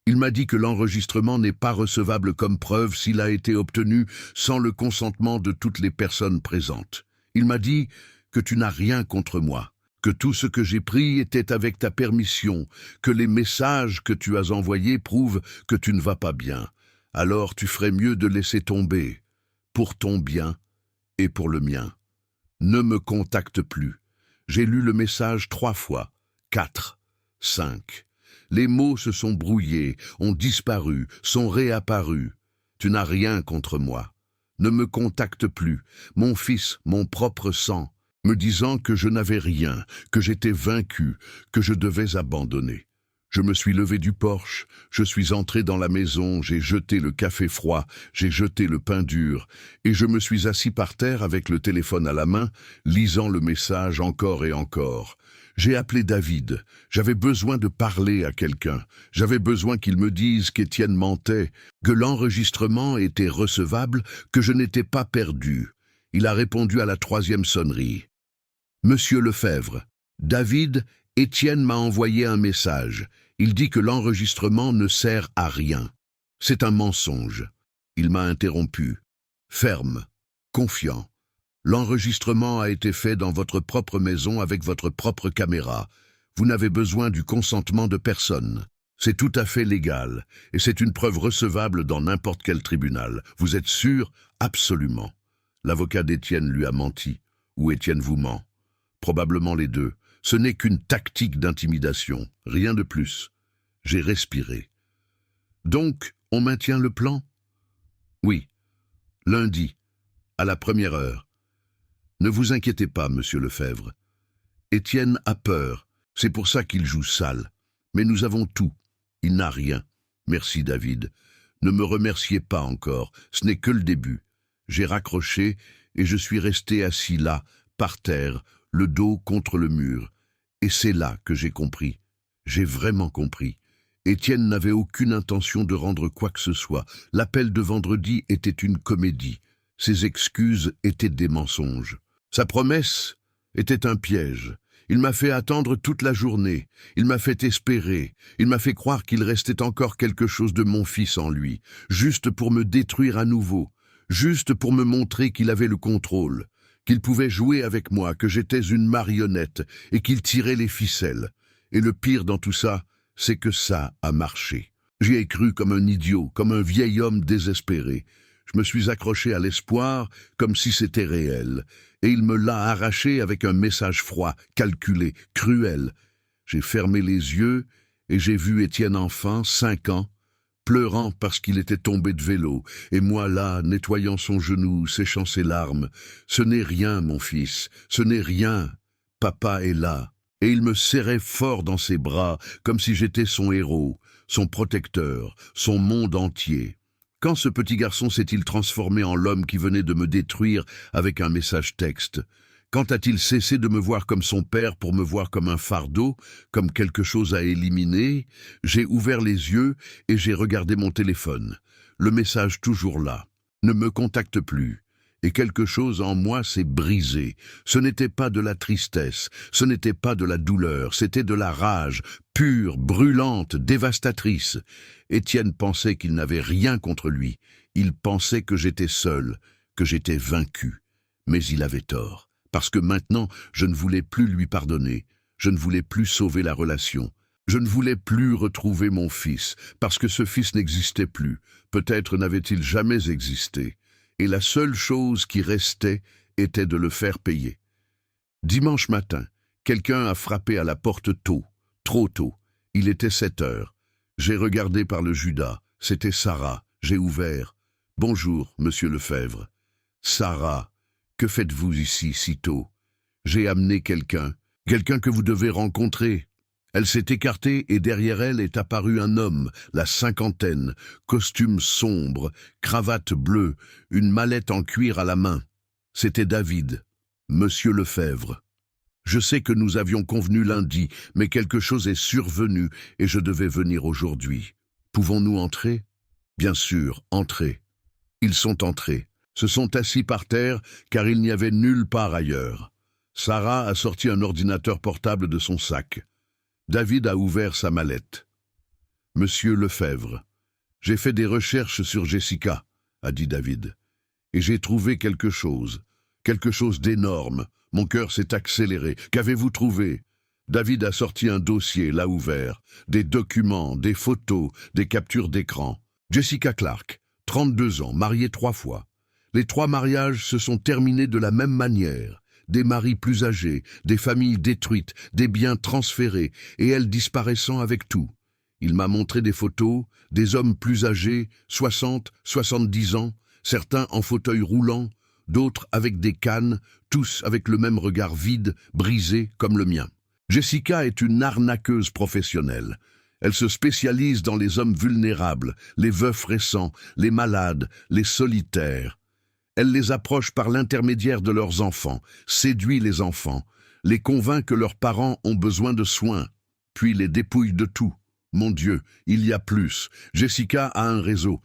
[SPEAKER 1] Il m'a dit que l'enregistrement n'est pas recevable comme preuve s'il a été obtenu sans le consentement de toutes les personnes présentes. Il m'a dit que tu n'as rien contre moi, que tout ce que j'ai pris était avec ta permission, que les messages que tu as envoyés prouvent que tu ne vas pas bien. Alors tu ferais mieux de laisser tomber, pour ton bien et pour le mien. Ne me contacte plus. J'ai lu le message 3 fois, 4, 5. Les mots se sont brouillés, ont disparu, sont réapparus. Tu n'as rien contre moi. Ne me contacte plus, mon fils, mon propre sang, me disant que je n'avais rien, que j'étais vaincu, que je devais abandonner. Je me suis levé du porche, je suis entré dans la maison, j'ai jeté le café froid, j'ai jeté le pain dur, et je me suis assis par terre avec le téléphone à la main, lisant le message encore et encore. J'ai appelé David, j'avais besoin de parler à quelqu'un, j'avais besoin qu'il me dise qu'Étienne mentait, que l'enregistrement était recevable, que je n'étais pas perdu. Il a répondu à la 3e sonnerie. « Monsieur Lefebvre, David, Étienne m'a envoyé un message. Il dit que l'enregistrement ne sert à rien. C'est un mensonge. » Il m'a interrompu. Ferme, confiant. L'enregistrement a été fait dans votre propre maison avec votre propre caméra. Vous n'avez besoin du consentement de personne. C'est tout à fait légal, et c'est une preuve recevable dans n'importe quel tribunal. Vous êtes sûr? Absolument. L'avocat d'Étienne lui a menti, ou Étienne vous ment. Probablement les deux. Ce n'est qu'une tactique d'intimidation, rien de plus. J'ai respiré. Donc, on maintient le plan? Oui. Lundi, à la 1e heure. Ne vous inquiétez pas, monsieur Lefebvre. Étienne a peur, c'est pour ça qu'il joue sale. Mais nous avons tout. Il n'a rien. Merci, David. Ne me remerciez pas encore, ce n'est que le début. J'ai raccroché et je suis resté assis là, par terre, le dos contre le mur. Et c'est là que j'ai compris. J'ai vraiment compris. Étienne n'avait aucune intention de rendre quoi que ce soit. L'appel de vendredi était une comédie. Ses excuses étaient des mensonges. Sa promesse était un piège. Il m'a fait attendre toute la journée. Il m'a fait espérer. Il m'a fait croire qu'il restait encore quelque chose de mon fils en lui, juste pour me détruire à nouveau, juste pour me montrer qu'il avait le contrôle. qu'il pouvait jouer avec moi, que j'étais une marionnette et qu'il tirait les ficelles. Et le pire dans tout ça, c'est que ça a marché. J'y ai cru comme un idiot, comme un vieil homme désespéré. Je me suis accroché à l'espoir comme si c'était réel, et il me l'a arraché avec un message froid, calculé, cruel. J'ai fermé les yeux et j'ai vu Étienne enfant, 5 ans, pleurant parce qu'il était tombé de vélo, et moi là, nettoyant son genou, séchant ses larmes. Ce n'est rien, mon fils, ce n'est rien. Papa est là. Et il me serrait fort dans ses bras, comme si j'étais son héros, son protecteur, son monde entier. Quand ce petit garçon s'est-il transformé en l'homme qui venait de me détruire avec un message texte? Quand a-t-il cessé de me voir comme son père pour me voir comme un fardeau, comme quelque chose à éliminer? J'ai ouvert les yeux et j'ai regardé mon téléphone. Le message toujours là. Ne me contacte plus. Et quelque chose en moi s'est brisé. Ce n'était pas de la tristesse, ce n'était pas de la douleur, c'était de la rage, pure, brûlante, dévastatrice. Étienne pensait qu'il n'avait rien contre lui. Il pensait que j'étais seul, que j'étais vaincu. Mais il avait tort, parce que maintenant, je ne voulais plus lui pardonner. Je ne voulais plus sauver la relation. Je ne voulais plus retrouver mon fils, parce que ce fils n'existait plus. Peut-être n'avait-il jamais existé. Et la seule chose qui restait était de le faire payer. Dimanche matin, quelqu'un a frappé à la porte tôt, trop tôt. Il était 7 heures. J'ai regardé par le Judas. C'était Sarah. J'ai ouvert. « Bonjour, monsieur Lefebvre. »« Sarah, que faites-vous ici si tôt? J'ai amené quelqu'un que vous devez rencontrer. » Elle s'est écartée et derrière elle est apparu un homme, la cinquantaine, costume sombre, cravate bleue, une mallette en cuir à la main. C'était David, monsieur Lefebvre. Je sais que nous avions convenu lundi, mais quelque chose est survenu et je devais venir aujourd'hui. Pouvons-nous entrer? Bien sûr, entrez. Ils sont entrés, se sont assis par terre car il n'y avait nulle part ailleurs. Sarah a sorti un ordinateur portable de son sac. David a ouvert sa mallette. « Monsieur Lefebvre, j'ai fait des recherches sur Jessica, » a dit David. « Et j'ai trouvé quelque chose d'énorme. Mon cœur s'est accéléré. Qu'avez-vous trouvé ?» David a sorti un dossier, l'a ouvert. Des documents, des photos, des captures d'écran. Jessica Clark, 32 ans, mariée 3 fois. Les 3 mariages se sont terminés de la même manière. Des maris plus âgés, des familles détruites, des biens transférés, et elle disparaissant avec tout. Il m'a montré des photos, des hommes plus âgés, 60, 70 ans, certains en fauteuil roulant, d'autres avec des cannes, tous avec le même regard vide, brisé comme le mien. Jessica est une arnaqueuse professionnelle. Elle se spécialise dans les hommes vulnérables, les veufs récents, les malades, les solitaires. Elle les approche par l'intermédiaire de leurs enfants, séduit les enfants, les convainc que leurs parents ont besoin de soins, puis les dépouille de tout. Mon Dieu, il y a plus. Jessica a un réseau.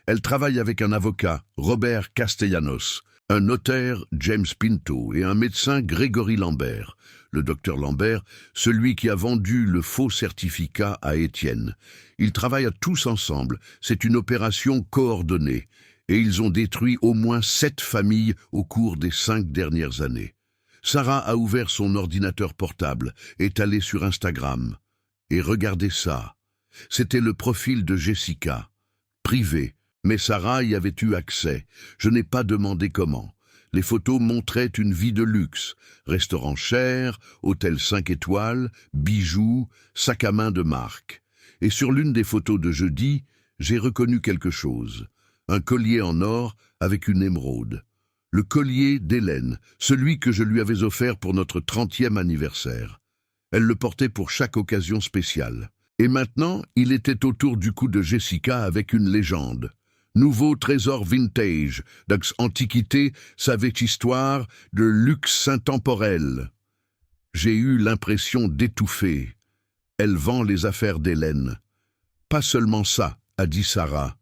[SPEAKER 1] Elle travaille avec un avocat, Robert Castellanos, un notaire, James Pinto, et un médecin, Grégory Lambert. Le docteur Lambert, celui qui a vendu le faux certificat à Étienne. Ils travaillent tous ensemble. C'est une opération coordonnée. Et ils ont détruit au moins 7 familles au cours des 5 dernières années. Sarah a ouvert son ordinateur portable, est allée sur Instagram. Et regardez ça. C'était le profil de Jessica. Privé, mais Sarah y avait eu accès. Je n'ai pas demandé comment. Les photos montraient une vie de luxe. Restaurant cher, hôtel 5 étoiles, bijoux, sac à main de marque. Et sur l'une des photos de jeudi, j'ai reconnu quelque chose. Un collier en or avec une émeraude. Le collier d'Hélène, celui que je lui avais offert pour notre 30e anniversaire. Elle le portait pour chaque occasion spéciale. Et maintenant, il était autour du cou de Jessica avec une légende. Nouveau trésor vintage, d'antiquité, savait histoire, de luxe intemporel. J'ai eu l'impression d'étouffer. Elle vend les affaires d'Hélène. Pas seulement ça, a dit Sarah.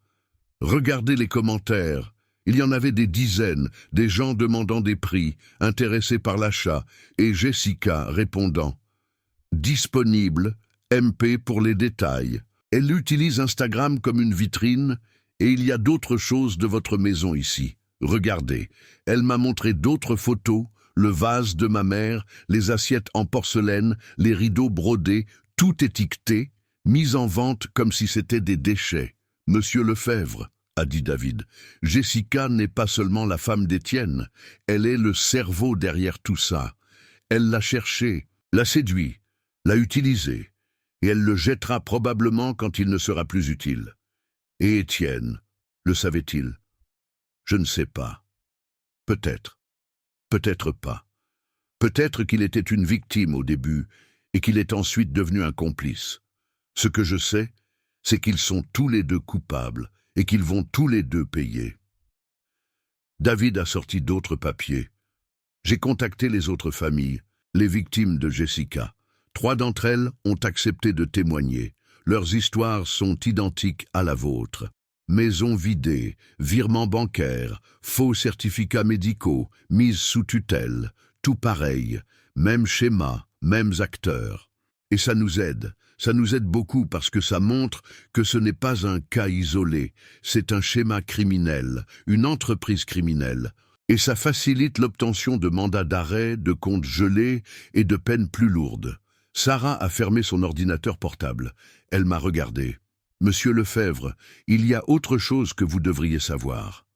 [SPEAKER 1] Regardez les commentaires. Il y en avait des dizaines, des gens demandant des prix, intéressés par l'achat, et Jessica répondant « Disponible, MP pour les détails ». Elle utilise Instagram comme une vitrine, et il y a d'autres choses de votre maison ici. Regardez, elle m'a montré d'autres photos, le vase de ma mère, les assiettes en porcelaine, les rideaux brodés, tout étiqueté, mis en vente comme si c'était des déchets. Monsieur Lefebvre, a dit David, Jessica n'est pas seulement la femme d'Étienne, elle est le cerveau derrière tout ça. Elle l'a cherché, l'a séduit, l'a utilisé, et elle le jettera probablement quand il ne sera plus utile. Et Étienne, le savait-il? Je ne sais pas. Peut-être. Peut-être pas. Peut-être qu'il était une victime au début et qu'il est ensuite devenu un complice. Ce que je sais, c'est qu'ils sont tous les deux coupables et qu'ils vont tous les deux payer. David a sorti d'autres papiers. J'ai contacté les autres familles, les victimes de Jessica. 3 d'entre elles ont accepté de témoigner. Leurs histoires sont identiques à la vôtre. Maisons vidées, virements bancaires, faux certificats médicaux, mise sous tutelle, tout pareil, même schéma, mêmes acteurs. Et ça nous aide beaucoup parce que ça montre que ce n'est pas un cas isolé, c'est un schéma criminel, une entreprise criminelle. Et ça facilite l'obtention de mandats d'arrêt, de comptes gelés et de peines plus lourdes. Sarah a fermé son ordinateur portable. Elle m'a regardé. Monsieur Lefebvre, il y a autre chose que vous devriez savoir.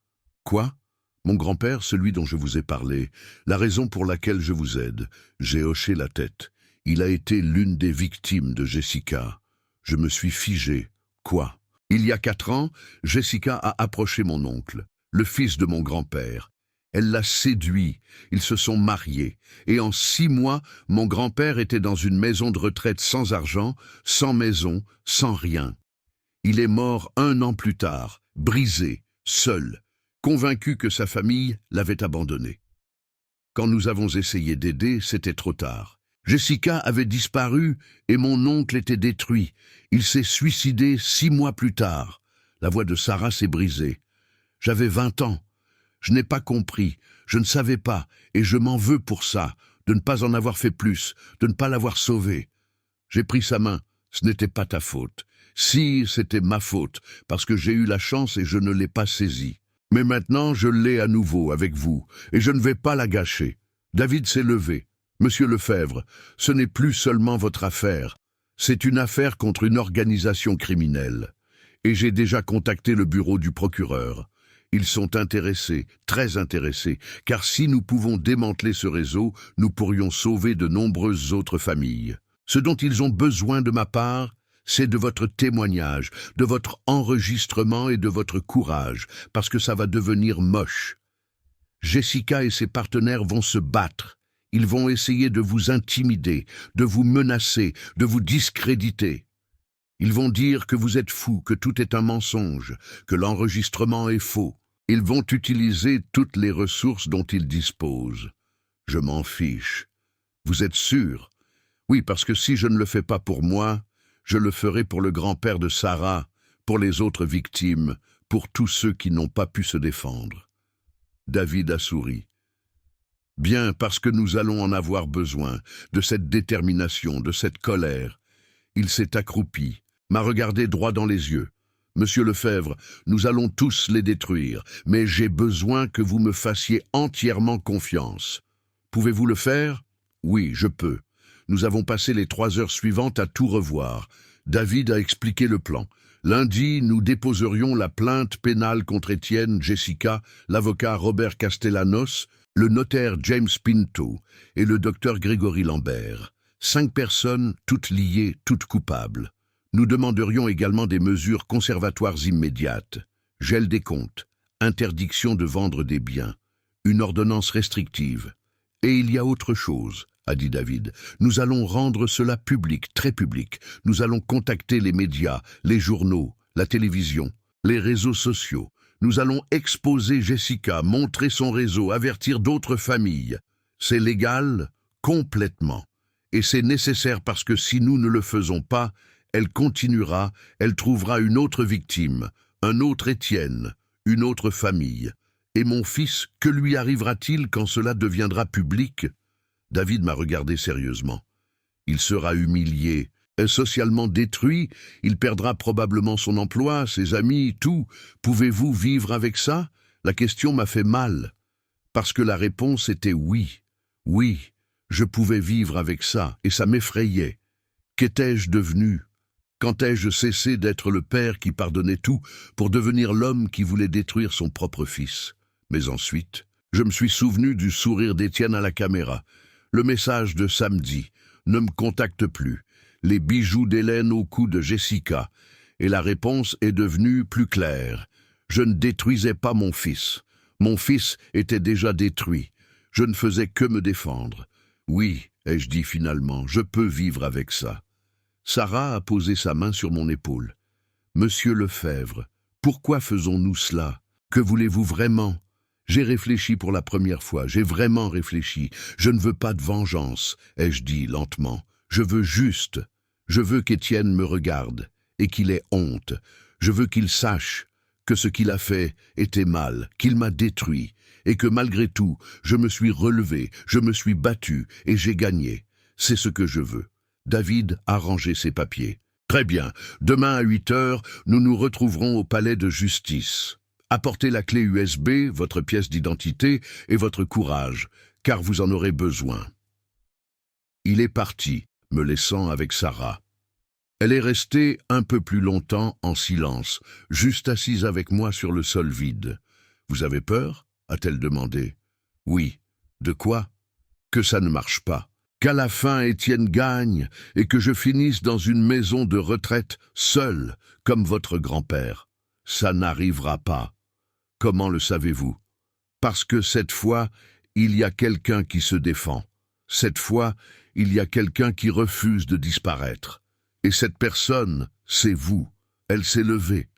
[SPEAKER 1] Quoi? Mon grand-père, celui dont je vous ai parlé, la raison pour laquelle je vous aide. J'ai hoché la tête. Il a été l'une des victimes de Jessica. Je me suis figé. Quoi? Il y a 4 ans, Jessica a approché mon oncle, le fils de mon grand-père. Elle l'a séduit, ils se sont mariés, et en 6 mois, mon grand-père était dans une maison de retraite sans argent, sans maison, sans rien. Il est mort 1 an plus tard, brisé, seul, convaincu que sa famille l'avait abandonné. Quand nous avons essayé d'aider, c'était trop tard. Jessica avait disparu et mon oncle était détruit. Il s'est suicidé 6 mois plus tard. La voix de Sarah s'est brisée. J'avais 20 ans. Je n'ai pas compris, je ne savais pas, et je m'en veux pour ça, de ne pas en avoir fait plus, de ne pas l'avoir sauvé. J'ai pris sa main, ce n'était pas ta faute. Si, c'était ma faute, parce que j'ai eu la chance et je ne l'ai pas saisie. Mais maintenant, je l'ai à nouveau avec vous, et je ne vais pas la gâcher. David s'est levé. Monsieur Lefebvre, ce n'est plus seulement votre affaire, c'est une affaire contre une organisation criminelle. Et j'ai déjà contacté le bureau du procureur. Ils sont intéressés, très intéressés, car si nous pouvons démanteler ce réseau, nous pourrions sauver de nombreuses autres familles. Ce dont ils ont besoin de ma part, c'est de votre témoignage, de votre enregistrement et de votre courage, parce que ça va devenir moche. Jessica et ses partenaires vont se battre. Ils vont essayer de vous intimider, de vous menacer, de vous discréditer. Ils vont dire que vous êtes fou, que tout est un mensonge, que l'enregistrement est faux. Ils vont utiliser toutes les ressources dont ils disposent. Je m'en fiche. Vous êtes sûr? Oui, parce que si je ne le fais pas pour moi, je le ferai pour le grand-père de Sarah, pour les autres victimes, pour tous ceux qui n'ont pas pu se défendre. David a souri. Bien, parce que nous allons en avoir besoin, de cette détermination, de cette colère. Il s'est accroupi, m'a regardé droit dans les yeux. Monsieur Lefebvre, nous allons tous les détruire, mais j'ai besoin que vous me fassiez entièrement confiance. Pouvez-vous le faire? Oui, je peux. Nous avons passé les 3 heures suivantes à tout revoir. David a expliqué le plan. Lundi, nous déposerions la plainte pénale contre Étienne, Jessica, l'avocat Robert Castellanos, le notaire James Pinto et le docteur Grégory Lambert. 5 personnes, toutes liées, toutes coupables. Nous demanderions également des mesures conservatoires immédiates. Gel des comptes, interdiction de vendre des biens, une ordonnance restrictive. Et il y a autre chose, a dit David. Nous allons rendre cela public, très public. Nous allons contacter les médias, les journaux, la télévision, les réseaux sociaux. Nous allons exposer Jessica, montrer son réseau, avertir d'autres familles. C'est légal? Complètement. Et c'est nécessaire parce que si nous ne le faisons pas, elle continuera, elle trouvera une autre victime, un autre Étienne, une autre famille. Et mon fils, que lui arrivera-t-il quand cela deviendra public? David m'a regardé sérieusement. Il sera humilié, socialement détruit, il perdra probablement son emploi, ses amis, tout. Pouvez-vous vivre avec ça? La question m'a fait mal, parce que la réponse était oui. Oui, je pouvais vivre avec ça, et ça m'effrayait. Qu'étais-je devenu? Quand ai-je cessé d'être le père qui pardonnait tout pour devenir l'homme qui voulait détruire son propre fils? Mais ensuite, je me suis souvenu du sourire d'Étienne à la caméra, le message de samedi, ne me contacte plus, les bijoux d'Hélène au cou de Jessica, et la réponse est devenue plus claire. Je ne détruisais pas mon fils. Mon fils était déjà détruit. Je ne faisais que me défendre. Oui, ai-je dit finalement, je peux vivre avec ça. Sarah a posé sa main sur mon épaule. Monsieur Lefebvre, pourquoi faisons-nous cela? Que voulez-vous vraiment? J'ai réfléchi pour la première fois, j'ai vraiment réfléchi. Je ne veux pas de vengeance, ai-je dit lentement. Je veux juste. Je veux qu'Étienne me regarde et qu'il ait honte. Je veux qu'il sache que ce qu'il a fait était mal, qu'il m'a détruit, et que malgré tout, je me suis relevé, je me suis battu et j'ai gagné. C'est ce que je veux. David a rangé ses papiers. Très bien, demain à 8 heures, nous nous retrouverons au palais de justice. Apportez la clé USB, votre pièce d'identité et votre courage, car vous en aurez besoin. Il est parti, me laissant avec Sarah. Elle est restée un peu plus longtemps en silence, juste assise avec moi sur le sol vide. « Vous avez peur ?» a-t-elle demandé. « Oui. De quoi ? Que ça ne marche pas. Qu'à la fin Étienne gagne et que je finisse dans une maison de retraite, seul, comme votre grand-père. Ça n'arrivera pas. Comment le savez-vous? Parce que cette fois, il y a quelqu'un qui se défend. Cette fois, il y a quelqu'un qui refuse de disparaître. Et cette personne, c'est vous. Elle s'est levée.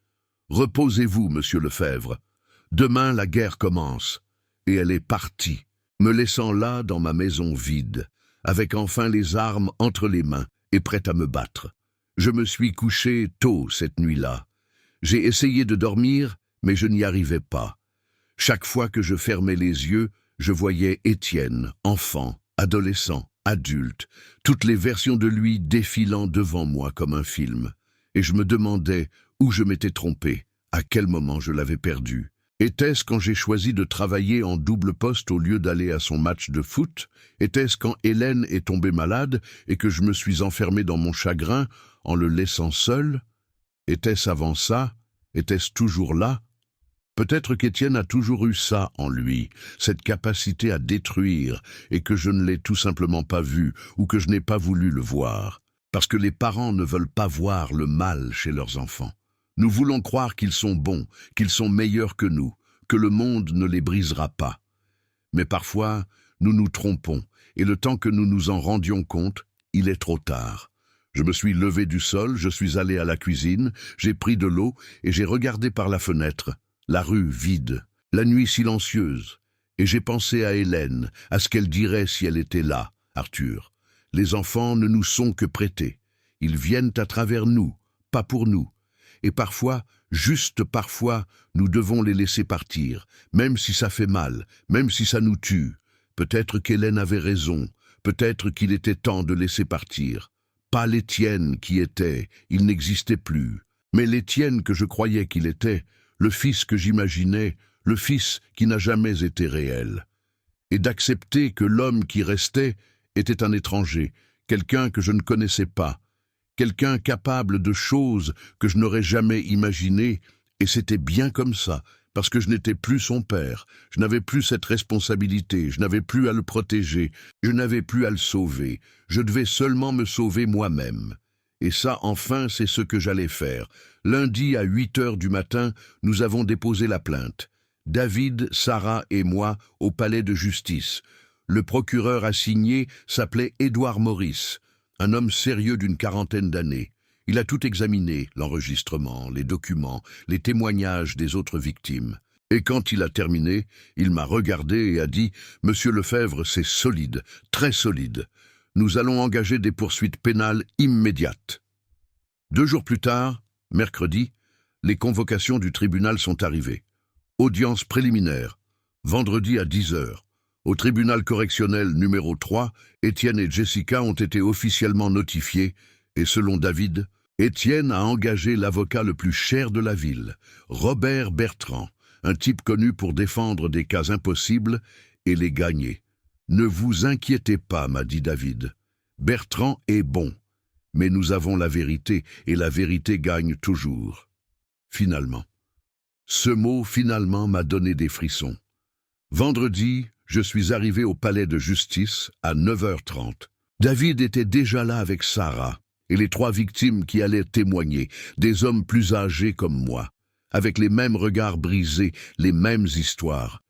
[SPEAKER 1] Reposez-vous, monsieur Lefebvre. Demain, la guerre commence. Et elle est partie, me laissant là dans ma maison vide, avec enfin les armes entre les mains et prête à me battre. Je me suis couché tôt cette nuit-là. J'ai essayé de dormir, mais je n'y arrivais pas. Chaque fois que je fermais les yeux, je voyais Étienne, enfant, adolescent, adulte, toutes les versions de lui défilant devant moi comme un film. Et je me demandais où je m'étais trompé, à quel moment je l'avais perdu. Était-ce quand j'ai choisi de travailler en double poste au lieu d'aller à son match de foot? Était-ce quand Hélène est tombée malade et que je me suis enfermé dans mon chagrin en le laissant seul? Était-ce avant ça? Était-ce toujours là? Peut-être qu'Étienne a toujours eu ça en lui, cette capacité à détruire, et que je ne l'ai tout simplement pas vu, ou que je n'ai pas voulu le voir. Parce que les parents ne veulent pas voir le mal chez leurs enfants. Nous voulons croire qu'ils sont bons, qu'ils sont meilleurs que nous, que le monde ne les brisera pas. Mais parfois, nous nous trompons, et le temps que nous nous en rendions compte, il est trop tard. Je me suis levé du sol, je suis allé à la cuisine, j'ai pris de l'eau et j'ai regardé par la fenêtre. La rue vide, la nuit silencieuse, et j'ai pensé à Hélène, à ce qu'elle dirait si elle était là, Arthur. Les enfants ne nous sont que prêtés. Ils viennent à travers nous, pas pour nous. Et parfois, juste parfois, nous devons les laisser partir, même si ça fait mal, même si ça nous tue. Peut-être qu'Hélène avait raison, peut-être qu'il était temps de laisser partir. Pas l'Étienne qui était, il n'existait plus, mais l'Étienne que je croyais qu'il était, le fils que j'imaginais, le fils qui n'a jamais été réel. Et d'accepter que l'homme qui restait était un étranger, quelqu'un que je ne connaissais pas, quelqu'un capable de choses que je n'aurais jamais imaginées, et c'était bien comme ça, parce que je n'étais plus son père, je n'avais plus cette responsabilité, je n'avais plus à le protéger, je n'avais plus à le sauver, je devais seulement me sauver moi-même. Et ça, enfin, c'est ce que j'allais faire. Lundi à 8 heures du matin, nous avons déposé la plainte. David, Sarah et moi au palais de justice. Le procureur assigné s'appelait Édouard Maurice, un homme sérieux d'une quarantaine d'années. Il a tout examiné, l'enregistrement, les documents, les témoignages des autres victimes. Et quand il a terminé, il m'a regardé et a dit « Monsieur Lefebvre, c'est solide, très solide. Nous allons engager des poursuites pénales immédiates. » 2 jours plus tard, mercredi, les convocations du tribunal sont arrivées. Audience préliminaire, vendredi à 10 heures. Au tribunal correctionnel numéro 3, Étienne et Jessica ont été officiellement notifiés et selon David, Étienne a engagé l'avocat le plus cher de la ville, Robert Bertrand, un type connu pour défendre des cas impossibles et les gagner. « Ne vous inquiétez pas, m'a dit David. Bertrand est bon, mais nous avons la vérité, et la vérité gagne toujours. » Finalement. Ce mot « finalement » m'a donné des frissons. Vendredi, je suis arrivé au palais de justice à 9h30. David était déjà là avec Sarah et les 3 victimes qui allaient témoigner, des hommes plus âgés comme moi, avec les mêmes regards brisés, les mêmes histoires.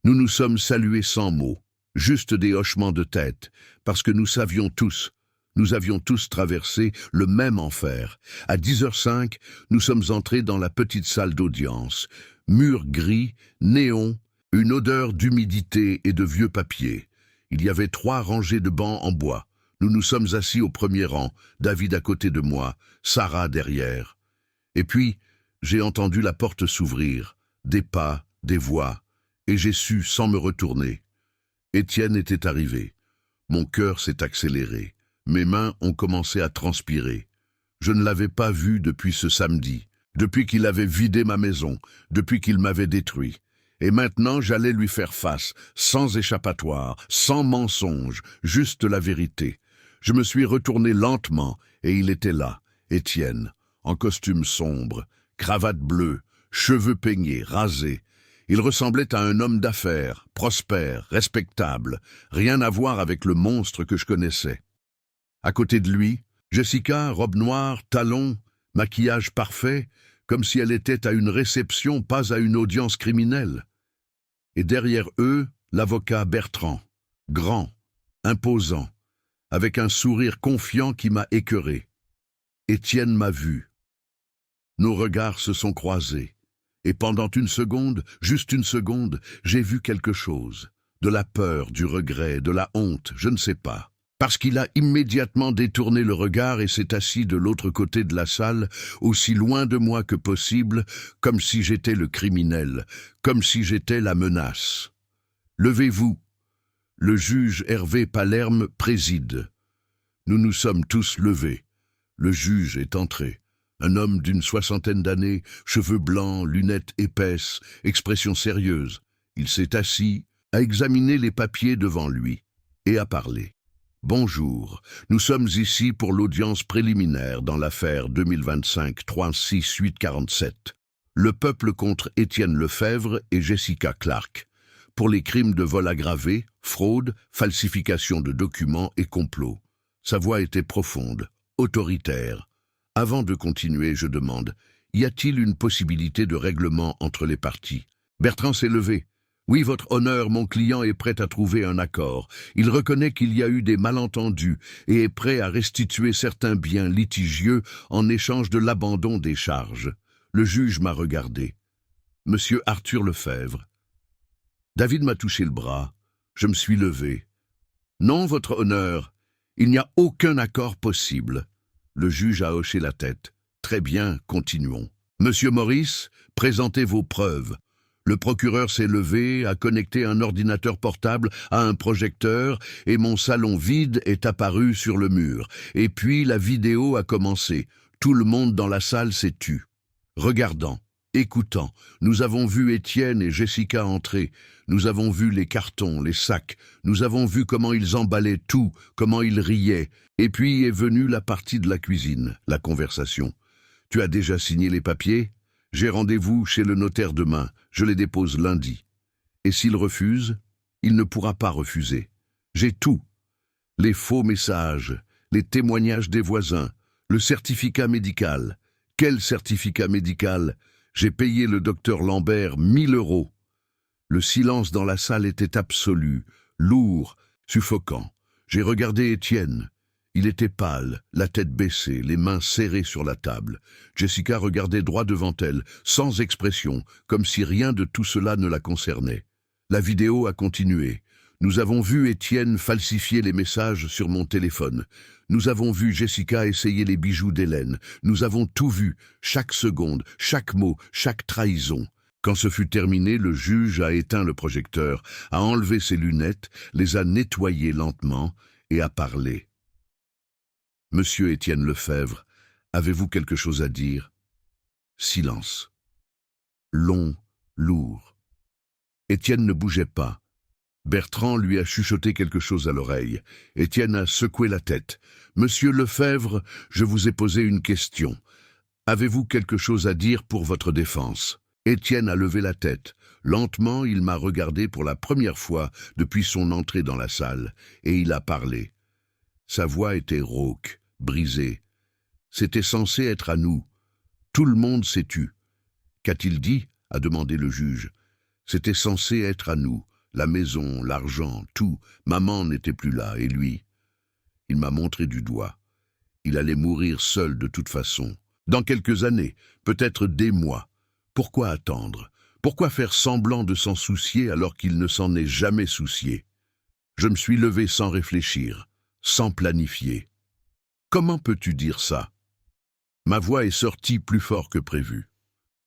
[SPEAKER 1] Nous nous sommes salués sans mots, juste des hochements de tête, parce que nous savions tous, nous avions tous traversé le même enfer. À 10h05, nous sommes entrés dans la petite salle d'audience. Murs gris, néon, une odeur d'humidité et de vieux papier. Il y avait 3 rangées de bancs en bois. Nous nous sommes assis au premier rang, David à côté de moi, Sarah derrière. Et puis, j'ai entendu la porte s'ouvrir, des pas, des voix, et j'ai su sans me retourner. Étienne était arrivé. Mon cœur s'est accéléré. Mes mains ont commencé à transpirer. Je ne l'avais pas vu depuis ce samedi, depuis qu'il avait vidé ma maison, depuis qu'il m'avait détruit. Et maintenant, j'allais lui faire face, sans échappatoire, sans mensonge, juste la vérité. Je me suis retourné lentement, et il était là, Étienne, en costume sombre, cravate bleue, cheveux peignés, rasés. Il ressemblait à un homme d'affaires, prospère, respectable, rien à voir avec le monstre que je connaissais. À côté de lui, Jessica, robe noire, talons, maquillage parfait, comme si elle était à une réception, pas à une audience criminelle. Et derrière eux, l'avocat Bertrand, grand, imposant, avec un sourire confiant qui m'a écœuré. Étienne m'a vu. Nos regards se sont croisés. Et pendant une seconde, juste une seconde, j'ai vu quelque chose. De la peur, du regret, de la honte, je ne sais pas. Parce qu'il a immédiatement détourné le regard et s'est assis de l'autre côté de la salle, aussi loin de moi que possible, comme si j'étais le criminel, comme si j'étais la menace. « Levez-vous !» Le juge Hervé Palerme préside. Nous nous sommes tous levés. Le juge est entré. Un homme d'une 60aine d'années, cheveux blancs, lunettes épaisses, expression sérieuse. Il s'est assis, a examiné les papiers devant lui et a parlé. « Bonjour, nous sommes ici pour l'audience préliminaire dans l'affaire 2025-36-847. Le peuple contre Étienne Lefebvre et Jessica Clark. Pour les crimes de vol aggravé, fraude, falsification de documents et complot. » Sa voix était profonde, autoritaire. Avant de continuer, je demande, y a-t-il une possibilité de règlement entre les parties? Bertrand s'est levé. Oui, votre honneur, mon client est prêt à trouver un accord. Il reconnaît qu'il y a eu des malentendus et est prêt à restituer certains biens litigieux en échange de l'abandon des charges. Le juge m'a regardé. Monsieur Arthur Lefebvre. David m'a touché le bras. Je me suis levé. Non, votre honneur, il n'y a aucun accord possible. Le juge a hoché la tête. Très bien, continuons. Monsieur Maurice, présentez vos preuves. Le procureur s'est levé, a connecté un ordinateur portable à un projecteur et mon salon vide est apparu sur le mur. Et puis la vidéo a commencé. Tout le monde dans la salle s'est tu. Regardant, écoutant, nous avons vu Étienne et Jessica entrer. Nous avons vu les cartons, les sacs. Nous avons vu comment ils emballaient tout, comment ils riaient. Et puis est venue la partie de la cuisine, la conversation. « Tu as déjà signé les papiers ? J'ai rendez-vous chez le notaire demain. Je les dépose lundi. Et s'il refuse, il ne pourra pas refuser. J'ai tout. Les faux messages, les témoignages des voisins, le certificat médical. Quel certificat médical ? J'ai payé le docteur Lambert 1 000 €. Le silence dans la salle était absolu, lourd, suffocant. J'ai regardé Étienne. Il était pâle, la tête baissée, les mains serrées sur la table. Jessica regardait droit devant elle, sans expression, comme si rien de tout cela ne la concernait. La vidéo a continué. Nous avons vu Étienne falsifier les messages sur mon téléphone. Nous avons vu Jessica essayer les bijoux d'Hélène. Nous avons tout vu, chaque seconde, chaque mot, chaque trahison. Quand ce fut terminé, le juge a éteint le projecteur, a enlevé ses lunettes, les a nettoyées lentement et a parlé. Monsieur Étienne Lefebvre, avez-vous quelque chose à dire? Silence. Long, lourd. Étienne ne bougeait pas. Bertrand lui a chuchoté quelque chose à l'oreille. Étienne a secoué la tête. « Monsieur Lefebvre, je vous ai posé une question. Avez-vous quelque chose à dire pour votre défense ?» Étienne a levé la tête. Lentement, il m'a regardé pour la première fois depuis son entrée dans la salle, et il a parlé. Sa voix était rauque, brisée. C'était censé être à nous. Tout le monde s'est tu. Qu'a-t-il dit ? A demandé le juge. C'était censé être à nous. La maison, l'argent, tout. Maman n'était plus là, et lui. Il m'a montré du doigt. Il allait mourir seul de toute façon. Dans quelques années, peut-être des mois. Pourquoi attendre ? Pourquoi faire semblant de s'en soucier alors qu'il ne s'en est jamais soucié ? Je me suis levé sans réfléchir, sans planifier. Comment peux-tu dire ça ? Ma voix est sortie plus fort que prévu.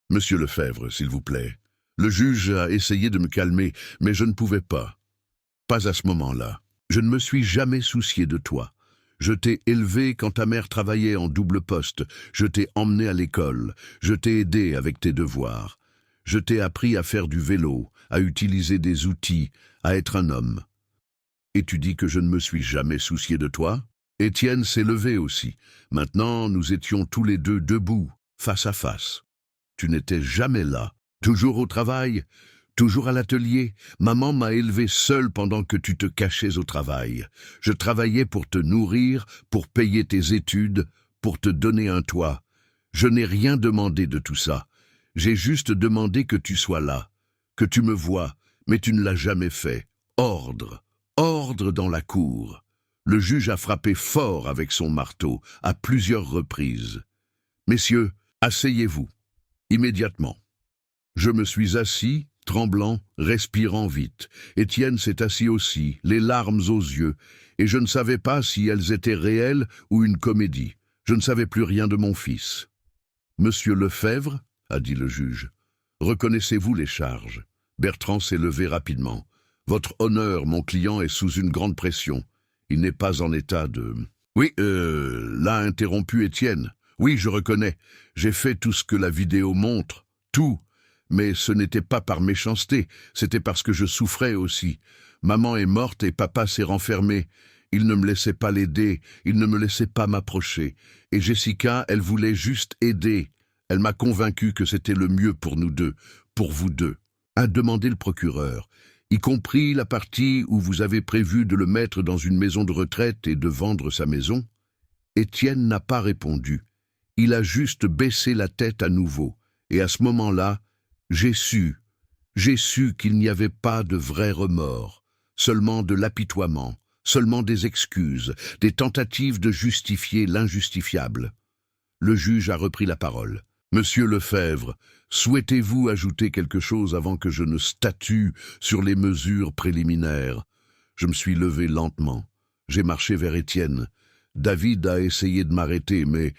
[SPEAKER 1] Monsieur Lefebvre, s'il vous plaît. Le juge a essayé de me calmer, mais je ne pouvais pas. Pas à ce moment-là. Je ne me suis jamais soucié de toi. Je t'ai élevé quand ta mère travaillait en double poste. Je t'ai emmené à l'école. Je t'ai aidé avec tes devoirs. Je t'ai appris à faire du vélo, à utiliser des outils, à être un homme. Et tu dis que je ne me suis jamais soucié de toi ? Étienne s'est levé aussi. Maintenant, nous étions tous les deux debout, face à face. Tu n'étais jamais là. Toujours au travail, toujours à l'atelier. Maman m'a élevé seule pendant que tu te cachais au travail. Je travaillais pour te nourrir, pour payer tes études, pour te donner un toit. Je n'ai rien demandé de tout ça. J'ai juste demandé que tu sois là, que tu me vois, mais tu ne l'as jamais fait. Ordre, ordre dans la cour. Le juge a frappé fort avec son marteau, à plusieurs reprises. Messieurs, asseyez-vous, immédiatement. Je me suis assis, tremblant, respirant vite. Étienne s'est assis aussi, les larmes aux yeux, et je ne savais pas si elles étaient réelles ou une comédie. Je ne savais plus rien de mon fils. « Monsieur Lefebvre ?» a dit le juge. « Reconnaissez-vous les charges ?» Bertrand s'est levé rapidement. « Votre honneur, mon client est sous une grande pression. Il n'est pas en état de... » « Oui, l'a interrompu Étienne. « Oui, je reconnais. J'ai fait tout ce que la vidéo montre. Tout. Mais ce n'était pas par méchanceté, c'était parce que je souffrais aussi. Maman est morte et papa s'est renfermé. Il ne me laissait pas l'aider, il ne me laissait pas m'approcher. Et Jessica, elle voulait juste aider. Elle m'a convaincu que c'était le mieux pour nous deux, pour vous deux. » A demandé le procureur, y compris la partie où vous avez prévu de le mettre dans une maison de retraite et de vendre sa maison. Étienne n'a pas répondu. Il a juste baissé la tête à nouveau. Et à ce moment-là, j'ai su qu'il n'y avait pas de vrai remords, seulement de l'apitoiement, seulement des excuses, des tentatives de justifier l'injustifiable. Le juge a repris la parole. « Monsieur Lefebvre, souhaitez-vous ajouter quelque chose avant que je ne statue sur les mesures préliminaires ?» Je me suis levé lentement. J'ai marché vers Étienne. David a essayé de m'arrêter, mais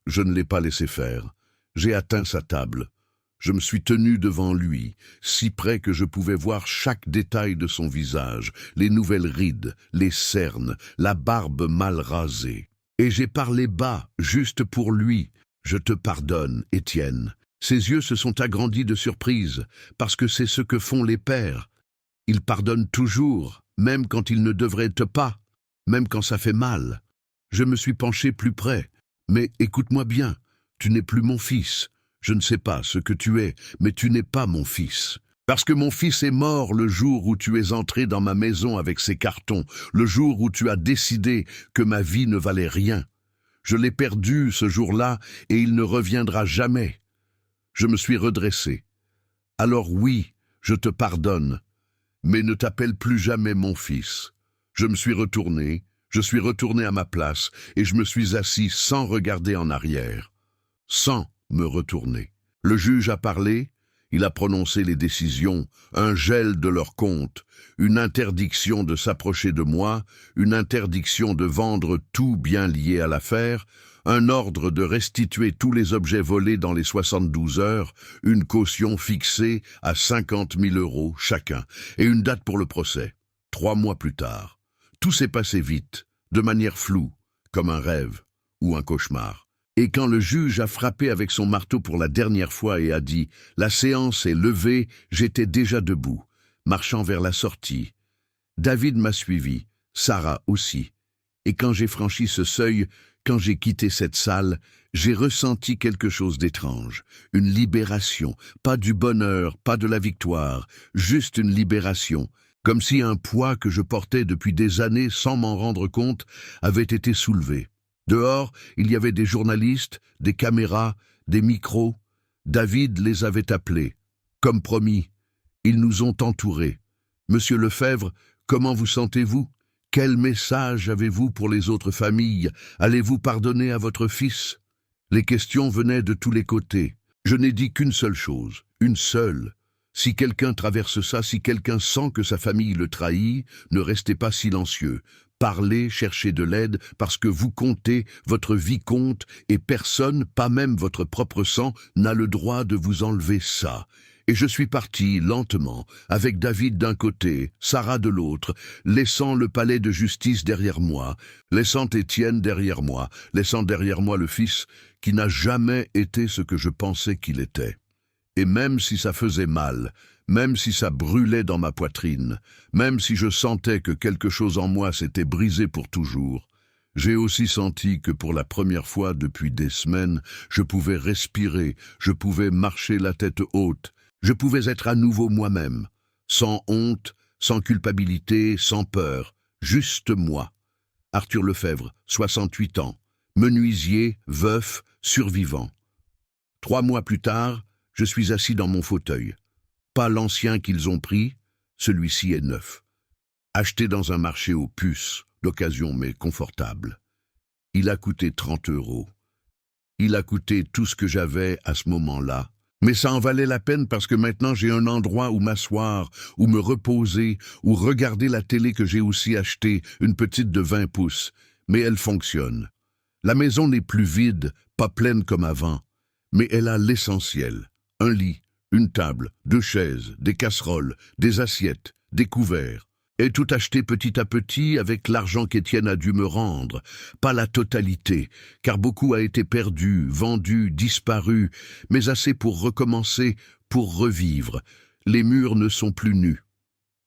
[SPEAKER 1] je ne l'ai pas laissé faire. J'ai atteint sa table. Je me suis tenu devant lui, si près que je pouvais voir chaque détail de son visage, les nouvelles rides, les cernes, la barbe mal rasée. Et j'ai parlé bas, juste pour lui. « Je te pardonne, Étienne. » Ses yeux se sont agrandis de surprise, parce que c'est ce que font les pères. Ils pardonnent toujours, même quand ils ne devraient pas, même quand ça fait mal. Je me suis penché plus près. « Mais écoute-moi bien, tu n'es plus mon fils. Je ne sais pas ce que tu es, mais tu n'es pas mon fils. Parce que mon fils est mort le jour où tu es entré dans ma maison avec ces cartons, le jour où tu as décidé que ma vie ne valait rien. Je l'ai perdu ce jour-là et il ne reviendra jamais. » Je me suis redressé. « Alors oui, je te pardonne, mais ne t'appelle plus jamais mon fils. » Je me suis retourné, à ma place et je me suis assis sans regarder en arrière, sans me retourner. Le juge a parlé, il a prononcé les décisions, un gel de leur compte, une interdiction de s'approcher de moi, une interdiction de vendre tout bien lié à l'affaire, un ordre de restituer tous les objets volés dans les 72 heures, une caution fixée à 50 000 € chacun, et une date pour le procès, 3 mois plus tard. Tout s'est passé vite, de manière floue, comme un rêve ou un cauchemar. Et quand le juge a frappé avec son marteau pour la dernière fois et a dit « La séance est levée », j'étais déjà debout, marchant vers la sortie. David m'a suivi, Sarah aussi. Et quand j'ai franchi ce seuil, quand j'ai quitté cette salle, j'ai ressenti quelque chose d'étrange, une libération, pas du bonheur, pas de la victoire, juste une libération, comme si un poids que je portais depuis des années sans m'en rendre compte avait été soulevé. Dehors, il y avait des journalistes, des caméras, des micros. David les avait appelés. Comme promis, ils nous ont entourés. Monsieur Lefebvre, comment vous sentez-vous? Quel message avez-vous pour les autres familles? Allez-vous pardonner à votre fils? Les questions venaient de tous les côtés. Je n'ai dit qu'une seule chose, une seule. Si quelqu'un traverse ça, si quelqu'un sent que sa famille le trahit, ne restez pas silencieux. Parlez, cherchez de l'aide, parce que vous comptez, votre vie compte, et personne, pas même votre propre sang, n'a le droit de vous enlever ça. Et je suis parti, lentement, avec David d'un côté, Sarah de l'autre, laissant le palais de justice derrière moi, laissant Étienne derrière moi, laissant derrière moi le fils qui n'a jamais été ce que je pensais qu'il était. Et même si ça faisait mal, même si ça brûlait dans ma poitrine, même si je sentais que quelque chose en moi s'était brisé pour toujours, j'ai aussi senti que pour la première fois depuis des semaines, je pouvais respirer, je pouvais marcher la tête haute, je pouvais être à nouveau moi-même, sans honte, sans culpabilité, sans peur, juste moi. Arthur Lefebvre, 68 ans, menuisier, veuf, survivant. 3 mois plus tard, je suis assis dans mon fauteuil. Pas l'ancien qu'ils ont pris, celui-ci est neuf. Acheté dans un marché aux puces, d'occasion mais confortable. Il a coûté 30 €. Il a coûté tout ce que j'avais à ce moment-là. Mais ça en valait la peine parce que maintenant j'ai un endroit où m'asseoir, où me reposer, où regarder la télé que j'ai aussi achetée, une petite de 20 pouces. Mais elle fonctionne. La maison n'est plus vide, pas pleine comme avant. Mais elle a l'essentiel. Un lit, une table, 2 chaises, des casseroles, des assiettes, des couverts. Et tout acheté petit à petit avec l'argent qu'Étienne a dû me rendre. Pas la totalité, car beaucoup a été perdu, vendu, disparu, mais assez pour recommencer, pour revivre. Les murs ne sont plus nus.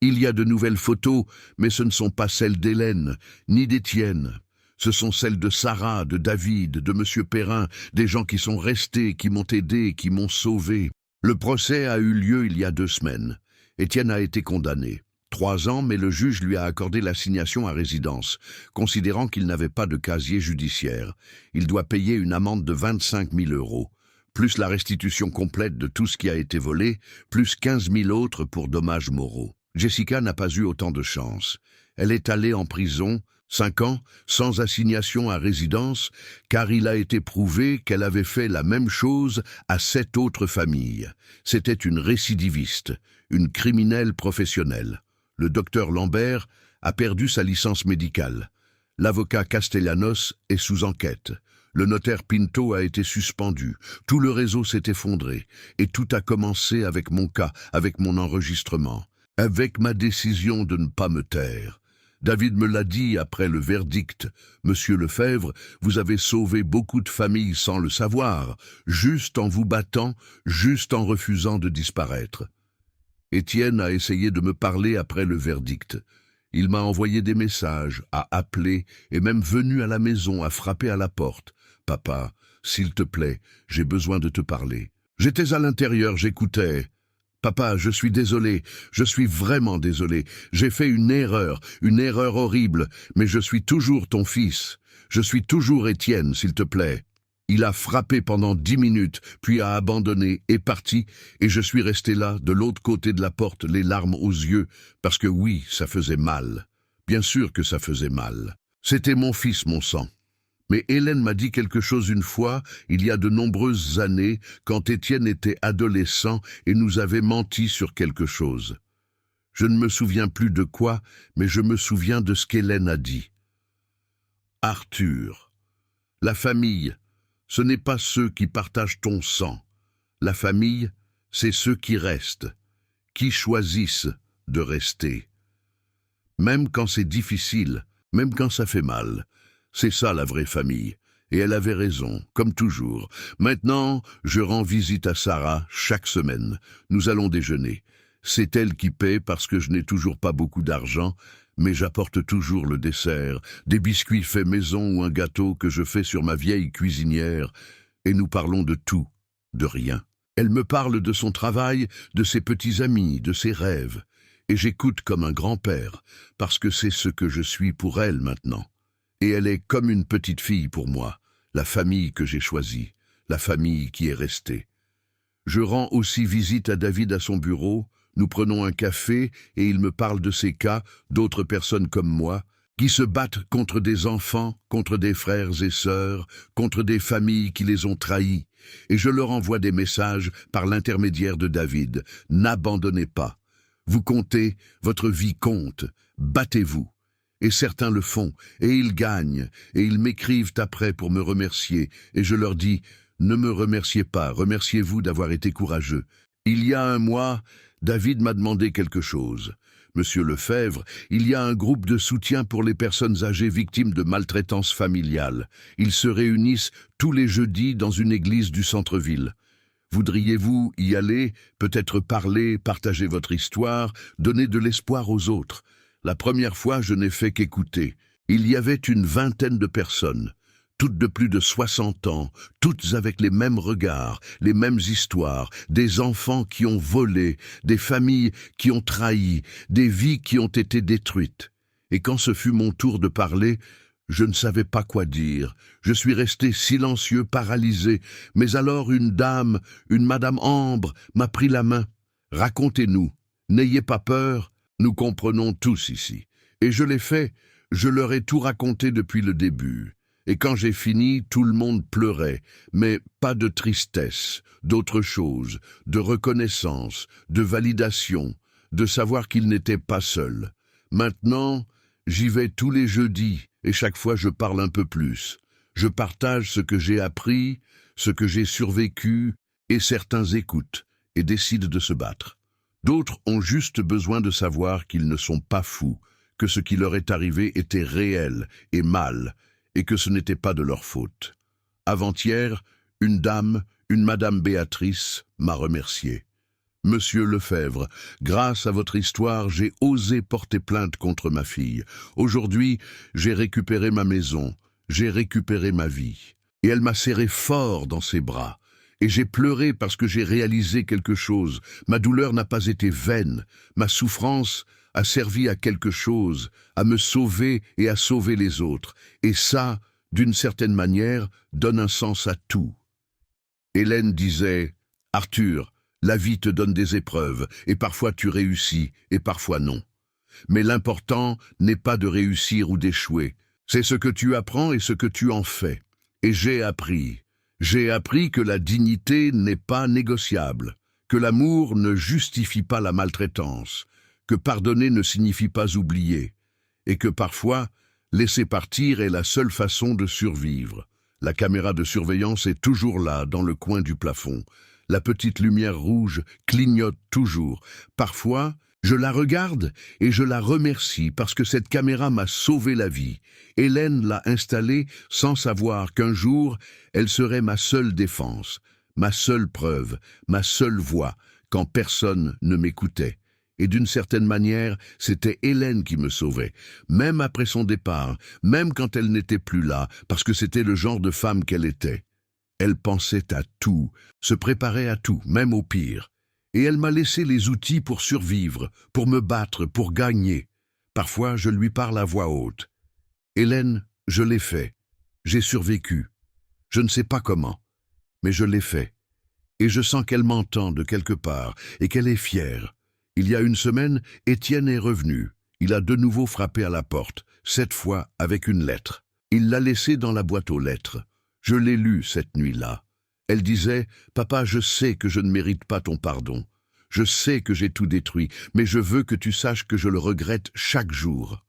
[SPEAKER 1] Il y a de nouvelles photos, mais ce ne sont pas celles d'Hélène, ni d'Étienne. Ce sont celles de Sarah, de David, de M. Perrin, des gens qui sont restés, qui m'ont aidé, qui m'ont sauvé. Le procès a eu lieu il y a 2 semaines. Étienne a été condamné. 3 ans, mais le juge lui a accordé l'assignation à résidence, considérant qu'il n'avait pas de casier judiciaire. Il doit payer une amende de 25 000 €, plus la restitution complète de tout ce qui a été volé, plus 15 000 autres pour dommages moraux. Jessica n'a pas eu autant de chance. Elle est allée en prison, 5 ans, sans assignation à résidence, car il a été prouvé qu'elle avait fait la même chose à 7 autres familles. C'était une récidiviste, une criminelle professionnelle. Le docteur Lambert a perdu sa licence médicale. L'avocat Castellanos est sous enquête. Le notaire Pinto a été suspendu. Tout le réseau s'est effondré. Et tout a commencé avec mon cas, avec mon enregistrement, avec ma décision de ne pas me taire. David me l'a dit après le verdict. Monsieur Lefebvre, vous avez sauvé beaucoup de familles sans le savoir, juste en vous battant, juste en refusant de disparaître. Étienne a essayé de me parler après le verdict. Il m'a envoyé des messages, a appelé, et même venu à la maison, a frappé à la porte. « Papa, s'il te plaît, j'ai besoin de te parler. » J'étais à l'intérieur, j'écoutais. « Papa, je suis désolé, je suis vraiment désolé. J'ai fait une erreur horrible, mais je suis toujours ton fils. Je suis toujours Étienne, s'il te plaît. » Il a frappé pendant 10 minutes, puis a abandonné, est parti, et je suis resté là, de l'autre côté de la porte, les larmes aux yeux, parce que oui, ça faisait mal. Bien sûr que ça faisait mal. C'était mon fils, mon sang. Mais Hélène m'a dit quelque chose une fois, il y a de nombreuses années, quand Étienne était adolescent et nous avait menti sur quelque chose. Je ne me souviens plus de quoi, mais je me souviens de ce qu'Hélène a dit. Arthur, la famille, ce n'est pas ceux qui partagent ton sang. La famille, c'est ceux qui restent, qui choisissent de rester. Même quand c'est difficile, même quand ça fait mal, c'est ça la vraie famille. Et elle avait raison, comme toujours. Maintenant, je rends visite à Sarah chaque semaine. Nous allons déjeuner. C'est elle qui paie parce que je n'ai toujours pas beaucoup d'argent, mais j'apporte toujours le dessert, des biscuits faits maison ou un gâteau que je fais sur ma vieille cuisinière, et nous parlons de tout, de rien. Elle me parle de son travail, de ses petits amis, de ses rêves, et j'écoute comme un grand-père, parce que c'est ce que je suis pour elle maintenant. Et elle est comme une petite fille pour moi, la famille que j'ai choisie, la famille qui est restée. Je rends aussi visite à David à son bureau, nous prenons un café et il me parle de ses cas, d'autres personnes comme moi, qui se battent contre des enfants, contre des frères et sœurs, contre des familles qui les ont trahis. Et je leur envoie des messages par l'intermédiaire de David. N'abandonnez pas. Vous comptez, votre vie compte. Battez-vous. Et certains le font, et ils gagnent, et ils m'écrivent après pour me remercier, et je leur dis, ne me remerciez pas, remerciez-vous d'avoir été courageux. Il y a un mois, David m'a demandé quelque chose. Monsieur Lefebvre, il y a un groupe de soutien pour les personnes âgées victimes de maltraitance familiale. Ils se réunissent tous les jeudis dans une église du centre-ville. Voudriez-vous y aller, peut-être parler, partager votre histoire, donner de l'espoir aux autres? La première fois, je n'ai fait qu'écouter. Il y avait une vingtaine de personnes, toutes de plus de 60 ans, toutes avec les mêmes regards, les mêmes histoires, des enfants qui ont volé, des familles qui ont trahi, des vies qui ont été détruites. Et quand ce fut mon tour de parler, je ne savais pas quoi dire. Je suis resté silencieux, paralysé. Mais alors une dame, une Madame Ambre, m'a pris la main. « Racontez-nous, n'ayez pas peur. Nous comprenons tous ici. » Et je l'ai fait, je leur ai tout raconté depuis le début. Et quand j'ai fini, tout le monde pleurait, mais pas de tristesse, d'autre chose, de reconnaissance, de validation, de savoir qu'ils n'étaient pas seuls. Maintenant, j'y vais tous les jeudis, et chaque fois je parle un peu plus. Je partage ce que j'ai appris, ce que j'ai survécu, et certains écoutent et décident de se battre. D'autres ont juste besoin de savoir qu'ils ne sont pas fous, que ce qui leur est arrivé était réel et mal, et que ce n'était pas de leur faute. Avant-hier, une dame, une Madame Béatrice, m'a remercié. « Monsieur Lefebvre, grâce à votre histoire, j'ai osé porter plainte contre ma fille. Aujourd'hui, j'ai récupéré ma maison, j'ai récupéré ma vie. » Et elle m'a serré fort dans ses bras. Et j'ai pleuré parce que j'ai réalisé quelque chose. Ma douleur n'a pas été vaine. Ma souffrance a servi à quelque chose, à me sauver et à sauver les autres. Et ça, d'une certaine manière, donne un sens à tout. Hélène disait, « Arthur, la vie te donne des épreuves, et parfois tu réussis, et parfois non. Mais l'important n'est pas de réussir ou d'échouer. C'est ce que tu apprends et ce que tu en fais. Et j'ai appris. J'ai appris que la dignité n'est pas négociable, que l'amour ne justifie pas la maltraitance, que pardonner ne signifie pas oublier, et que parfois, laisser partir est la seule façon de survivre. La caméra de surveillance est toujours là, dans le coin du plafond. La petite lumière rouge clignote toujours. Parfois, je la regarde et je la remercie parce que cette caméra m'a sauvé la vie. Hélène l'a installée sans savoir qu'un jour, elle serait ma seule défense, ma seule preuve, ma seule voix, quand personne ne m'écoutait. Et d'une certaine manière, c'était Hélène qui me sauvait, même après son départ, même quand elle n'était plus là, parce que c'était le genre de femme qu'elle était. Elle pensait à tout, se préparait à tout, même au pire. Et elle m'a laissé les outils pour survivre, pour me battre, pour gagner. Parfois, je lui parle à voix haute. Hélène, je l'ai fait. J'ai survécu. Je ne sais pas comment, mais je l'ai fait. Et je sens qu'elle m'entend de quelque part et qu'elle est fière. Il y a une semaine, Étienne est revenu. Il a de nouveau frappé à la porte, cette fois avec une lettre. Il l'a laissée dans la boîte aux lettres. Je l'ai lue cette nuit-là. Elle disait « Papa, je sais que je ne mérite pas ton pardon. Je sais que j'ai tout détruit, mais je veux que tu saches que je le regrette chaque jour.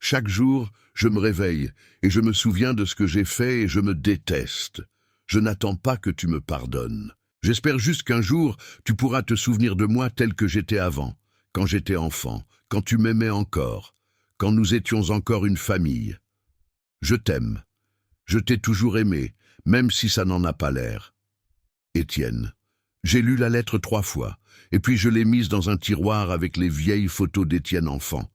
[SPEAKER 1] Chaque jour, je me réveille et je me souviens de ce que j'ai fait et je me déteste. Je n'attends pas que tu me pardonnes. J'espère juste qu'un jour, tu pourras te souvenir de moi tel que j'étais avant, quand j'étais enfant, quand tu m'aimais encore, quand nous étions encore une famille. Je t'aime. Je t'ai toujours aimé, même si ça n'en a pas l'air. Étienne. J'ai lu la lettre 3 fois, et puis je l'ai mise dans un tiroir avec les vieilles photos d'Étienne enfant,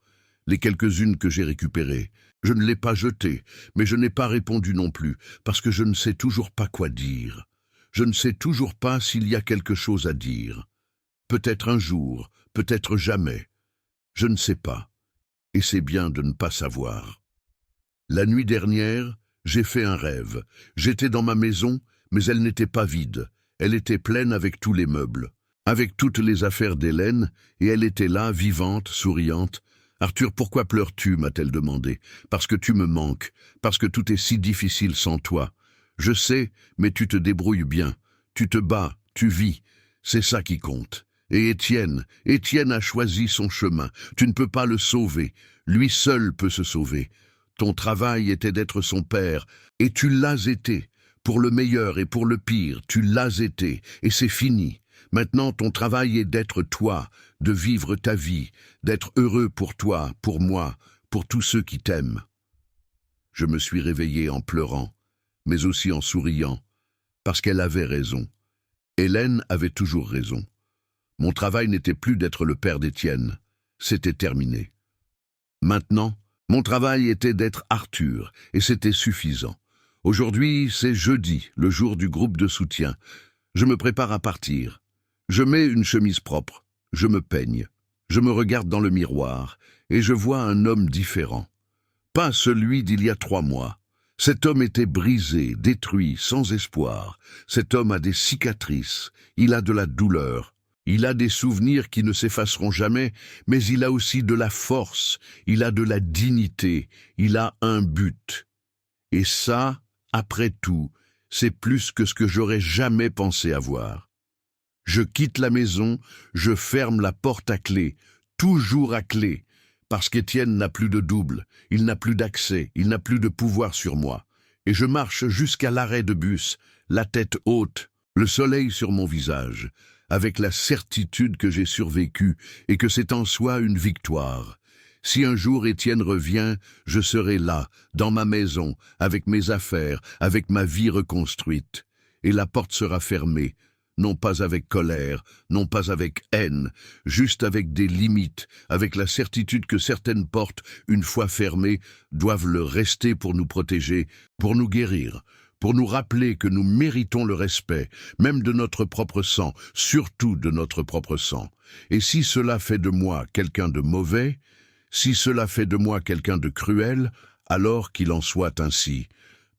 [SPEAKER 1] les quelques-unes que j'ai récupérées. Je ne l'ai pas jetée, mais je n'ai pas répondu non plus, parce que je ne sais toujours pas quoi dire. Je ne sais toujours pas s'il y a quelque chose à dire. Peut-être un jour, peut-être jamais. Je ne sais pas, et c'est bien de ne pas savoir. La nuit dernière, j'ai fait un rêve. J'étais dans ma maison, mais elle n'était pas vide. Elle était pleine avec tous les meubles, avec toutes les affaires d'Hélène, et elle était là, vivante, souriante. « Arthur, pourquoi pleures-tu » m'a-t-elle demandé. « Parce que tu me manques, parce que tout est si difficile sans toi. Je sais, mais tu te débrouilles bien. Tu te bats, tu vis. C'est ça qui compte. Et Étienne a choisi son chemin. Tu ne peux pas le sauver. Lui seul peut se sauver. Ton travail était d'être son père, et tu l'as été. Pour le meilleur et pour le pire, tu l'as été, et c'est fini. Maintenant, ton travail est d'être toi, de vivre ta vie, d'être heureux pour toi, pour moi, pour tous ceux qui t'aiment. » Je me suis réveillé en pleurant, mais aussi en souriant, parce qu'elle avait raison. Hélène avait toujours raison. Mon travail n'était plus d'être le père d'Étienne. C'était terminé. Maintenant, mon travail était d'être Arthur, et c'était suffisant. Aujourd'hui, c'est jeudi, le jour du groupe de soutien. Je me prépare à partir. Je mets une chemise propre. Je me peigne. Je me regarde dans le miroir, et je vois un homme différent. Pas celui d'il y a 3 mois. Cet homme était brisé, détruit, sans espoir. Cet homme a des cicatrices. Il a de la douleur. Il a des souvenirs qui ne s'effaceront jamais, mais il a aussi de la force. Il a de la dignité. Il a un but. Et ça, après tout, c'est plus que ce que j'aurais jamais pensé avoir. Je quitte la maison, je ferme la porte à clé, toujours à clé, parce qu'Étienne n'a plus de double, il n'a plus d'accès, il n'a plus de pouvoir sur moi. Et je marche jusqu'à l'arrêt de bus, la tête haute, le soleil sur mon visage, avec la certitude que j'ai survécu et que c'est en soi une victoire. Si un jour Étienne revient, je serai là, dans ma maison, avec mes affaires, avec ma vie reconstruite. Et la porte sera fermée, non pas avec colère, non pas avec haine, juste avec des limites, avec la certitude que certaines portes, une fois fermées, doivent le rester pour nous protéger, pour nous guérir, pour nous rappeler que nous méritons le respect, même de notre propre sang, surtout de notre propre sang. Et si cela fait de moi quelqu'un de mauvais, si cela fait de moi quelqu'un de cruel, alors qu'il en soit ainsi,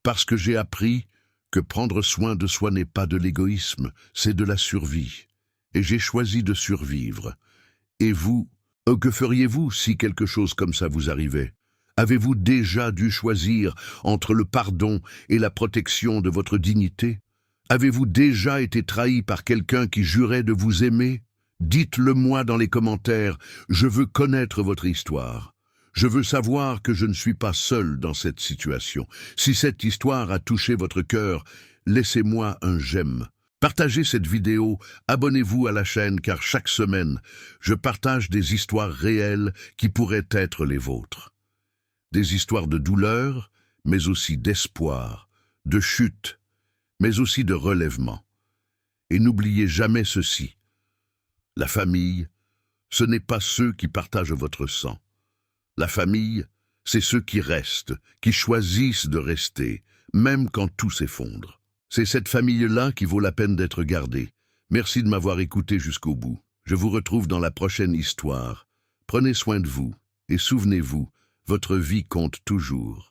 [SPEAKER 1] parce que j'ai appris que prendre soin de soi n'est pas de l'égoïsme, c'est de la survie. Et j'ai choisi de survivre. Et vous, que feriez-vous si quelque chose comme ça vous arrivait? Avez-vous déjà dû choisir entre le pardon et la protection de votre dignité? Avez-vous déjà été trahi par quelqu'un qui jurait de vous aimer? Dites-le moi dans les commentaires, je veux connaître votre histoire. Je veux savoir que je ne suis pas seul dans cette situation. Si cette histoire a touché votre cœur, laissez-moi un j'aime. Partagez cette vidéo, abonnez-vous à la chaîne car chaque semaine, je partage des histoires réelles qui pourraient être les vôtres. Des histoires de douleur, mais aussi d'espoir, de chute, mais aussi de relèvement. Et n'oubliez jamais ceci. La famille, ce n'est pas ceux qui partagent votre sang. La famille, c'est ceux qui restent, qui choisissent de rester, même quand tout s'effondre. C'est cette famille-là qui vaut la peine d'être gardée. Merci de m'avoir écouté jusqu'au bout. Je vous retrouve dans la prochaine histoire. Prenez soin de vous, et souvenez-vous, votre vie compte toujours.